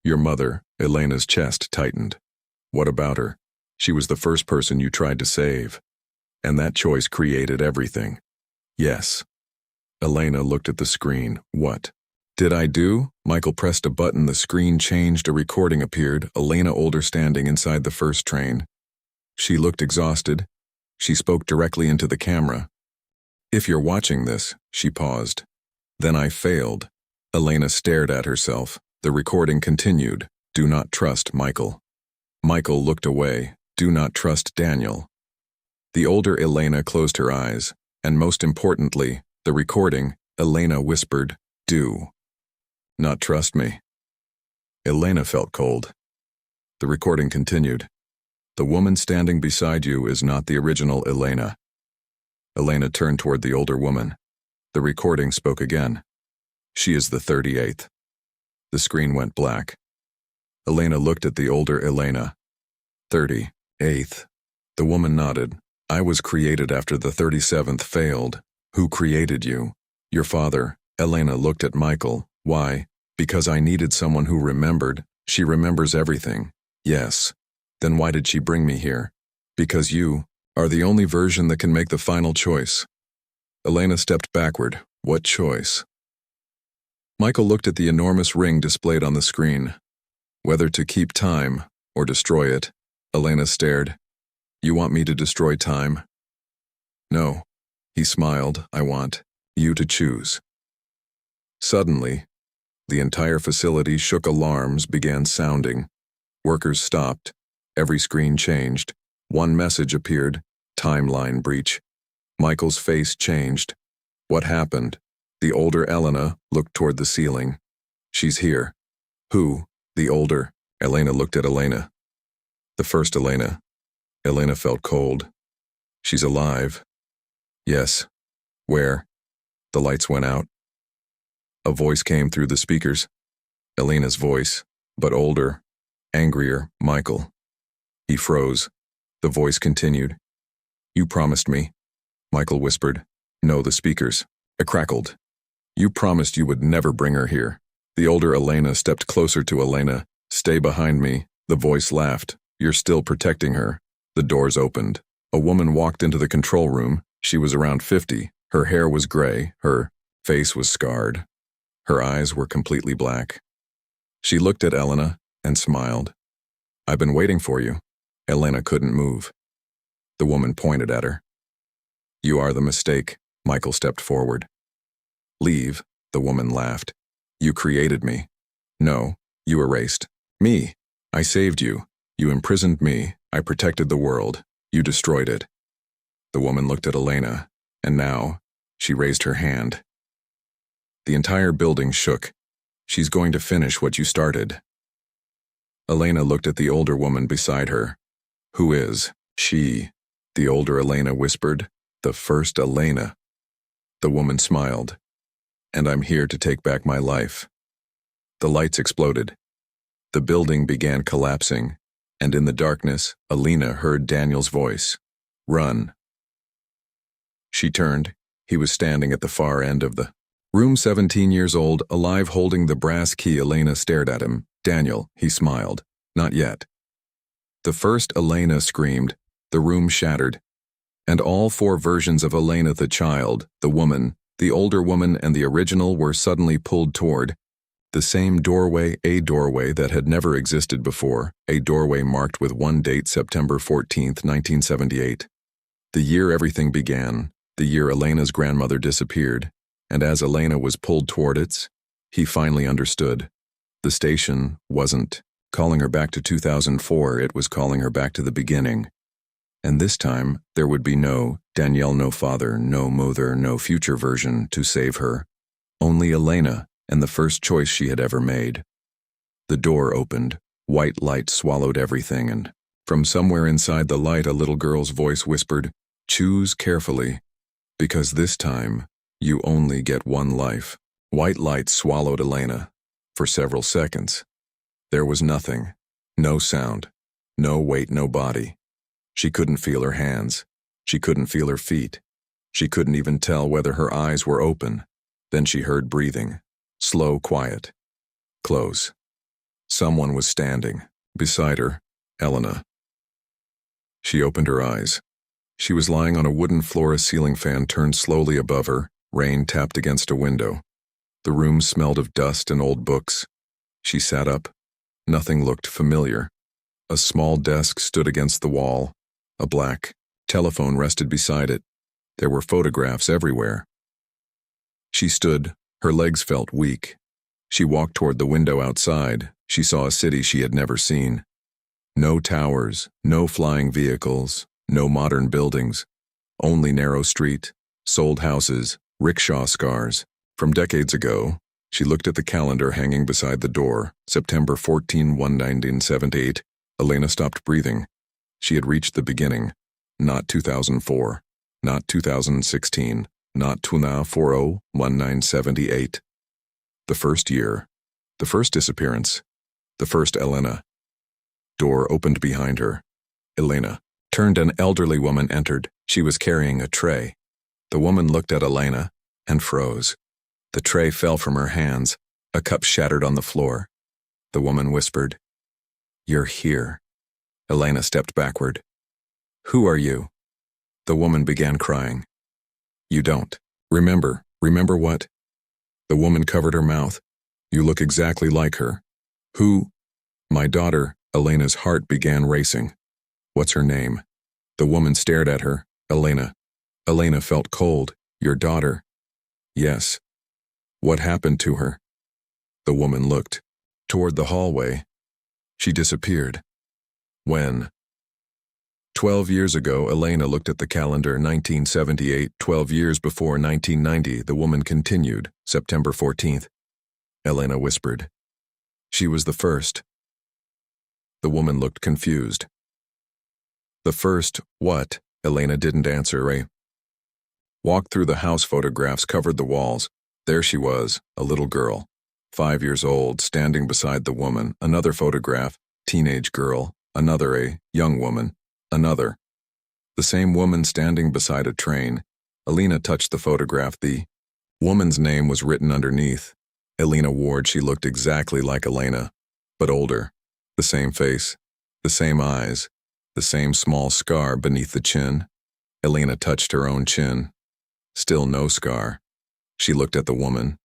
Your mother. Elena's chest tightened. What about her? She was the first person you tried to save. And that choice created everything. Yes. Elena looked at the screen. What did I do? Michael pressed a button. The screen changed. A recording appeared. Elena older standing inside the first train. She looked exhausted. She spoke directly into the camera. If you're watching this, she paused. Then I failed. Elena stared at herself. The recording continued. Do not trust Michael. Michael looked away. Do not trust Daniel. The older Elena closed her eyes, and most importantly, the recording, Elena whispered, do not trust me. Elena felt cold. The recording continued. The woman standing beside you is not the original Elena. Elena turned toward the older woman. The recording spoke again. She is the 38th. The screen went black. Elena looked at the older Elena. 38th. The woman nodded. I was created after the 37th failed. Who created you? Your father. Elena looked at Michael. Why? Because I needed someone who remembered. She remembers everything. Yes. Then why did she bring me here? Because you are the only version that can make the final choice. Elena stepped backward. What choice? Michael looked at the enormous ring displayed on the screen. Whether to keep time or destroy it. Elena stared. You want me to destroy time? No. He smiled. I want you to choose. Suddenly, the entire facility shook. Alarms began sounding. Workers stopped. Every screen changed. One message appeared: timeline breach. Michael's face changed. What happened? The older Elena looked toward the ceiling. She's here. Who? The older. Elena looked at Elena. The first Elena. Elena felt cold. She's alive. Yes. Where? The lights went out. A voice came through the speakers. Elena's voice, but older, angrier. Michael. He froze. The voice continued. You promised me. Michael whispered. No, the speakers. It crackled. You promised you would never bring her here. The older Elena stepped closer to Elena. Stay behind me. The voice laughed. You're still protecting her. The doors opened. A woman walked into the control room. She was around 50. Her hair was gray. Her face was scarred. Her eyes were completely black. She looked at Elena and smiled. I've been waiting for you. Elena couldn't move. The woman pointed at her. You are the mistake. Michael stepped forward. Leave, the woman laughed. You created me. No, you erased me. I saved you. You imprisoned me. I protected the world. You destroyed it. The woman looked at Elena, and now she raised her hand. The entire building shook. She's going to finish what you started. Elena looked at the older woman beside her. Who is she? The older Elena whispered. The first Elena. The woman smiled. And I'm here to take back my life. The lights exploded. The building began collapsing, and in the darkness, Elena heard Daniel's voice. Run. She turned. He was standing at the far end of the room, 17 years old, alive, holding the brass key. Elena stared at him. Daniel, he smiled. Not yet. The first Elena screamed. The room shattered. And all four versions of Elena, the child, the woman, the older woman, and the original, were suddenly pulled toward the same doorway, a doorway that had never existed before, a doorway marked with one date, September 14th, 1978. The year everything began, the year Elena's grandmother disappeared, and as Elena was pulled toward it, he finally understood. The station wasn't calling her back to 2004, it was calling her back to the beginning. And this time, there would be no Danielle, no father, no mother, no future version to save her. Only Elena, and the first choice she had ever made. The door opened, white light swallowed everything, and from somewhere inside the light a little girl's voice whispered, choose carefully, because this time, you only get one life. White light swallowed Elena. For several seconds. There was nothing. No sound. No weight, no body. She couldn't feel her hands. She couldn't feel her feet. She couldn't even tell whether her eyes were open. Then she heard breathing. Slow, quiet. Close. Someone was standing. Beside her, Elena. She opened her eyes. She was lying on a wooden floor. A ceiling fan turned slowly above her. Rain tapped against a window. The room smelled of dust and old books. She sat up. Nothing looked familiar. A small desk stood against the wall. A black telephone rested beside it. There were photographs everywhere. She stood. Her legs felt weak. She walked toward the window outside. She saw a city she had never seen. No towers, no flying vehicles, no modern buildings. Only narrow street, sold houses, rickshaw scars. From decades ago, she looked at the calendar hanging beside the door. September 14, 1978. Elena stopped breathing. She had reached the beginning. Not 2004. Not 2016. Not 2040, 1978. The first year. The first disappearance. The first Elena. Door opened behind her. Elena turned. An elderly woman entered. She was carrying a tray. The woman looked at Elena and froze. The tray fell from her hands. A cup shattered on the floor. The woman whispered, "You're here." Elena stepped backward. "Who are you?" The woman began crying. "You don't. Remember what?" The woman covered her mouth. "You look exactly like her." "Who?" "My daughter." Elena's heart began racing. "What's her name?" The woman stared at her. "Elena." Elena felt cold. "Your daughter?" "Yes." What happened to her? The woman looked toward the hallway. She disappeared. When? 12 years ago, Elena looked at the calendar, 1978, 12 years before 1990, the woman continued, September 14th. Elena whispered. She was the first. The woman looked confused. The first, what? Elena didn't answer. A walk through the house, photographs covered the walls. There she was, a little girl, 5 years old, standing beside the woman. Another photograph, teenage girl. Another, a young woman. Another. The same woman standing beside a train. Elena touched the photograph. The woman's name was written underneath. Elena Ward. She looked exactly like Elena, but older. The same face, the same eyes, the same small scar beneath the chin. Elena touched her own chin. Still no scar. She looked at the woman.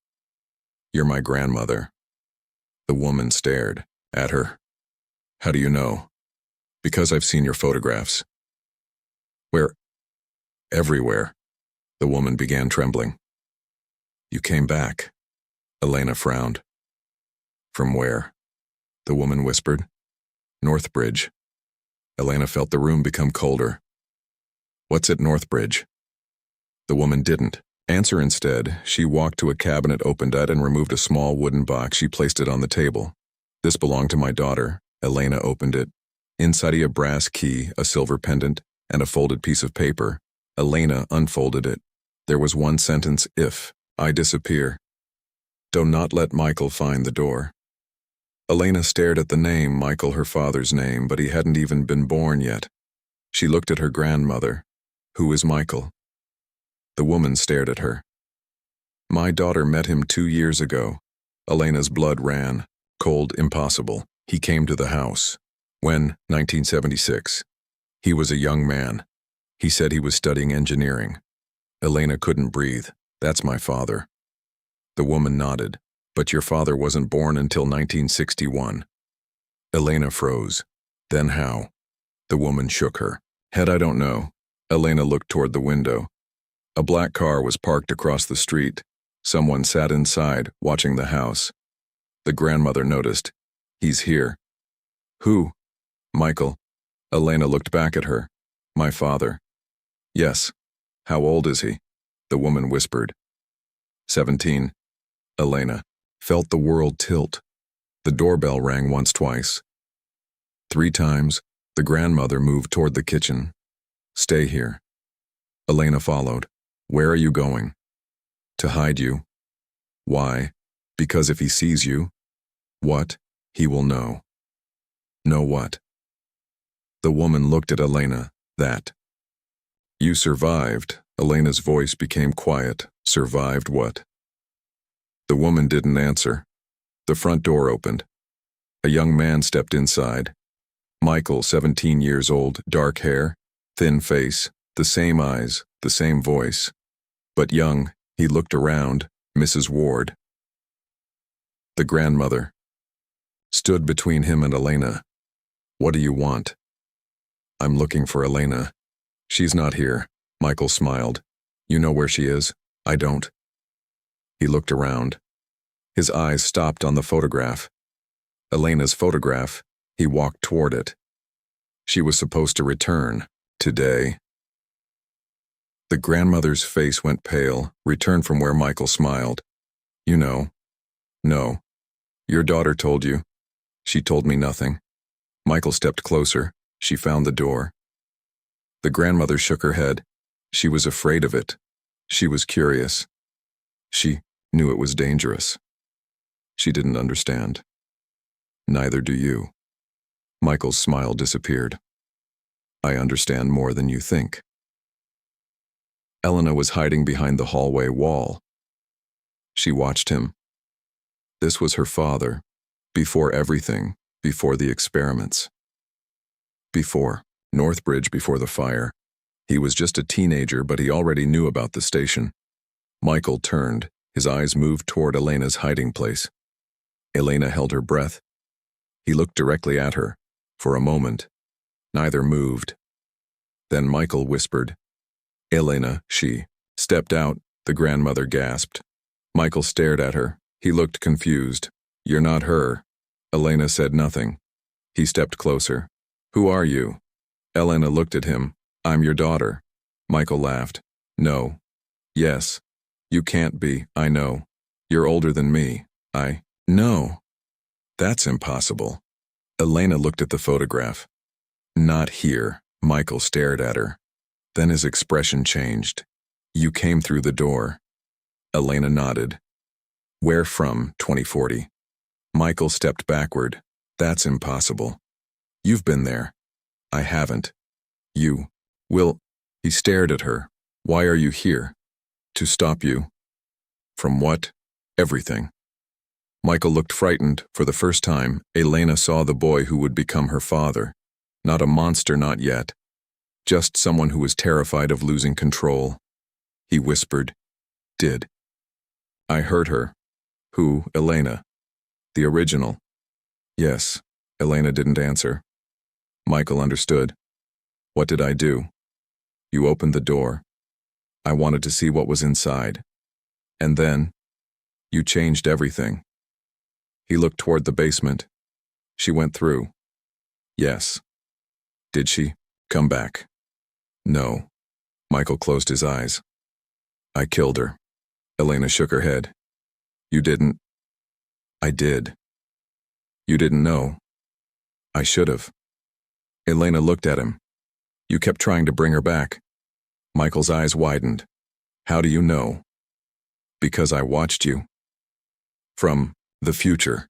You're my grandmother. The woman stared at her. How do you know? Because I've seen your photographs. Where? Everywhere. The woman began trembling. You came back. Elena frowned. From where? The woman whispered. Northbridge. Elena felt the room become colder. What's at Northbridge? The woman didn't answer. Instead, she walked to a cabinet, opened it, and removed a small wooden box. She placed it on the table. This belonged to my daughter. Elena opened it. Inside a brass key, a silver pendant, and a folded piece of paper. Elena unfolded it. There was one sentence: if I disappear, do not let Michael find the door. Elena stared at the name, Michael, her father's name, but he hadn't even been born yet. She looked at her grandmother. Who is Michael? The woman stared at her. My daughter met him 2 years ago. Elena's blood ran cold. Impossible. He came to the house. When? 1976. He was a young man. He said he was studying engineering. Elena couldn't breathe. That's my father. The woman nodded. But your father wasn't born until 1961. Elena froze. Then how? The woman shook her head. I don't know. Elena looked toward the window. A black car was parked across the street. Someone sat inside, watching the house. The grandmother noticed. He's here. Who? Michael. Elena looked back at her. My father. Yes. How old is he? The woman whispered. 17. Elena felt the world tilt. The doorbell rang once, twice. 3 times. The grandmother moved toward the kitchen. Stay here. Elena followed. Where are you going? To hide you. Why? Because if he sees you, what? He will know. Know what? The woman looked at Elena. That. You survived. Elena's voice became quiet. Survived what? The woman didn't answer. The front door opened. A young man stepped inside. Michael, 17 years old, dark hair, thin face, the same eyes, the same voice. But young. He looked around. Mrs. Ward. The grandmother stood between him and Elena. What do you want? I'm looking for Elena. She's not here. Michael smiled. You know where she is? I don't. He looked around. His eyes stopped on the photograph. Elena's photograph. He walked toward it. She was supposed to return today. The grandmother's face went pale, returned from where Michael smiled. You know. No. Your daughter told you. She told me nothing. Michael stepped closer. She found the door. The grandmother shook her head. She was afraid of it. She was curious. She knew it was dangerous. She didn't understand. Neither do you. Michael's smile disappeared. I understand more than you think. Elena was hiding behind the hallway wall. She watched him. This was her father. Before everything. Before the experiments. Before Northbridge, before the fire. He was just a teenager, but he already knew about the station. Michael turned. His eyes moved toward Elena's hiding place. Elena held her breath. He looked directly at her. For a moment. Neither moved. Then Michael whispered. Elena, she stepped out, the grandmother gasped. Michael stared at her. He looked confused. You're not her. Elena said nothing. He stepped closer. Who are you? Elena looked at him. I'm your daughter. Michael laughed. No. Yes. You can't be, I know. You're older than me. No. That's impossible. Elena looked at the photograph. Not here. Michael stared at her. Then his expression changed. You came through the door. Elena nodded. Where from, 2040? Michael stepped backward. That's impossible. You've been there. I haven't. You. Will. He stared at her. Why are you here? To stop you. From what? Everything. Michael looked frightened. For the first time, Elena saw the boy who would become her father. Not a monster, not yet. Just someone who was terrified of losing control. He whispered. Did. I hurt her. Who? Elena. The original. Yes. Elena didn't answer. Michael understood. What did I do? You opened the door. I wanted to see what was inside. And then, you changed everything. He looked toward the basement. She went through. Yes. Did she? Come back. No. Michael closed his eyes. I killed her. Elena shook her head. You didn't? I did. You didn't know? I should have. Elena looked at him. You kept trying to bring her back. Michael's eyes widened. How do you know? Because I watched you. From the future.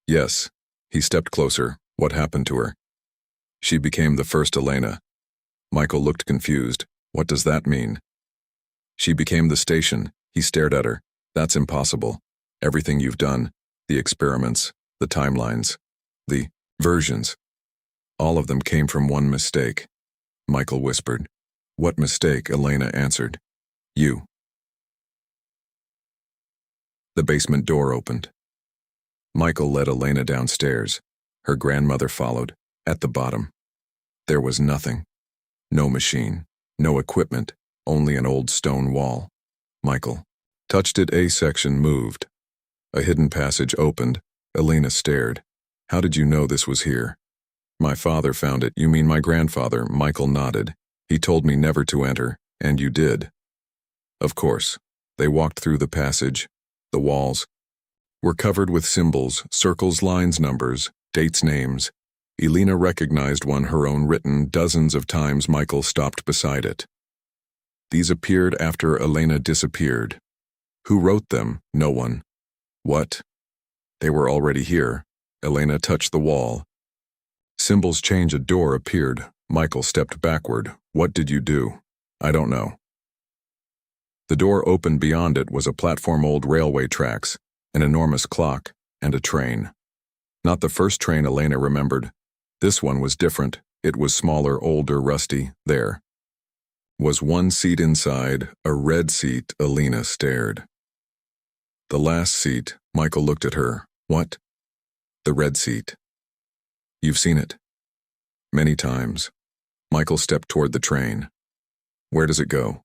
Yes. He stepped closer. What happened to her? She became the first Elena. Michael looked confused. What does that mean? She became the station. He stared at her. That's impossible. Everything you've done, the experiments, the timelines, the versions, all of them came from one mistake. Michael whispered. What mistake? Elena answered. You. The basement door opened. Michael led Elena downstairs. Her grandmother followed. At the bottom, there was nothing. No machine, no equipment, only an old stone wall. Michael touched it. A section moved. A hidden passage opened. Elena stared. How did you know this was here? My father found it. You mean my grandfather? Michael nodded. He told me never to enter, and you did. Of course. They walked through the passage. The walls were covered with symbols, circles, lines, numbers, dates, names. Elena recognized one, her own, written dozens of times. Michael stopped beside it. These appeared after Elena disappeared. Who wrote them? No one. What? They were already here. Elena touched the wall. Symbols change. A door appeared. Michael stepped backward. What did you do? I don't know. The door opened. Beyond it was a platform, old railway tracks, an enormous clock, and a train. Not the first train Elena remembered. This one was different. It was smaller, older, rusty. There was one seat inside, a red seat. Elena stared. The last seat. Michael looked at her. What? The red seat. You've seen it. Many times. Michael stepped toward the train. Where does it go?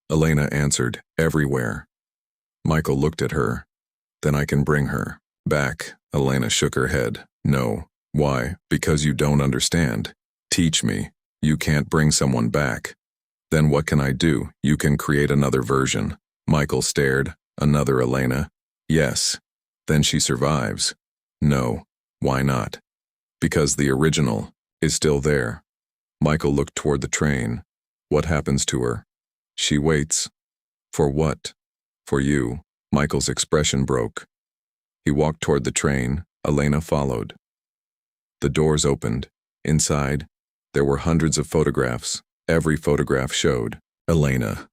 Elena answered, everywhere. Michael looked at her. Then I can bring her back. Elena shook her head. No. Why? Because you don't understand. Teach me. You can't bring someone back. Then what can I do? You can create another version. Michael stared. Another Elena? Yes. Then she survives. No. Why not? Because the original is still there. Michael looked toward the train. What happens to her? She waits. For what? For you. Michael's expression broke. He walked toward the train. Elena followed. The doors opened. Inside, there were hundreds of photographs. Every photograph showed Elena.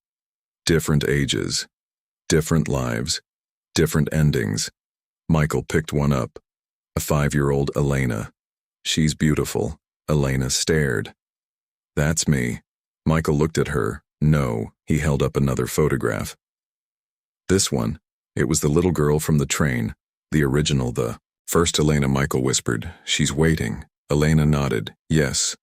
Different ages. Different lives. Different endings. Michael picked one up. A 5-year-old Elena. She's beautiful. Elena stared. That's me. Michael looked at her. No. He held up another photograph. This one. It was the little girl from the train. The original, the first Elena. Michael whispered. She's waiting. Elena nodded. Yes.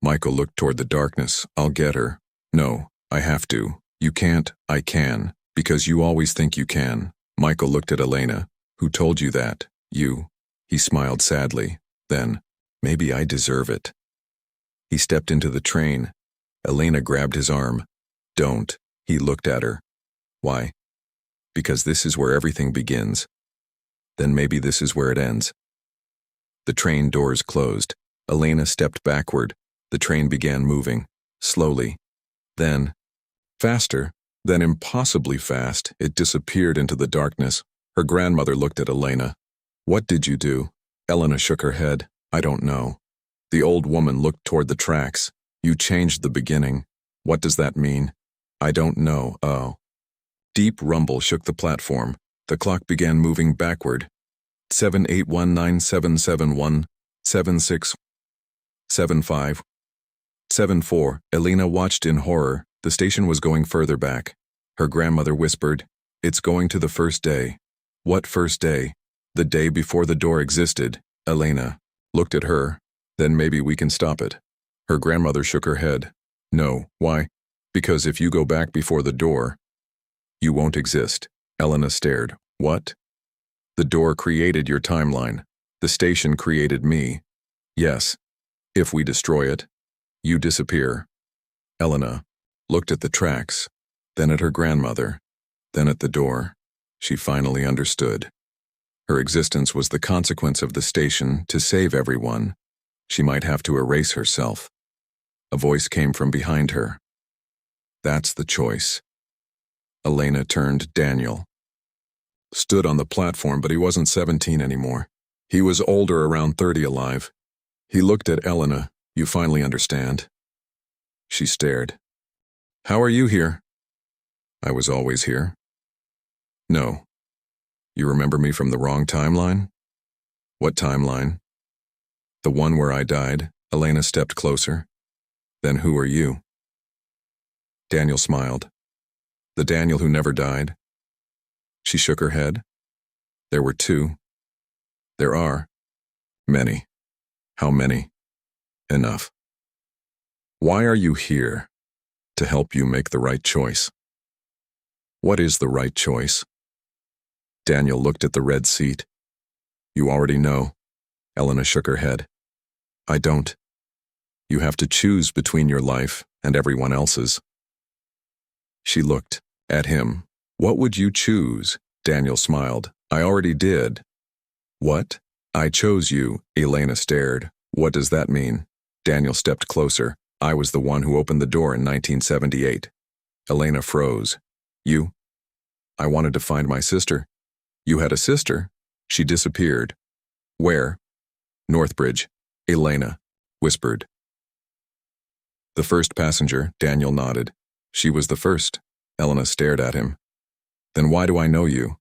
Michael looked toward the darkness. I'll get her. No. I have to. You can't. I can. Because you always think you can. Michael looked at Elena. Who told you that? You. He smiled sadly. Then, maybe I deserve it. He stepped into the train. Elena grabbed his arm. Don't. He looked at her. Why? Because this is where everything begins. Then maybe this is where it ends. The train doors closed. Elena stepped backward. The train began moving. Slowly. Then, faster. Then impossibly fast, it disappeared into the darkness. Her grandmother looked at Elena. What did you do? Elena shook her head. I don't know. The old woman looked toward the tracks. You changed the beginning. What does that mean? I don't know. Oh. Deep rumble shook the platform. The clock began moving backward. 7819771767 75 74. Elena watched in horror. The station was going further back. Her grandmother whispered, It's going to the first day. What first day? The day before the door existed. Elena looked at her. Then maybe we can stop it. Her grandmother shook her head. No, why? Because if you go back before the door, you won't exist. Elena stared. What? The door created your timeline. The station created me. Yes. If we destroy it, you disappear. Elena looked at the tracks, then at her grandmother, then at the door. She finally understood. Her existence was the consequence of the station to save everyone. She might have to erase herself. A voice came from behind her. That's the choice. Elena turned. Daniel stood on the platform, but he wasn't 17 anymore. He was older, around 30, alive. He looked at Elena. You finally understand? She stared. How are you here? I was always here. No. You remember me from the wrong timeline? What timeline? The one where I died. Elena stepped closer. Then who are you? Daniel smiled. The Daniel who never died. She shook her head. There were two. There are. Many. How many? Enough. Why are you here? To help you make the right choice. What is the right choice? Daniel looked at the red seat. You already know. Elena shook her head. I don't. You have to choose between your life and everyone else's. She looked at him. What would you choose? Daniel smiled. I already did. What? I chose you. Elena stared. What does that mean? Daniel stepped closer. I was the one who opened the door in 1978. Elena froze. You? I wanted to find my sister. You had a sister? She disappeared. Where? Northbridge. Elena whispered. The first passenger. Daniel nodded. She was the first. Elena stared at him. Then why do I know you?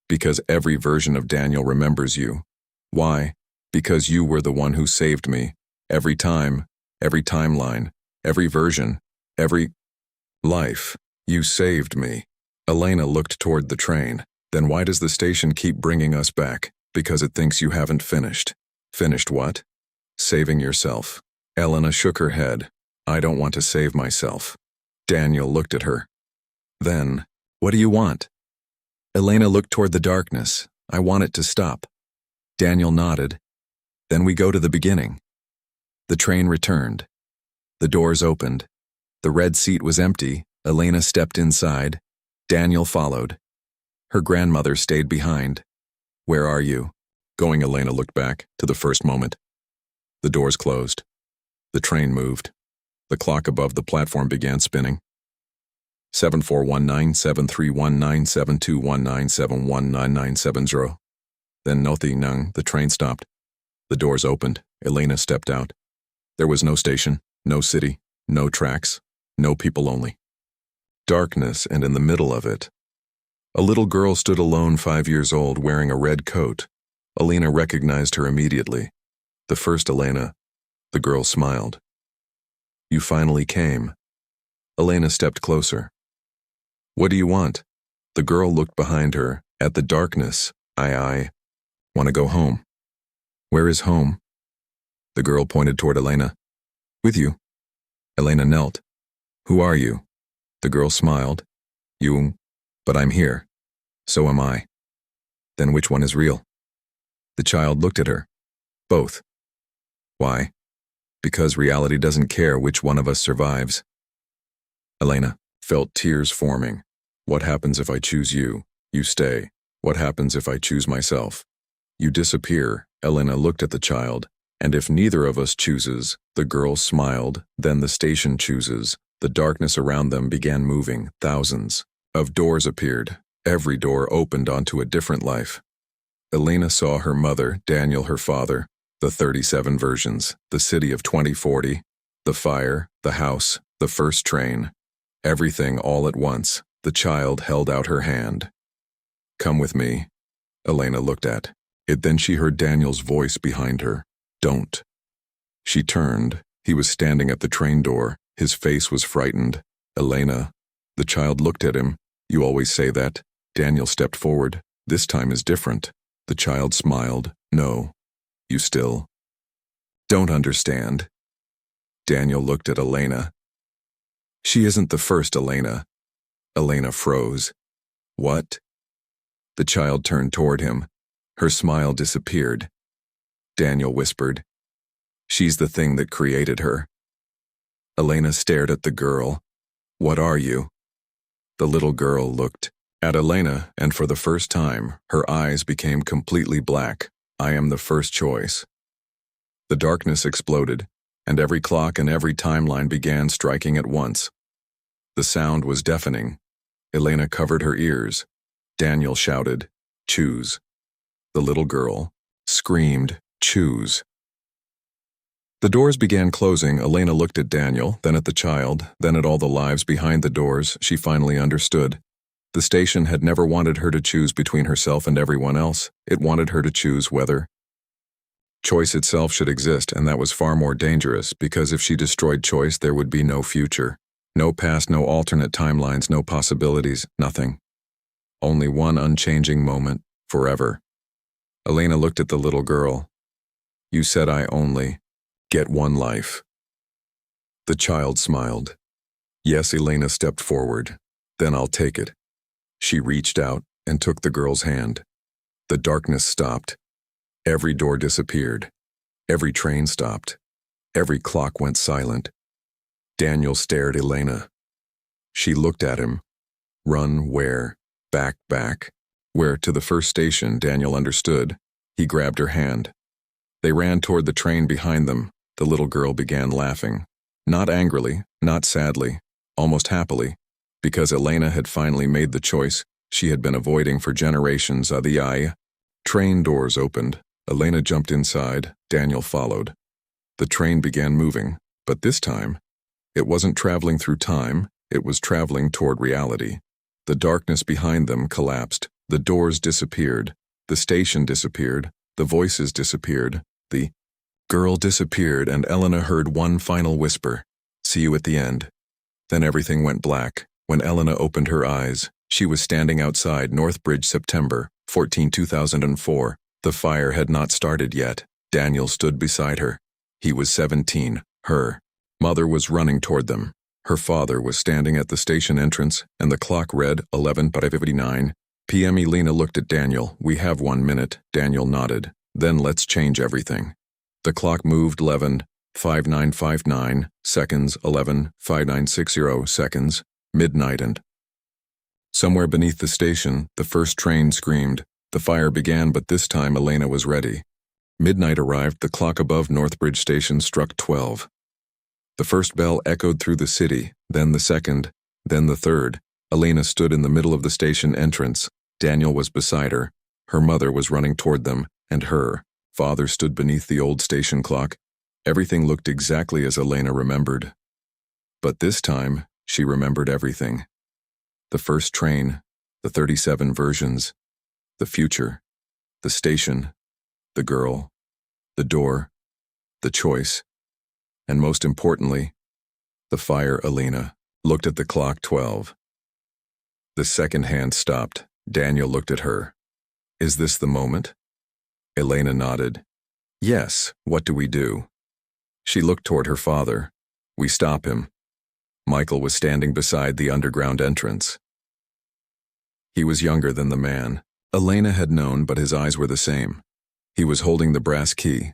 Because every version of Daniel remembers you. Why? Because you were the one who saved me. Every time, every timeline, every version, every life. You saved me. Elena looked toward the train. Then why does the station keep bringing us back? Because it thinks you haven't finished. Finished what? Saving yourself. Elena shook her head. I don't want to save myself. Daniel looked at her. Then, what do you want? Elena looked toward the darkness. I want it to stop. Daniel nodded. Then we go to the beginning. The train returned. The doors opened. The red seat was empty. Elena stepped inside. Daniel followed. Her grandmother stayed behind. Where are you? Going. Elena looked back to the first moment. The doors closed. The train moved. The clock above the platform began spinning. 741973197219719970. Then Nothi Nung, the train stopped. The doors opened. Elena stepped out. There was no station, no city, no tracks, no people, only darkness, and in the middle of it, a little girl stood alone, 5 years old, wearing a red coat. Elena recognized her immediately. The first Elena. The girl smiled. You finally came. Elena stepped closer. What do you want? The girl looked behind her, at the darkness. I want to go home. Where is home? The girl pointed toward Elena. With you. Elena knelt. Who are you? The girl smiled. You. But I'm here. So am I. Then which one is real? The child looked at her. Both. Why? Because reality doesn't care which one of us survives. Elena felt tears forming. What happens if I choose you? You stay. What happens if I choose myself? You disappear. Elena looked at the child. And if neither of us chooses, the girl smiled, then the station chooses. The darkness around them began moving. Thousands of doors appeared. Every door opened onto a different life. Elena saw her mother, Daniel her father, the 37 versions, the city of 2040, the fire, the house, the first train. Everything all at once. The child held out her hand. Come with me. Elena looked at it. Then she heard Daniel's voice behind her. Don't. She turned. He was standing at the train door. His face was frightened. Elena. The child looked at him. You always say that. Daniel stepped forward. This time is different. The child smiled. No. You still don't understand. Daniel looked at Elena. She isn't the first Elena. Elena froze. What? The child turned toward him. Her smile disappeared. Daniel whispered. She's the thing that created her. Elena stared at the girl. What are you? The little girl looked at Elena, and for the first time, her eyes became completely black. I am the first choice. The darkness exploded, and every clock and every timeline began striking at once. The sound was deafening. Elena covered her ears. Daniel shouted, choose. The little girl screamed, choose. The doors began closing. Elena looked at Daniel, then at the child, then at all the lives behind the doors. She finally understood. The station had never wanted her to choose between herself and everyone else. It wanted her to choose whether choice itself should exist, and that was far more dangerous, because if she destroyed choice, there would be no future. No past, no alternate timelines, no possibilities, nothing. Only one unchanging moment, forever. Elena looked at the little girl. You said I only get one life. The child smiled. Yes, Elena stepped forward. Then I'll take it. She reached out and took the girl's hand. The darkness stopped. Every door disappeared. Every train stopped. Every clock went silent. Daniel stared at Elena. She looked at him. Run where? Back, back. Where? To the first station. Daniel understood. He grabbed her hand. They ran toward the train behind them. The little girl began laughing. Not angrily, not sadly, almost happily, because Elena had finally made the choice she had been avoiding for generations. The train doors opened. Elena jumped inside. Daniel followed. The train began moving, but this time, it wasn't traveling through time, it was traveling toward reality. The darkness behind them collapsed. The doors disappeared. The station disappeared. The voices disappeared. The girl disappeared, and Elena heard one final whisper. See you at the end. Then everything went black. When Elena opened her eyes, she was standing outside Northbridge, September 14, 2004. The fire had not started yet. Daniel stood beside her. He was 17. Her mother was running toward them. Her father was standing at the station entrance, and the clock read 11:59 p.m. Elena looked at Daniel. We have 1 minute. Daniel nodded. Then let's change everything. The clock moved 11:5959 seconds, 11:5960 seconds, midnight, and somewhere beneath the station, the first train screamed. The fire began, but this time Elena was ready. Midnight arrived. The clock above Northbridge Station struck 12. The first bell echoed through the city, then the second, then the third. Elena stood in the middle of the station entrance. Daniel was beside her. Her mother was running toward them, and her father stood beneath the old station clock. Everything looked exactly as Elena remembered. But this time, she remembered everything. The first train, the 37 versions, the future, the station, the girl, the door, the choice, and most importantly, the fire. Elena looked at the clock. 12. The second hand stopped. Daniel looked at her. Is this the moment? Elena nodded. Yes, what do we do? She looked toward her father. We stop him. Michael was standing beside the underground entrance. He was younger than the man. Elena had known, but his eyes were the same. He was holding the brass key.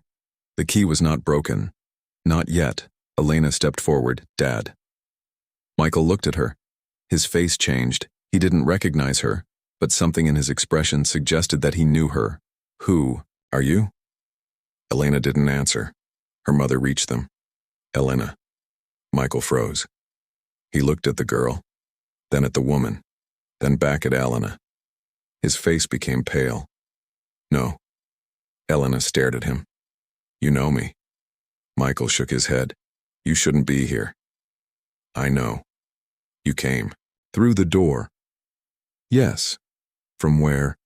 The key was not broken. Not yet. Elena stepped forward. Dad. Michael looked at her. His face changed. He didn't recognize her, but something in his expression suggested that he knew her. Who are you? Elena didn't answer. Her mother reached them. Elena. Michael froze. He looked at the girl, then at the woman, then back at Elena. His face became pale. No. Elena stared at him. You know me. Michael shook his head. You shouldn't be here. I know. You came. Through the door. Yes. From where?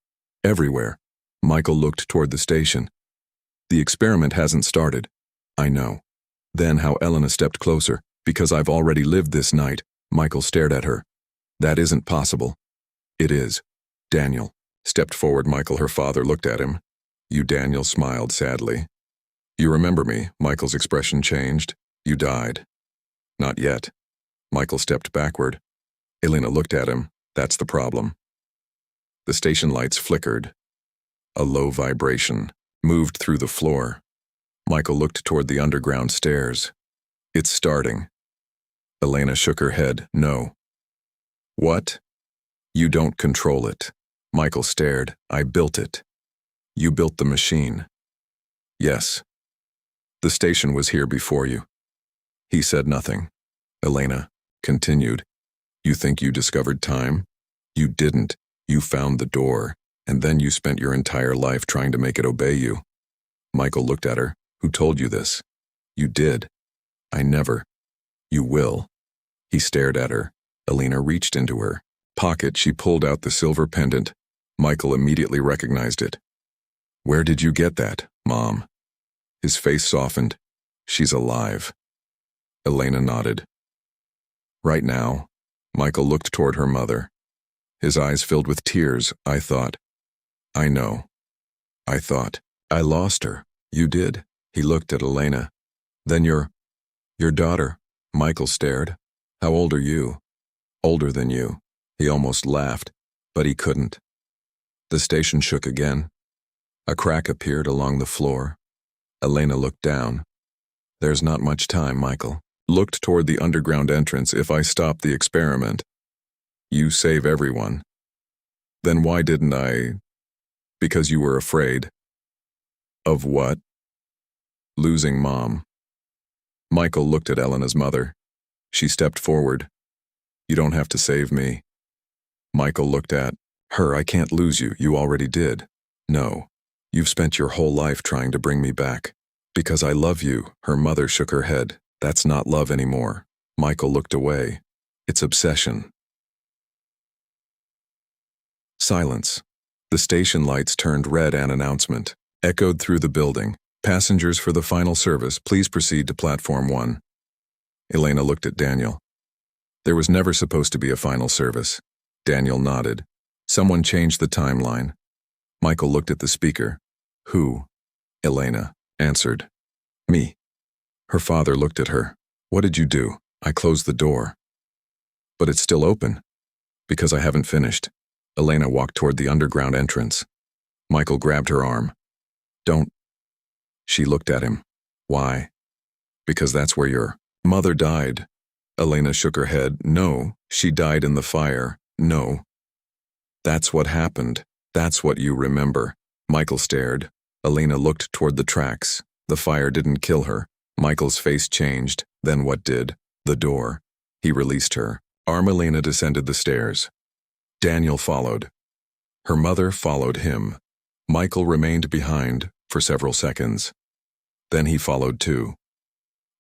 Everywhere. Michael looked toward the station. The experiment hasn't started. I know. Then how Elena stepped closer. Because I've already lived this night. Michael stared at her. That isn't possible. It is. Daniel stepped forward. Michael, her father, looked at him. You, Daniel smiled sadly. You remember me? Michael's expression changed. You died. Not yet. Michael stepped backward. Elena looked at him. That's the problem. The station lights flickered. A low vibration moved through the floor. Michael looked toward the underground stairs. It's starting. Elena shook her head. No. What? You don't control it. Michael stared. I built it. You built the machine. Yes. The station was here before you. He said nothing. Elena continued. You think you discovered time? You didn't. You found the door, and then you spent your entire life trying to make it obey you. Michael looked at her. Who told you this? You did. I never. You will. He stared at her. Elena reached into her pocket. She pulled out the silver pendant. Michael immediately recognized it. Where did you get that, Mom? His face softened. She's alive. Elena nodded. Right now. Michael looked toward her mother. His eyes filled with tears. I thought. I know. I thought. I lost her. You did. He looked at Elena. Then your daughter. Michael stared. How old are you? Older than you. He almost laughed, but he couldn't. The station shook again. A crack appeared along the floor. Elena looked down. There's not much time, Michael. Looked toward the underground entrance. If I stop the experiment, you save everyone. Then why didn't I? Because you were afraid. Of what? Losing Mom. Michael looked at Elena's mother. She stepped forward. You don't have to save me. Michael looked at her. I can't lose you. You already did. No. You've spent your whole life trying to bring me back. Because I love you. Her mother shook her head. That's not love anymore. Michael looked away. It's obsession. Silence. The station lights turned red. An announcement echoed through the building. Passengers for the final service, please proceed to platform 1. Elena looked at Daniel. There was never supposed to be a final service. Daniel nodded. Someone changed the timeline. Michael looked at the speaker. Who? Elena answered. Me. Her father looked at her. What did you do? I closed the door. But it's still open. Because I haven't finished. Elena walked toward the underground entrance. Michael grabbed her arm. Don't. She looked at him. Why? Because that's where your mother died. Elena shook her head. No, she died in the fire. No. That's what happened. That's what you remember. Michael stared. Elena looked toward the tracks. The fire didn't kill her. Michael's face changed. Then what did? The door. He released her. Elena descended the stairs. Daniel followed. Her mother followed him. Michael remained behind for several seconds. Then he followed too.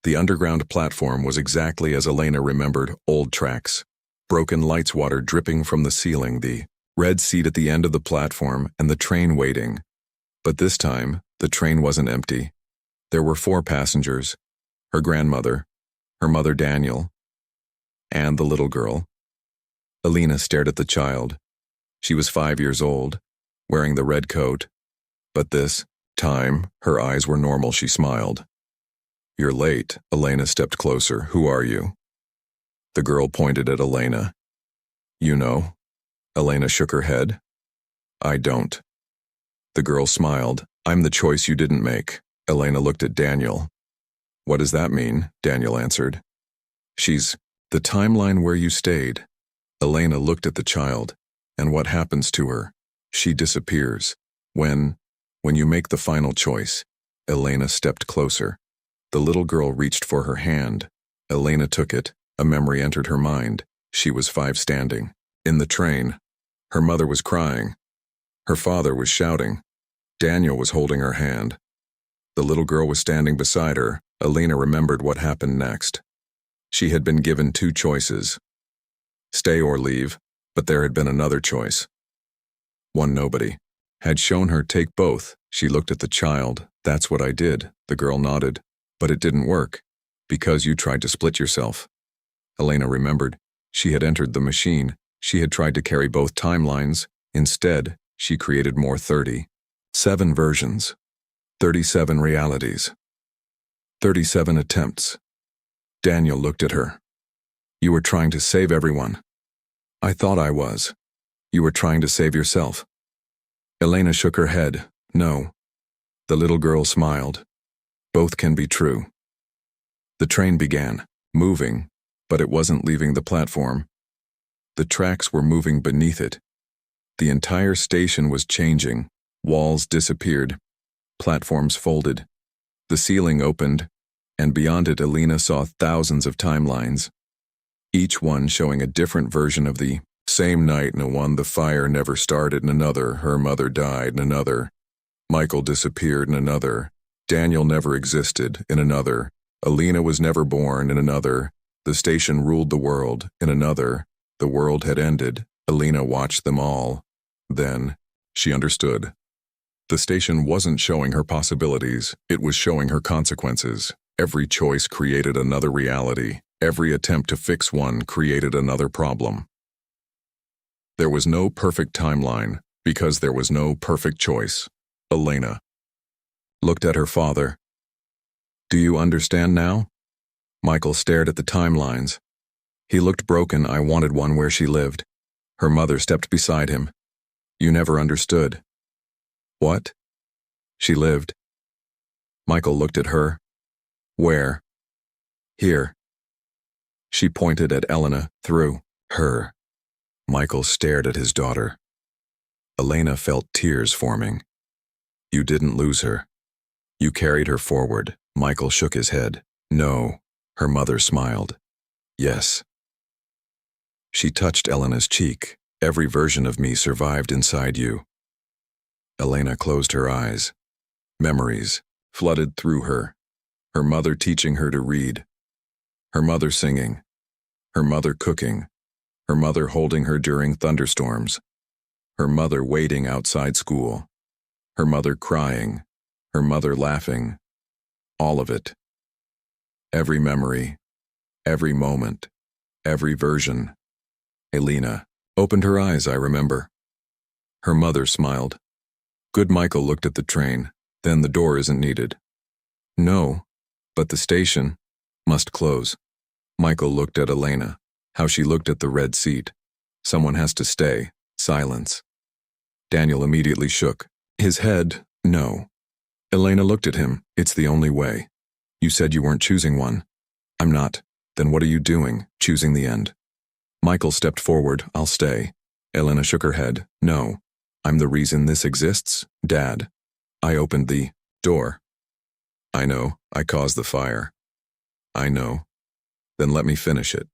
The underground platform was exactly as Elena remembered, old tracks. Broken lights, water dripping from the ceiling, the red seat at the end of the platform, and the train waiting. But this time, the train wasn't empty. There were 4 passengers, her grandmother, her mother Daniel, and the little girl. Elena stared at the child. She was 5 years old, wearing the red coat. But this time, her eyes were normal. She smiled. You're late. Elena stepped closer. Who are you? The girl pointed at Elena. You know? Elena shook her head. I don't. The girl smiled. I'm the choice you didn't make. Elena looked at Daniel. What does that mean? Daniel answered. She's the timeline where you stayed. Elena looked at the child. And what happens to her? She disappears. When you make the final choice. Elena stepped closer. The little girl reached for her hand. Elena took it. A memory entered her mind. She was 5 standing. In the train. Her mother was crying. Her father was shouting. Daniel was holding her hand. The little girl was standing beside her. Elena remembered what happened next. She had been given 2 choices. Stay or leave, but there had been another choice. One nobody had shown her take both. She looked at the child. That's what I did. The girl nodded. But it didn't work. Because you tried to split yourself. Elena remembered. She had entered the machine. She had tried to carry both timelines. Instead, she created more 37 versions. 37 realities. 37 attempts. Daniel looked at her. You were trying to save everyone. I thought I was. You were trying to save yourself. Elena shook her head. No. The little girl smiled. Both can be true. The train began, moving, but it wasn't leaving the platform. The tracks were moving beneath it. The entire station was changing. Walls disappeared. Platforms folded. The ceiling opened, and beyond it Elena saw thousands of timelines, each one showing a different version of the same night. In one, the fire never started. In another, her mother died. In another, Michael disappeared. In another, Daniel never existed. In another, Elena was never born. In another, the station ruled the world. In another, the world had ended. Elena watched them all. Then, she understood. The station wasn't showing her possibilities, it was showing her consequences. Every choice created another reality. Every attempt to fix one created another problem. There was no perfect timeline, because there was no perfect choice. Elena looked at her father. Do you understand now? Michael stared at the timelines. He looked broken. I wanted one where she lived. Her mother stepped beside him. You never understood. What? She lived. Michael looked at her. Where? Here. She pointed at Elena through her. Michael stared at his daughter. Elena felt tears forming. You didn't lose her. You carried her forward. Michael shook his head. No. Her mother smiled. Yes. She touched Elena's cheek. Every version of me survived inside you. Elena closed her eyes. Memories flooded through her. Her mother teaching her to read. Her mother singing. Her mother cooking. Her mother holding her during thunderstorms. Her mother waiting outside school. Her mother crying. Her mother laughing. All of it. Every memory. Every moment. Every version. Elena opened her eyes, I remember. Her mother smiled. Good. Michael looked at the train. Then the door isn't needed. No, but the station must close. Michael looked at Elena, how she looked at the red seat. Someone has to stay. Silence. Daniel immediately shook his head. No. Elena looked at him. It's the only way. You said you weren't choosing one. I'm not. Then what are you doing, choosing the end? Michael stepped forward. I'll stay. Elena shook her head. No. I'm the reason this exists, Dad. I opened the door. I know, I caused the fire. I know. Then let me finish it.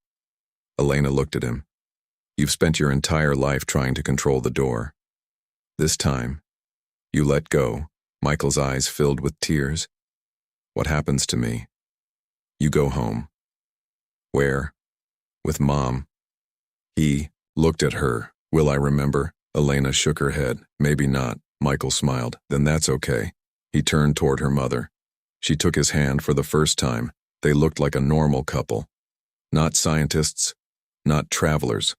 Elena looked at him. You've spent your entire life trying to control the door. This time, you let go. Michael's eyes filled with tears. What happens to me? You go home. Where? With Mom. He looked at her. Will I remember? Elena shook her head. Maybe not. Michael smiled. Then that's okay. He turned toward her mother. She took his hand for the first time. They looked like a normal couple. Not scientists, not travelers,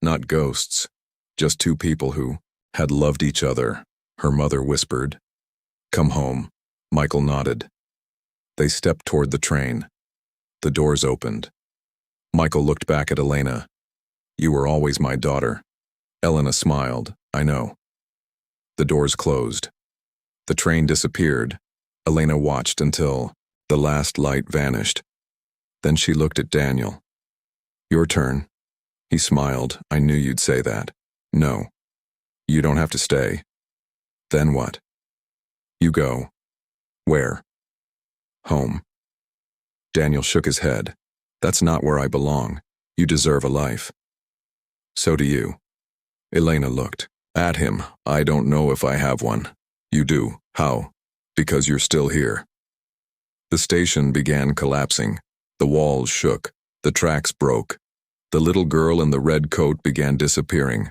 not ghosts. Just 2 people who had loved each other. Her mother whispered. Come home. Michael nodded. They stepped toward the train. The doors opened. Michael looked back at Elena. You were always my daughter. Elena smiled. I know. The doors closed. The train disappeared. Elena watched until the last light vanished. Then she looked at Daniel. Your turn. He smiled. I knew you'd say that. No. You don't have to stay. Then what? You go. Where? Home. Daniel shook his head. That's not where I belong. You deserve a life. So do you. Elena looked at him. I don't know if I have one. You do. How? Because you're still here. The station began collapsing. The walls shook. The tracks broke. The little girl in the red coat began disappearing.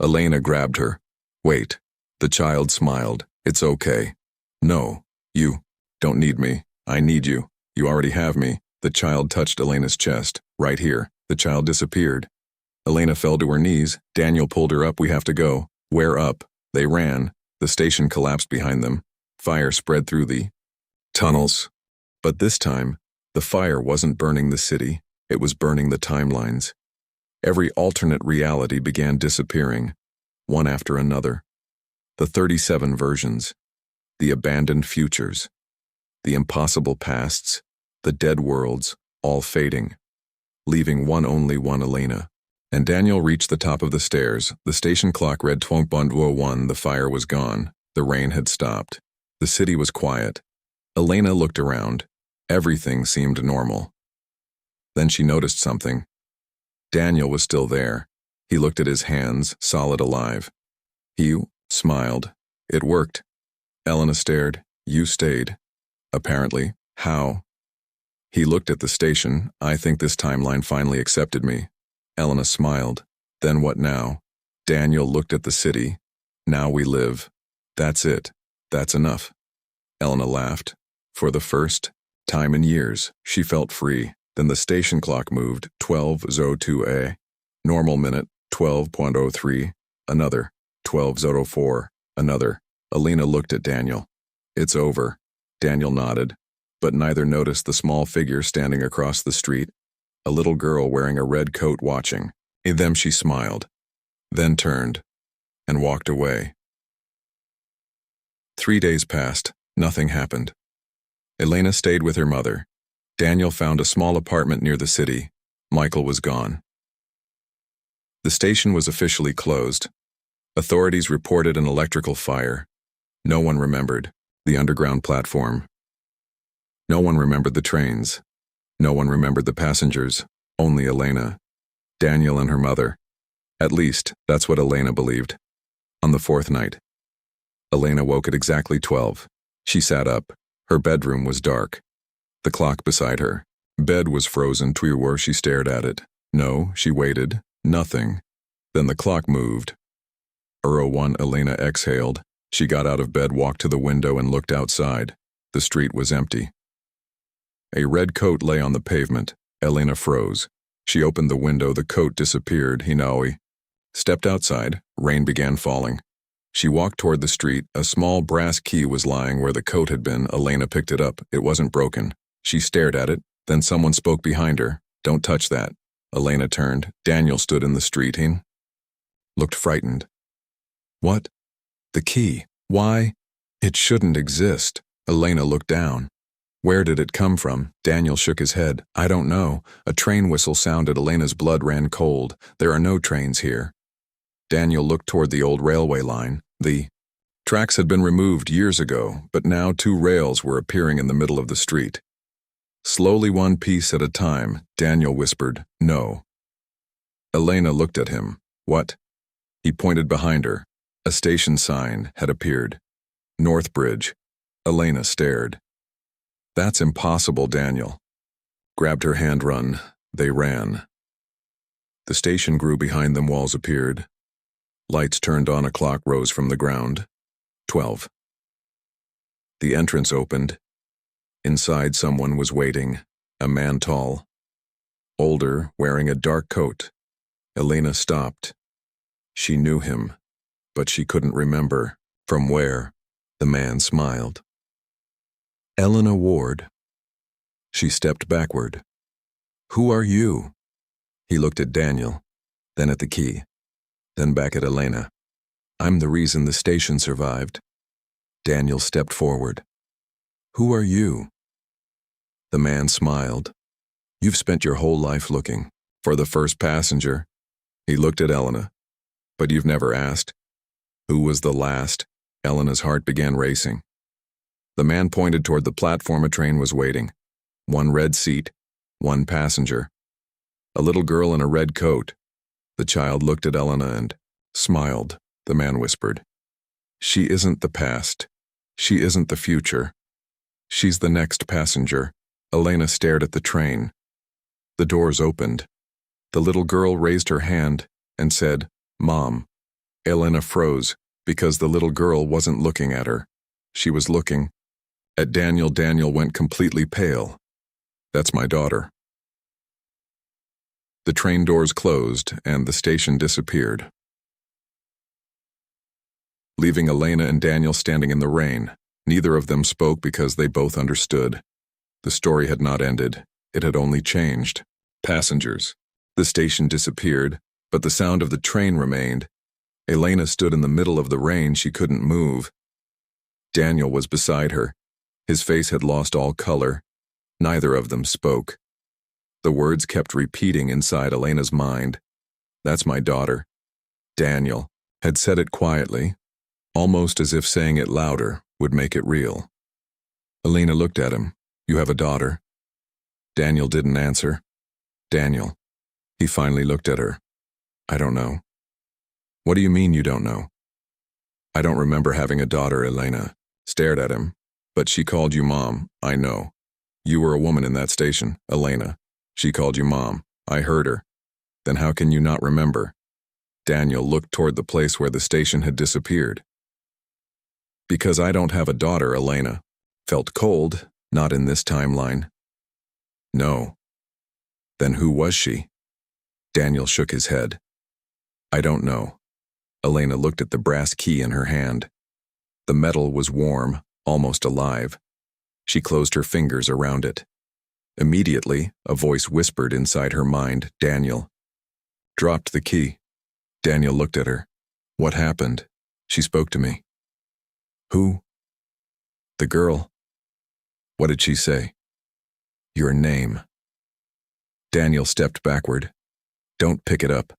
Elena grabbed her. Wait. The child smiled. It's okay. No. You don't need me. I need you. You already have me. The child touched Elena's chest. Right here. The child disappeared. Elena fell to her knees. Daniel pulled her up. We have to go. Where up? They ran. The station collapsed behind them. Fire spread through the tunnels. But this time, the fire wasn't burning the city. It was burning the timelines. Every alternate reality began disappearing, one after another. The 37 versions. The abandoned futures. The impossible pasts. The dead worlds, all fading. Leaving only one Elena. And Daniel reached the top of the stairs. The station clock read 12:01. The fire was gone. The rain had stopped. The city was quiet. Elena looked around. Everything seemed normal. Then she noticed something. Daniel was still there. He looked at his hands, solid alive. He smiled. It worked. Elena stared. You stayed. Apparently. How? He looked at the station. I think this timeline finally accepted me. Elena smiled. Then what now? Daniel looked at the city. Now we live. That's it. That's enough. Elena laughed. For the first time in years, she felt free. Then the station clock moved. 12:02 Normal minute. 12:03. Another. 12:04. Another. Elena looked at Daniel. It's over. Daniel nodded, but neither noticed the small figure standing across the street. A little girl wearing a red coat watching. At them she smiled, then turned, and walked away. 3 days passed. Nothing happened. Elena stayed with her mother. Daniel found a small apartment near the city. Michael was gone. The station was officially closed. Authorities reported an electrical fire. No one remembered the underground platform. No one remembered the trains. No one remembered the passengers. Only Elena, Daniel, and her mother. At least, that's what Elena believed. On the fourth night, Elena woke at exactly 12. She sat up. Her bedroom was dark. The clock beside her. Bed was frozen to where she stared at it. No, she waited. Nothing. Then the clock moved. 01 Elena exhaled. She got out of bed, walked to the window, and looked outside. The street was empty. A red coat lay on the pavement. Elena froze. She opened the window. The coat disappeared. Hinaui stepped outside. Rain began falling. She walked toward the street. A small brass key was lying where the coat had been. Elena picked it up. It wasn't broken. She stared at it. Then someone spoke behind her. Don't touch that. Elena turned. Daniel stood in the street. He looked frightened. What? The key. Why? It shouldn't exist. Elena looked down. Where did it come from? Daniel shook his head. I don't know. A train whistle sounded. Elena's blood ran cold. There are no trains here. Daniel looked toward the old railway line. The tracks had been removed years ago, but now 2 rails were appearing in the middle of the street. Slowly, one piece at a time, Daniel whispered, No. Elena looked at him. What? He pointed behind her. A station sign had appeared. North Bridge. Elena stared. That's impossible, Daniel. Grabbed her hand. Run. They ran. The station grew behind them. Walls appeared. Lights turned on. A clock rose from the ground. 12. The entrance opened. Inside, someone was waiting. A man tall. Older, wearing a dark coat. Elena stopped. She knew him, but she couldn't remember from where. The man smiled. Elena Ward. She stepped backward. Who are you? He looked at Daniel, then at the key. then back at Elena. I'm the reason the station survived. Daniel stepped forward. Who are you? The man smiled. You've spent your whole life looking for the first passenger. He looked at Elena. But you've never asked. Who was the last? Elena's heart began racing. The man pointed toward the platform a train was waiting. One red seat, one passenger. A little girl in a red coat. The child looked at Elena and smiled. The man whispered, She isn't the past. She isn't the future. She's the next passenger. Elena stared at the train. The doors opened. The little girl raised her hand and said, Mom. Elena froze because the little girl wasn't looking at her. She was looking at Daniel. Daniel went completely pale. That's my daughter. The train doors closed and the station disappeared, leaving Elena and Daniel standing in the rain. Neither of them spoke because they both understood. The story had not ended. It had only changed. Passengers. The station disappeared, but the sound of the train remained. Elena stood in the middle of the rain. She couldn't move. Daniel was beside her. His face had lost all color. Neither of them spoke. The words kept repeating inside Elena's mind. That's my daughter. Daniel had said it quietly, almost as if saying it louder would make it real. Elena looked at him. You have a daughter? Daniel didn't answer. Daniel. He finally looked at her. I don't know. What do you mean you don't know? I don't remember having a daughter. Elena stared at him. But she called you Mom. I know. You were a woman in that station, Elena. She called you Mom. I heard her. Then how can you not remember? Daniel looked toward the place where the station had disappeared. Because I don't have a daughter. Elena felt cold. Not in this timeline. No. Then who was she? Daniel shook his head. I don't know. Elena looked at the brass key in her hand. The metal was warm, almost alive. She closed her fingers around it. Immediately, a voice whispered inside her mind, Daniel. Dropped the key. Daniel looked at her. What happened? She spoke to me. Who? The girl. What did she say? Your name. Daniel stepped backward. Don't pick it up.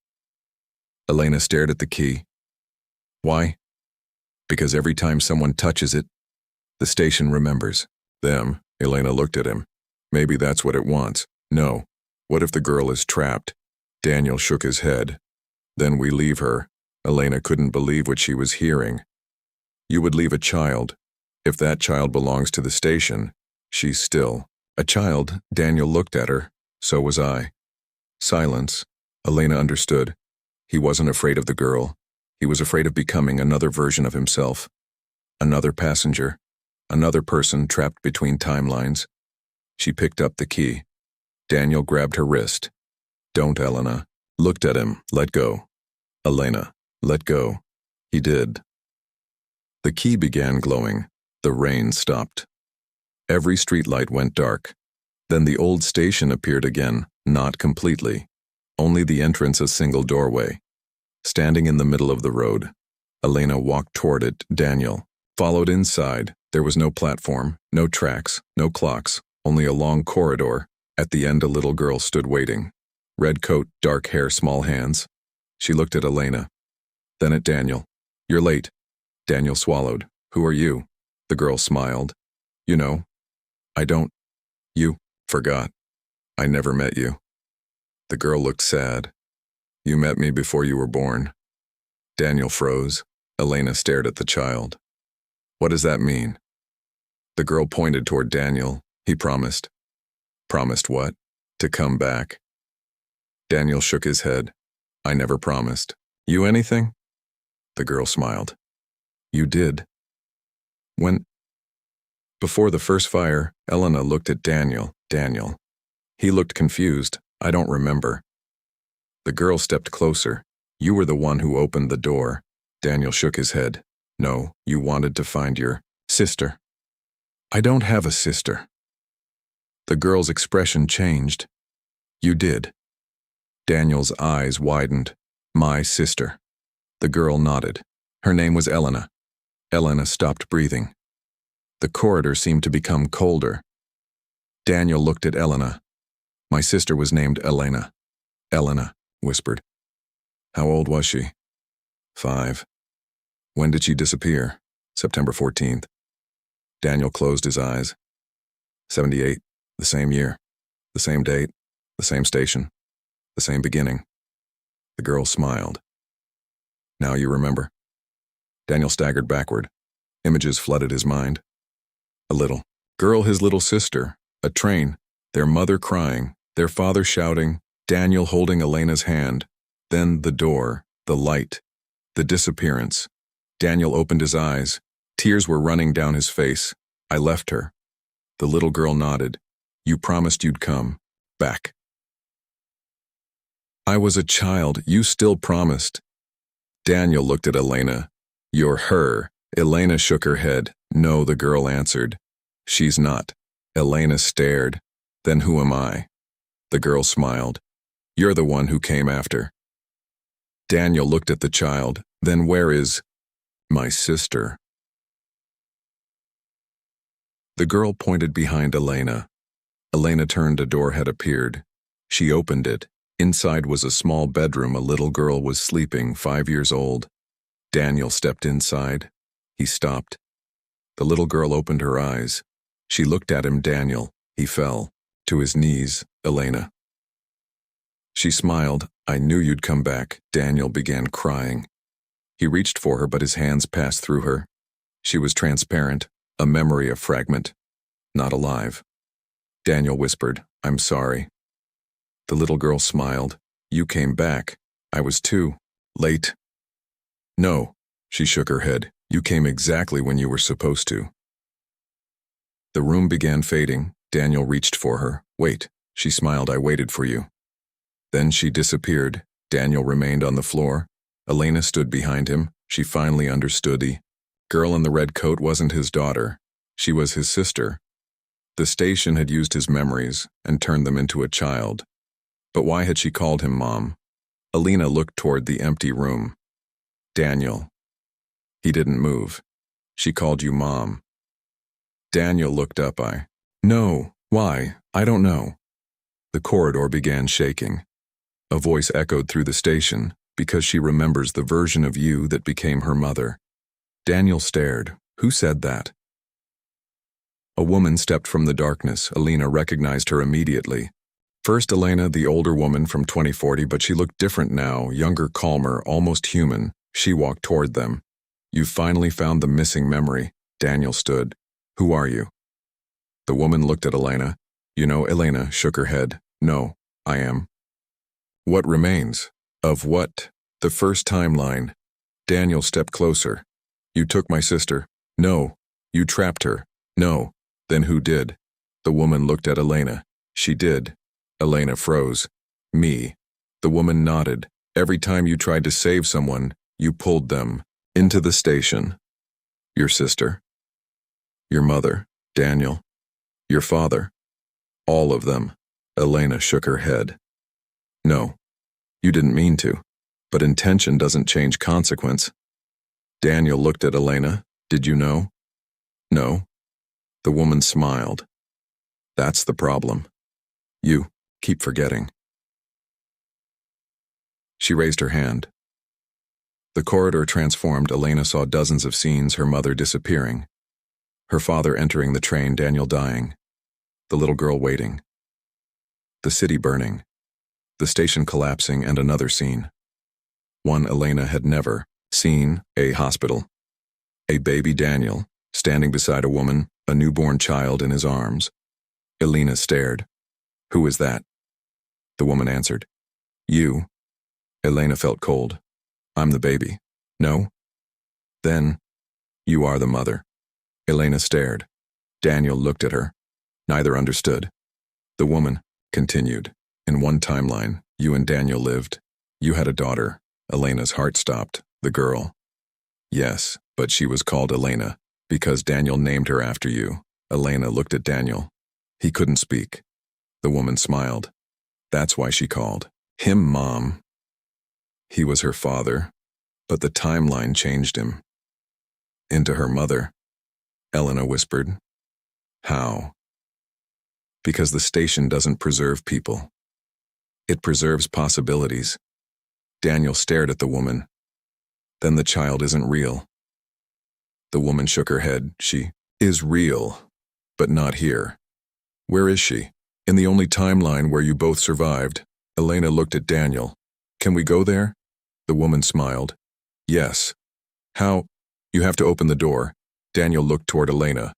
Elena stared at the key. Why? Because every time someone touches it, the station remembers them. Elena looked at him. Maybe that's what it wants. No. What if the girl is trapped? Daniel shook his head. Then we leave her. Elena couldn't believe what she was hearing. You would leave a child. If that child belongs to the station, she's still a child. Daniel looked at her. So was I. Silence. Elena understood. He wasn't afraid of the girl. He was afraid of becoming another version of himself. Another passenger. Another person trapped between timelines. She picked up the key. Daniel grabbed her wrist. Don't, Elena. Looked at him. Let go. Elena, let go. He did. The key began glowing. The rain stopped. Every streetlight went dark. Then the old station appeared again, not completely. Only the entrance, a single doorway. Standing in the middle of the road, Elena walked toward it. Daniel followed inside. There was no platform, no tracks, no clocks, only a long corridor. At the end, a little girl stood waiting. Red coat, dark hair, small hands. She looked at Elena. Then at Daniel. You're late. Daniel swallowed. Who are you? The girl smiled. You know. I don't. You forgot. I never met you. The girl looked sad. You met me before you were born. Daniel froze. Elena stared at the child. What does that mean? The girl pointed toward Daniel. He promised. Promised what? To come back. Daniel shook his head. I never promised. You anything? The girl smiled. You did. When? Before the first fire, Elena looked at Daniel. Daniel. He looked confused. I don't remember. The girl stepped closer. You were the one who opened the door. Daniel shook his head. No, you wanted to find your sister. I don't have a sister. The girl's expression changed. You did. Daniel's eyes widened. My sister. The girl nodded. Her name was Elena. Elena stopped breathing. The corridor seemed to become colder. Daniel looked at Elena. My sister was named Elena. Elena whispered. How old was she? 5. When did she disappear? September 14th. Daniel closed his eyes. 78. The same year. The same date. The same station. The same beginning. The girl smiled. Now you remember. Daniel staggered backward. Images flooded his mind. A little. Girl, his little sister. A train. Their mother crying. Their father shouting. Daniel holding Elena's hand. Then the door. The light. The disappearance. Daniel opened his eyes. Tears were running down his face. I left her. The little girl nodded. You promised you'd come. Back. I was a child. You still promised. Daniel looked at Elena. You're her. Elena shook her head. No, the girl answered. She's not. Elena stared. Then who am I? The girl smiled. You're the one who came after. Daniel looked at the child. Then where is my sister? The girl pointed behind Elena. Elena turned. A door had appeared. She opened it. Inside was a small bedroom. A little girl was sleeping, 5 years old. Daniel stepped inside. He stopped. The little girl opened her eyes. She looked at him. Daniel. He fell to his knees. Elena. She smiled. I knew you'd come back. Daniel began crying. He reached for her, but his hands passed through her. She was transparent, a memory, a fragment, not alive. Daniel whispered, I'm sorry. The little girl smiled. You came back. I was too late. No, she shook her head. You came exactly when you were supposed to. The room began fading. Daniel reached for her. Wait, she smiled. I waited for you. Then she disappeared. Daniel remained on the floor. Elena stood behind him. She finally understood. The girl in the red coat wasn't his daughter. She was his sister. The station had used his memories and turned them into a child. But why had she called him Mom? Elena looked toward the empty room. Daniel. He didn't move. She called you Mom. Daniel looked up. No. Why? I don't know. The corridor began shaking. A voice echoed through the station, because she remembers the version of you that became her mother. Daniel stared. Who said that? A woman stepped from the darkness. Elena recognized her immediately. First Elena, the older woman from 2040, but she looked different now, younger, calmer, almost human. She walked toward them. You finally found the missing memory. Daniel stood. Who are you? The woman looked at Elena. You know, Elena shook her head. No, I am. What remains? Of what? The first timeline. Daniel stepped closer. You took my sister. No. You trapped her. No. Then who did? The woman looked at Elena. She did. Elena froze. Me. The woman nodded. Every time you tried to save someone, you pulled them into the station. Your sister. Your mother. Daniel. Your father. All of them. Elena shook her head. No. You didn't mean to. But intention doesn't change consequence. Daniel looked at Elena. Did you know? No. The woman smiled. That's the problem. You keep forgetting. She raised her hand. The corridor transformed. Elena saw dozens of scenes, her mother disappearing, her father entering the train, Daniel dying, the little girl waiting, the city burning, the station collapsing, and another scene. One Elena had never seen, a hospital. A baby Daniel, standing beside a woman, a newborn child in his arms. Elena stared. Who is that? The woman answered. You. Elena felt cold. I'm the baby. No? Then, you are the mother. Elena stared. Daniel looked at her. Neither understood. The woman continued. In one timeline, you and Daniel lived. You had a daughter. Elena's heart stopped. The girl. Yes, but she was called Elena, because Daniel named her after you. Elena looked at Daniel. He couldn't speak. The woman smiled. That's why she called him Mom. He was her father. But the timeline changed him. Into her mother, Elena whispered. How? Because the station doesn't preserve people. It preserves possibilities. Daniel stared at the woman. Then the child isn't real. The woman shook her head. She is real, but not here. Where is she? In the only timeline where you both survived. Elena looked at Daniel. Can we go there? The woman smiled. Yes. How? You have to open the door. Daniel looked toward Elena.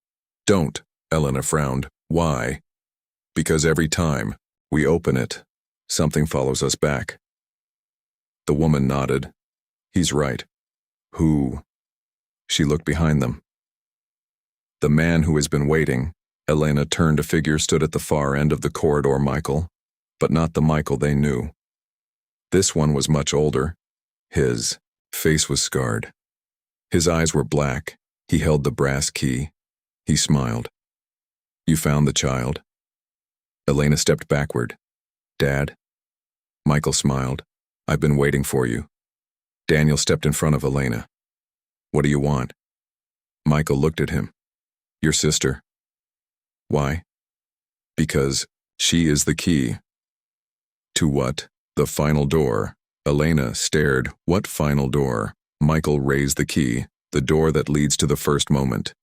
Don't, Elena frowned. Why? Because every time we open it, something follows us back. The woman nodded. He's right. Who? She looked behind them. The man who has been waiting. Elena turned. A figure stood at the far end of the corridor. Michael, but not the Michael they knew. This one was much older. His face was scarred. His eyes were black. He held the brass key. He smiled. You found the child? Elena stepped backward. Dad? Michael smiled. I've been waiting for you. Daniel stepped in front of Elena. What do you want? Michael looked at him. Your sister. Why? Because she is the key. To what? The final door. Elena stared. What final door? Michael raised the key. The door that leads to the first moment.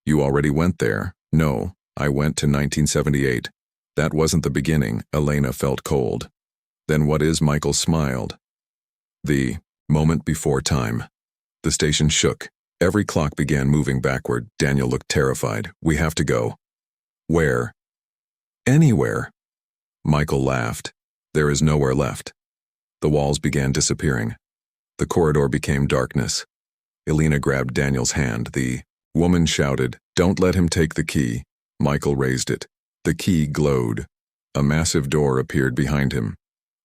You already went there. No, I went to 1978. That wasn't the beginning. Elena felt cold. Then what is? Michael smiled. The moment before time. The station shook. Every clock began moving backward. Daniel looked terrified. We have to go. Where? Anywhere. Michael laughed. There is nowhere left. The walls began disappearing. The corridor became darkness. Elena grabbed Daniel's hand. The woman shouted, Don't let him take the key. Michael raised it. The key glowed. A massive door appeared behind him.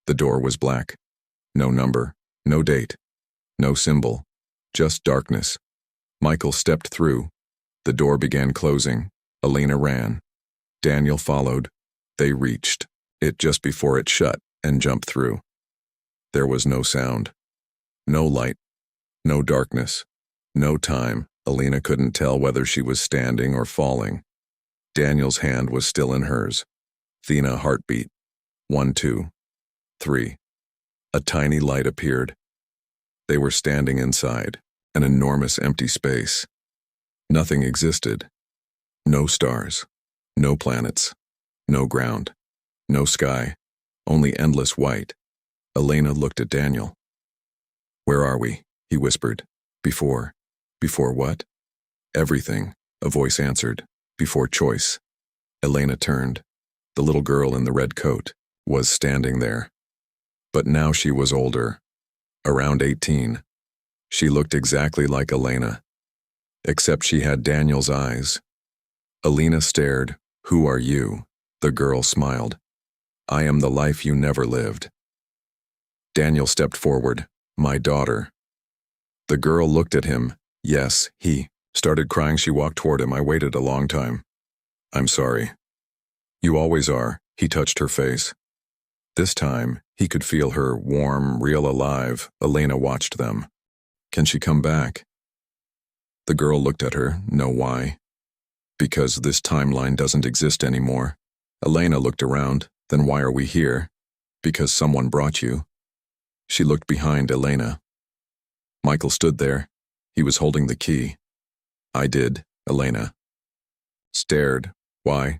The door was black. No number, no date, no symbol, just darkness. Michael stepped through. The door began closing. Elena ran. Daniel followed. They reached it just before it shut and jumped through. There was no sound, no light, no darkness, no time. Elena couldn't tell whether she was standing or falling. Daniel's hand was still in hers. Thena heartbeat. 1, 2, 3. A tiny light appeared. They were standing inside an enormous empty space. Nothing existed. No stars, no planets, no ground, no sky, only endless white. Elena looked at Daniel. Where are we? He whispered. Before what? Everything, a voice answered. Before choice. Elena turned. The little girl in the red coat was standing there. But now she was older, around 18. She looked exactly like Elena, except she had Daniel's eyes. Elena stared. Who are you? The girl smiled. I am the life you never lived. Daniel stepped forward. My daughter. The girl looked at him. Yes, he started crying. She walked toward him. I waited a long time. I'm sorry. You always are. He touched her face. This time, he could feel her warm, real alive. Elena watched them. Can she come back? The girl looked at her. No, why? Because this timeline doesn't exist anymore. Elena looked around. Then why are we here? Because someone brought you. She looked behind Elena. Michael stood there. He was holding the key. I did, Elena. Stared. Why?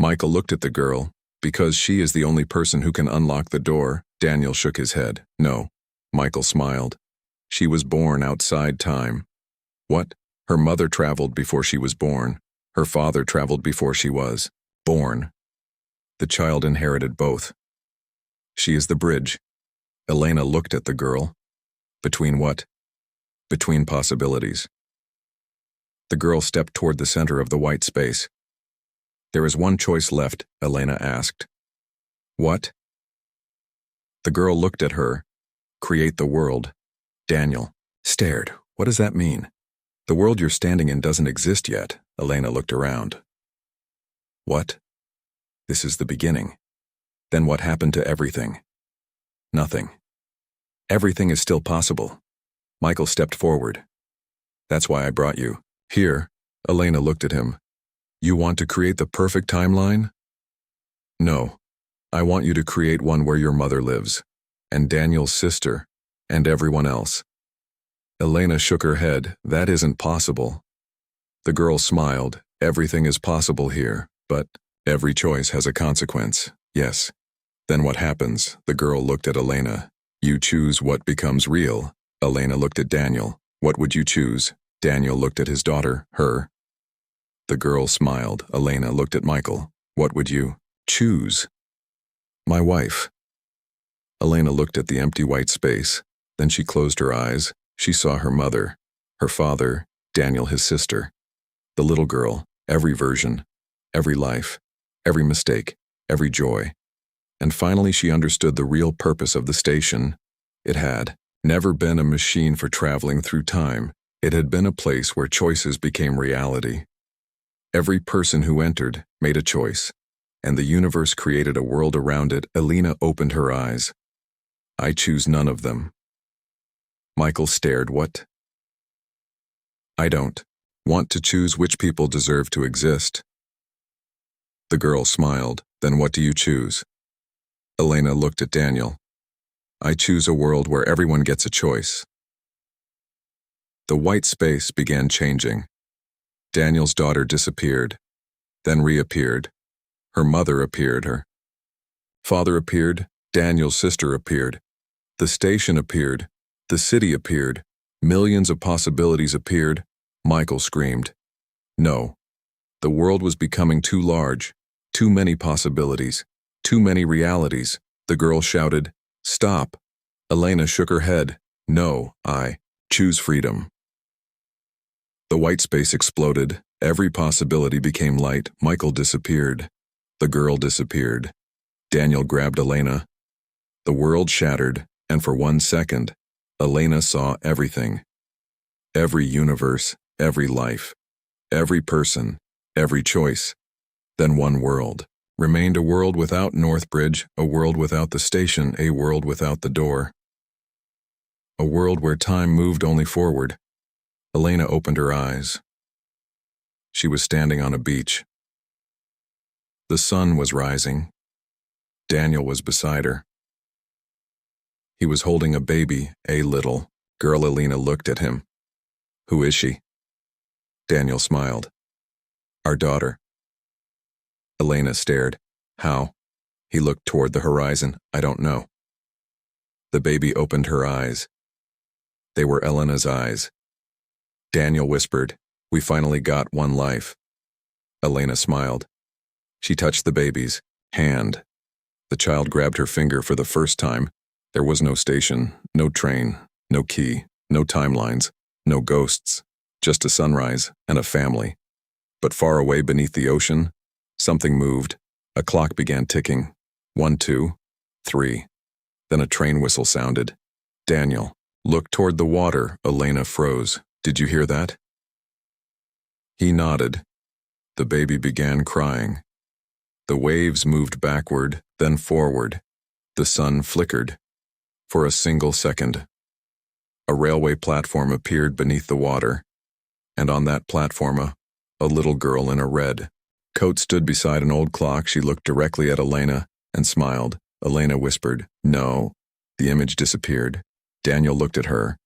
Michael looked at the girl. Because she is the only person who can unlock the door. Daniel shook his head. No. Michael smiled. She was born outside time. What? Her mother traveled before she was born. Her father traveled before she was born. The child inherited both. She is the bridge. Elena looked at the girl. Between what? Between possibilities. The girl stepped toward the center of the white space. There is one choice left, Elena asked. What? The girl looked at her. Create the world. Daniel stared. What does that mean? The world you're standing in doesn't exist yet. Elena looked around. What? This is the beginning. Then what happened to everything? Nothing. Everything is still possible. Michael stepped forward. That's why I brought you. Here, Elena looked at him. You want to create the perfect timeline? No. I want you to create one where your mother lives, and Daniel's sister, and everyone else. Elena shook her head. That isn't possible. The girl smiled. Everything is possible here, but every choice has a consequence. Yes. Then what happens? The girl looked at Elena. You choose what becomes real. Elena looked at Daniel. What would you choose? Daniel looked at his daughter, her. The girl smiled. Elena looked at Michael. What would you choose? My wife. Elena looked at the empty white space. Then she closed her eyes. She saw her mother, her father, Daniel his sister. The little girl, every version, every life, every mistake, every joy. And finally she understood the real purpose of the station. It had never been a machine for traveling through time. It had been a place where choices became reality. Every person who entered made a choice, and the universe created a world around it. Elena opened her eyes. I choose none of them. Michael stared. What? I don't want to choose which people deserve to exist. The girl smiled. Then what do you choose? Elena looked at Daniel. I choose a world where everyone gets a choice. The white space began changing. Daniel's daughter disappeared, then reappeared. Her mother appeared. Her father appeared. Daniel's sister appeared. The station appeared. The city appeared. Millions of possibilities appeared. Michael screamed. No. The world was becoming too large. Too many possibilities. Too many realities. The girl shouted, Stop. Elena shook her head. No, I choose freedom. The white space exploded. Every possibility became light. Michael disappeared. The girl disappeared. Daniel grabbed Elena. The world shattered, and for 1 second, Elena saw everything. Every universe, every life, every person, every choice. Then one world remained, a world without Northbridge, a world without the station, a world without the door. A world where time moved only forward. Elena opened her eyes. She was standing on a beach. The sun was rising. Daniel was beside her. He was holding a baby, a little girl. Elena looked at him. Who is she? Daniel smiled. Our daughter. Elena stared. How? He looked toward the horizon. I don't know. The baby opened her eyes. They were Elena's eyes. Daniel whispered, We finally got one life. Elena smiled. She touched the baby's hand. The child grabbed her finger for the first time. There was no station, no train, no key, no timelines, no ghosts, just a sunrise and a family. But far away beneath the ocean, something moved. A clock began ticking. 1, 2, 3. Then a train whistle sounded. Daniel looked toward the water. Elena froze. Did you hear that? He nodded. The baby began crying. The waves moved backward, then forward. The sun flickered. For a single second. A railway platform appeared beneath the water, and on that platform a little girl in a red coat stood beside an old clock. She looked directly at Elena and smiled. Elena whispered, No. The image disappeared. Daniel looked at her.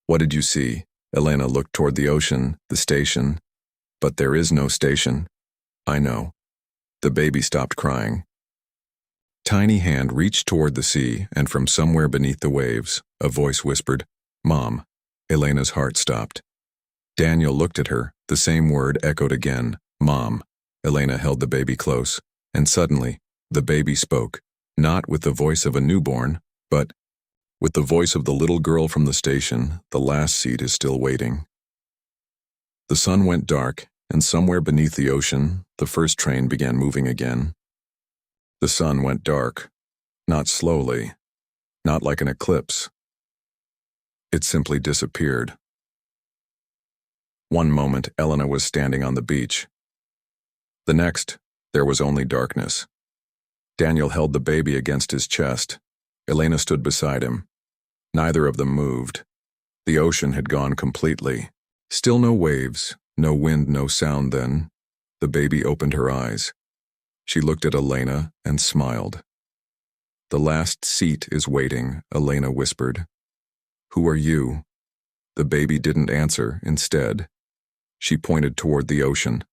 What did you see? Elena looked toward the ocean, the station. But there is no station. I know. The baby stopped crying. Tiny hand reached toward the sea, and from somewhere beneath the waves, a voice whispered, Mom. Elena's heart stopped. Daniel looked at her. The same word echoed again, Mom. Elena held the baby close, and suddenly, the baby spoke, not with the voice of a newborn, but with the voice of the little girl from the station. The last seat is still waiting. The sun went dark, and somewhere beneath the ocean, the first train began moving again. The sun went dark, not slowly, not like an eclipse. It simply disappeared. One moment, Elena was standing on the beach. The next, there was only darkness. Daniel held the baby against his chest. Elena stood beside him. Neither of them moved. The ocean had gone completely. Still no waves, no wind, no sound then. The baby opened her eyes. She looked at Elena and smiled. "The last seat is waiting," Elena whispered. "Who are you?" The baby didn't answer. Instead, she pointed toward the ocean.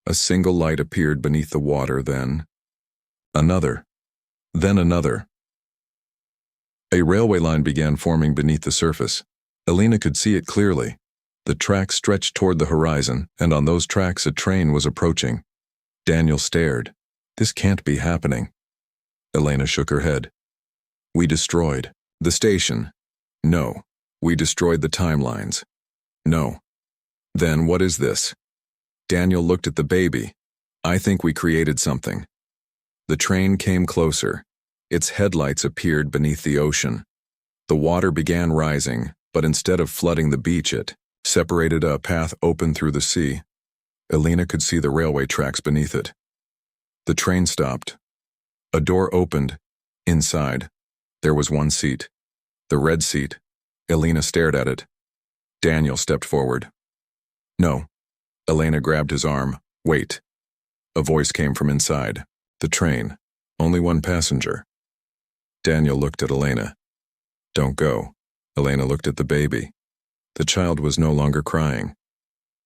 A single light appeared beneath the water, then another, then another. A railway line began forming beneath the surface. Elena could see it clearly. The tracks stretched toward the horizon, and on those tracks a train was approaching. Daniel stared. "This can't be happening." Elena shook her head. "We destroyed the station." "No. We destroyed the timelines." "No." "Then what is this?" Daniel looked at the baby. "I think we created something." The train came closer. Its headlights appeared beneath the ocean. The water began rising, but instead of flooding the beach, it separated a path open through the sea. Elena could see the railway tracks beneath it. The train stopped. A door opened. Inside, there was one seat. The red seat. Elena stared at it. Daniel stepped forward. "No." Elena grabbed his arm. "Wait." A voice came from inside. "The train. Only one passenger." Daniel looked at Elena. "Don't go." Elena looked at the baby. The child was no longer crying.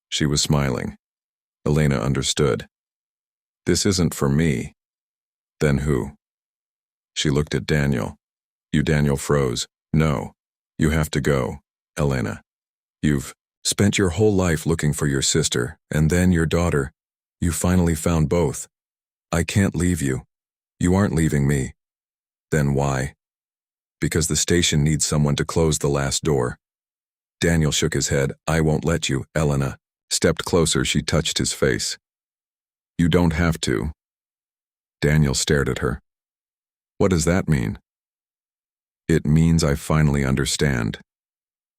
She was smiling. Elena understood. "This isn't for me." "Then who?" She looked at Daniel. "You." Daniel froze. "No. You have to go, Elena. You've spent your whole life looking for your sister, and then your daughter. You finally found both. I can't leave you. You aren't leaving me." "Then why?" "Because the station needs someone to close the last door." Daniel shook his head. "I won't let you." Elena stepped closer. She touched his face. "You don't have to." Daniel stared at her. "What does that mean?" "It means I finally understand."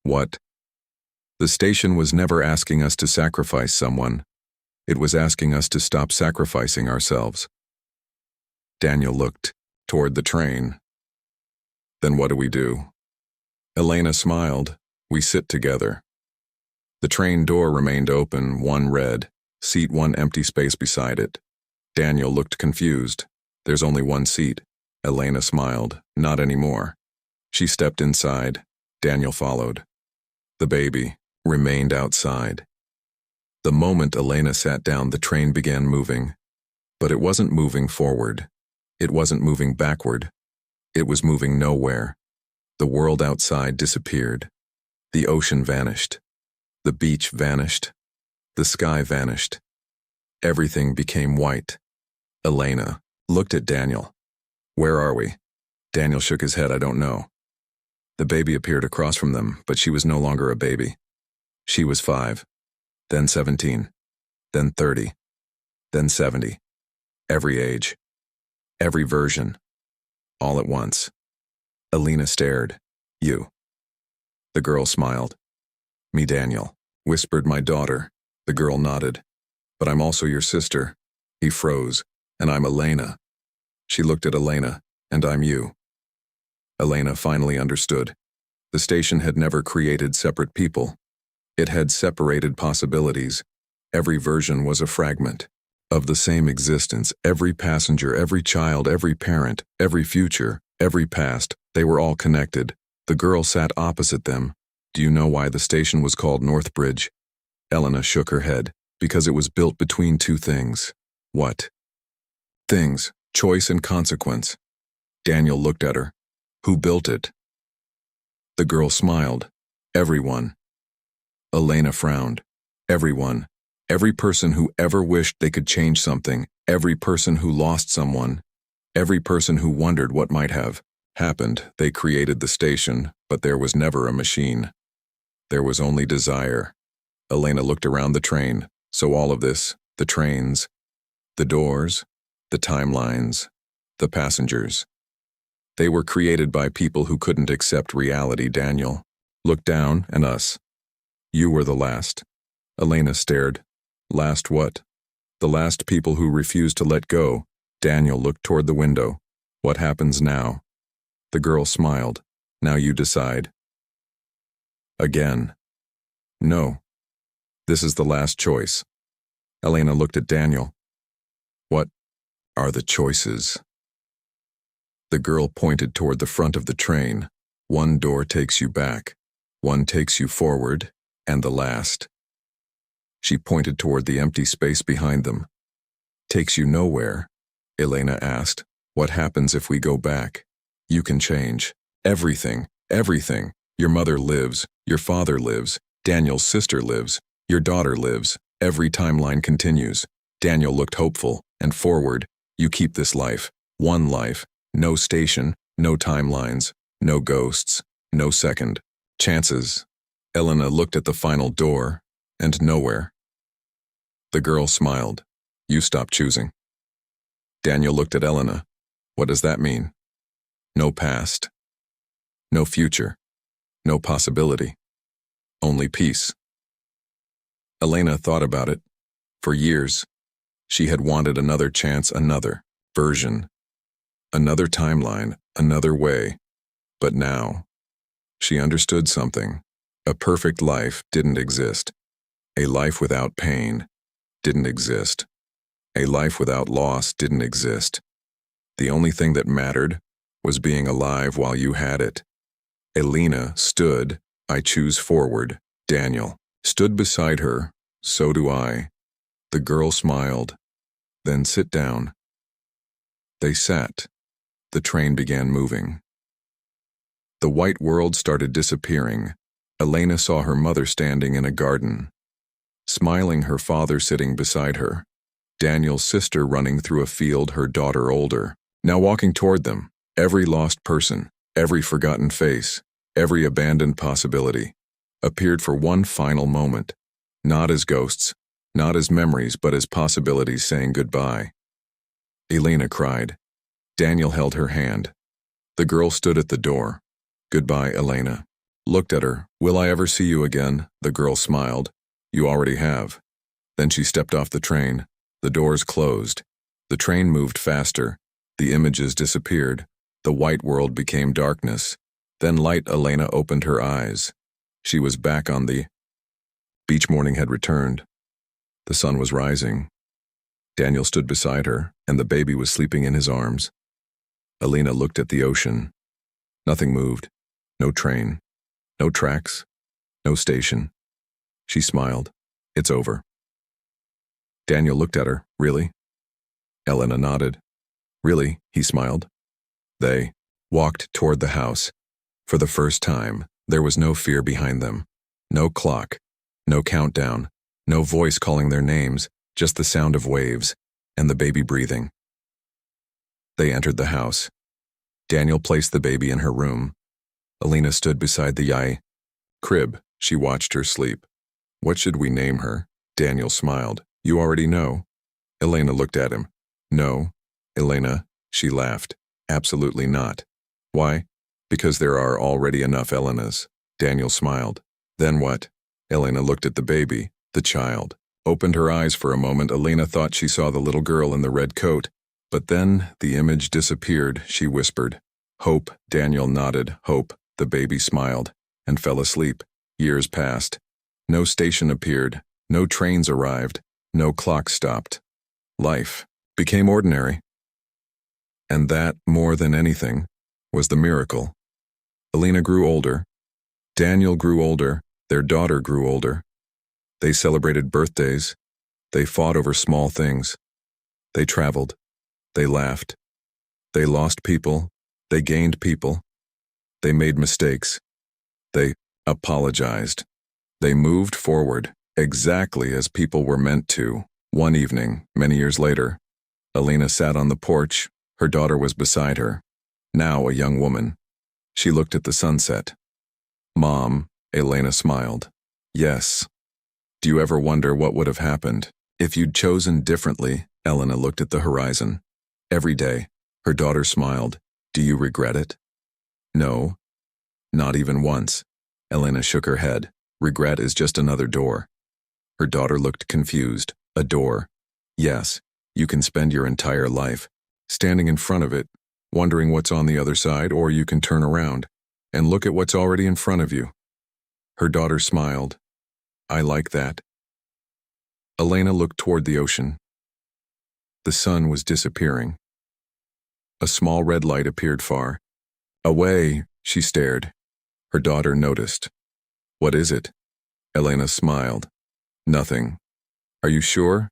"What?" "The station was never asking us to sacrifice someone. It was asking us to stop sacrificing ourselves." Daniel looked toward the train. "Then what do we do?" Elena smiled. "We sit together." The train door remained open, one red seat, one empty space beside it. Daniel looked confused. "There's only one seat." Elena smiled. "Not anymore." She stepped inside. Daniel followed. The baby remained outside. The moment Elena sat down, the train began moving. But it wasn't moving forward. It wasn't moving backward. It was moving nowhere. The world outside disappeared. The ocean vanished. The beach vanished. The sky vanished. Everything became white. Elena looked at Daniel. "Where are we?" Daniel shook his head. "I don't know." The baby appeared across from them, but she was no longer a baby. She was 5, then 17, then 30, then 70. Every age. Every version. All at once. Elena stared. "You." The girl smiled. "Me, Daniel," whispered. "My daughter." The girl nodded. "But I'm also your sister." He froze. "And I'm Elena." She looked at Elena. "And I'm you." Elena finally understood. The station had never created separate people. It had separated possibilities. Every version was a fragment of the same existence. Every passenger, every child, every parent, every future, every past, they were all connected. The girl sat opposite them. "Do you know why the station was called Northbridge?" Elena shook her head. "Because it was built between two things." "What?" "Things. Choice and consequence." Daniel looked at her. "Who built it?" The girl smiled. "Everyone." Elena frowned. "Everyone. Every person who ever wished they could change something. Every person who lost someone. Every person who wondered what might have happened. They created the station, but there was never a machine. There was only desire." Elena looked around the train. "So all of this, the trains, the doors, the timelines, the passengers, they were created by people who couldn't accept reality." Daniel looked down, "And us. You were the last." Elena stared. "Last what?" "The last people who refused to let go." Daniel looked toward the window. "What happens now?" The girl smiled. "Now you decide." Again. No. This is the last choice. Elena looked at Daniel. What are the choices? The girl pointed toward the front of the train. One door takes you back, one takes you forward, and the last. She pointed toward the empty space behind them. Takes you nowhere, Elena asked. What happens if we go back? You can change. Everything, everything. Your mother lives, your father lives, Daniel's sister lives, your daughter lives. Every timeline continues. Daniel looked hopeful, and forward. You keep this life, one life, no station, no timelines, no ghosts, no second chances. Elena looked at the final door, and nowhere. The girl smiled. You stopped choosing. Daniel looked at Elena. What does that mean? No past. No future. No possibility. Only peace. Elena thought about it. For years, she had wanted another chance, another version, another timeline, another way. But now, she understood something. A perfect life didn't exist. A life without pain didn't exist. A life without loss didn't exist. The only thing that mattered was being alive while you had it. Elena stood. I choose forward. Daniel stood beside her. So do I. The girl smiled. Then sit down. They sat. The train began moving. The white world started disappearing. Elena saw her mother standing in a garden, smiling, her father sitting beside her, Daniel's sister running through a field, her daughter older, now walking toward them. Every lost person, every forgotten face, every abandoned possibility appeared for one final moment, not as ghosts, not as memories, but as possibilities saying goodbye. Elena cried. Daniel held her hand. The girl stood at the door. Goodbye, Elena. Looked at her. Will I ever see you again? The girl smiled. You already have. Then she stepped off the train. The doors closed. The train moved faster. The images disappeared. The white world became darkness. Then light. Elena opened her eyes. She was back on the beach. Morning had returned. The sun was rising. Daniel stood beside her, and the baby was sleeping in his arms. Elena looked at the ocean. Nothing moved. No train. No tracks. No station. She smiled. It's over. Daniel looked at her. Really? Elena nodded. Really? He smiled. They walked toward the house. For the first time, there was no fear behind them. No clock. No countdown. No voice calling their names. Just the sound of waves and the baby breathing. They entered the house. Daniel placed the baby in her room. Elena stood beside the crib. She watched her sleep. What should we name her? Daniel smiled. You already know. Elena looked at him. No, Elena, she laughed. Absolutely not. Why? Because there are already enough Elenas. Daniel smiled. Then what? Elena looked at the baby, the child, opened her eyes for a moment. Elena thought she saw the little girl in the red coat, but then the image disappeared. She whispered, Hope. Daniel nodded. Hope. The baby smiled and fell asleep. Years passed. No station appeared. No trains arrived. No clock stopped. Life became ordinary. And that, more than anything, was the miracle. Elena grew older. Daniel grew older. Their daughter grew older. They celebrated birthdays. They fought over small things. They traveled. They laughed. They lost people. They gained people. They made mistakes. They apologized. They moved forward, exactly as people were meant to. One evening, many years later, Elena sat on the porch. Her daughter was beside her, now a young woman. She looked at the sunset. Mom, Elena smiled. Yes. Do you ever wonder what would have happened if you'd chosen differently? Elena looked at the horizon. Every day, her daughter smiled. Do you regret it? No. Not even once. Elena shook her head. Regret is just another door. Her daughter looked confused. A door. Yes, you can spend your entire life standing in front of it, wondering what's on the other side, or you can turn around and look at what's already in front of you. Her daughter smiled. I like that. Elena looked toward the ocean. The sun was disappearing. A small red light appeared far. Away, she stared. Her daughter noticed. What is it? Elena smiled. Nothing. Are you sure?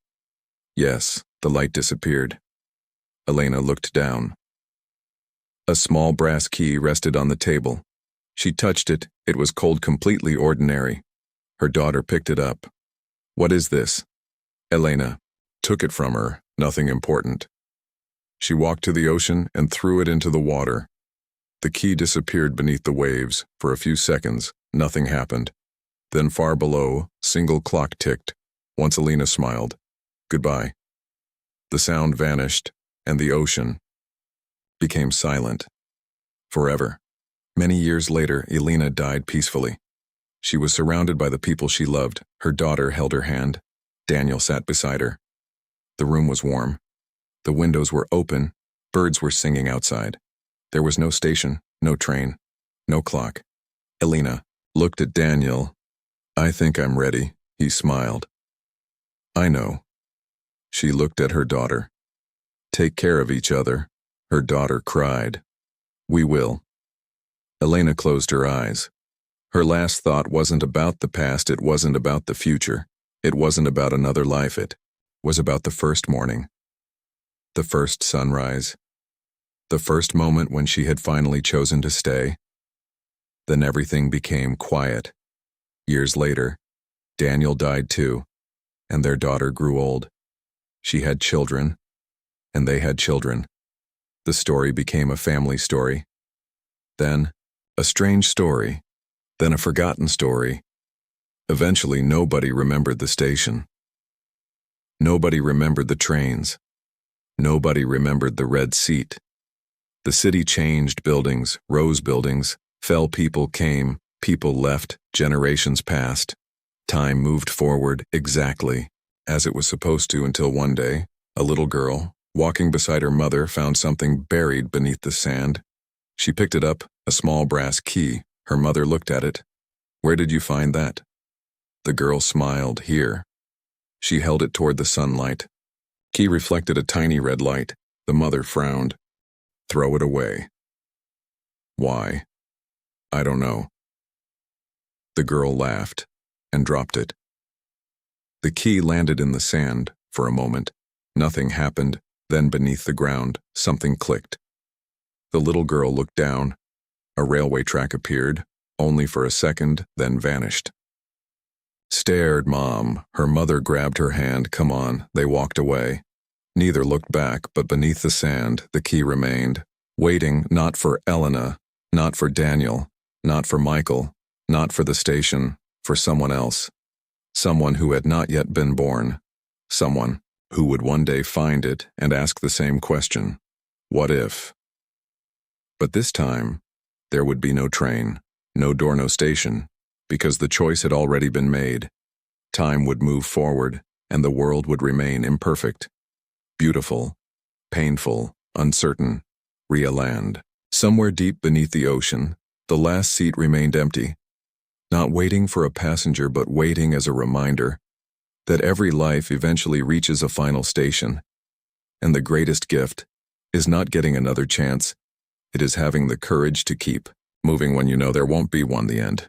Yes, the light disappeared. Elena looked down. A small brass key rested on the table. She touched it. It was cold, completely ordinary. Her daughter picked it up. What is this? Elena took it from her. Nothing important. She walked to the ocean and threw it into the water. The key disappeared beneath the waves. For a few seconds, nothing happened. Then far below, single clock ticked. Once Elena smiled. Goodbye. The sound vanished, and the ocean became silent. Forever. Many years later, Elena died peacefully. She was surrounded by the people she loved. Her daughter held her hand. Daniel sat beside her. The room was warm. The windows were open. Birds were singing outside. There was no station, no train, no clock. Elena looked at Daniel. I think I'm ready, he smiled. I know. She looked at her daughter. Take care of each other. Her daughter cried. We will. Elena closed her eyes. Her last thought wasn't about the past, it wasn't about the future. It wasn't about another life, it was about the first morning. The first sunrise. The first moment when she had finally chosen to stay. Then everything became quiet. Years later, Daniel died too, and their daughter grew old. She had children, and they had children. The story became a family story. Then, a strange story. Then a forgotten story. Eventually, nobody remembered the station. Nobody remembered the trains. Nobody remembered the red seat. The city changed, buildings rose, buildings fell, people came, people left, generations passed. Time moved forward exactly as it was supposed to until one day, a little girl, walking beside her mother, found something buried beneath the sand. She picked it up, a small brass key. Her mother looked at it. Where did you find that? The girl smiled. Here. She held it toward the sunlight. Key reflected a tiny red light. The mother frowned. Throw it away. Why? I don't know. The girl laughed and dropped it. The key landed in the sand for a moment. Nothing happened. Then beneath the ground, something clicked. The little girl looked down. A railway track appeared, only for a second, then vanished. Stared, Mom. Her mother grabbed her hand. Come on. They walked away. Neither looked back, but beneath the sand, the key remained, waiting not for Elena, not for Daniel, not for Michael, not for the station, for someone else. Someone who had not yet been born. Someone who would one day find it and ask the same question. What if? But this time, there would be no train, no door, no station, because the choice had already been made. Time would move forward, and the world would remain imperfect, beautiful, painful, uncertain, real land. Somewhere deep beneath the ocean, the last seat remained empty, not waiting for a passenger but waiting as a reminder that every life eventually reaches a final station, and the greatest gift is not getting another chance, it is having the courage to keep moving when you know there won't be one. The end.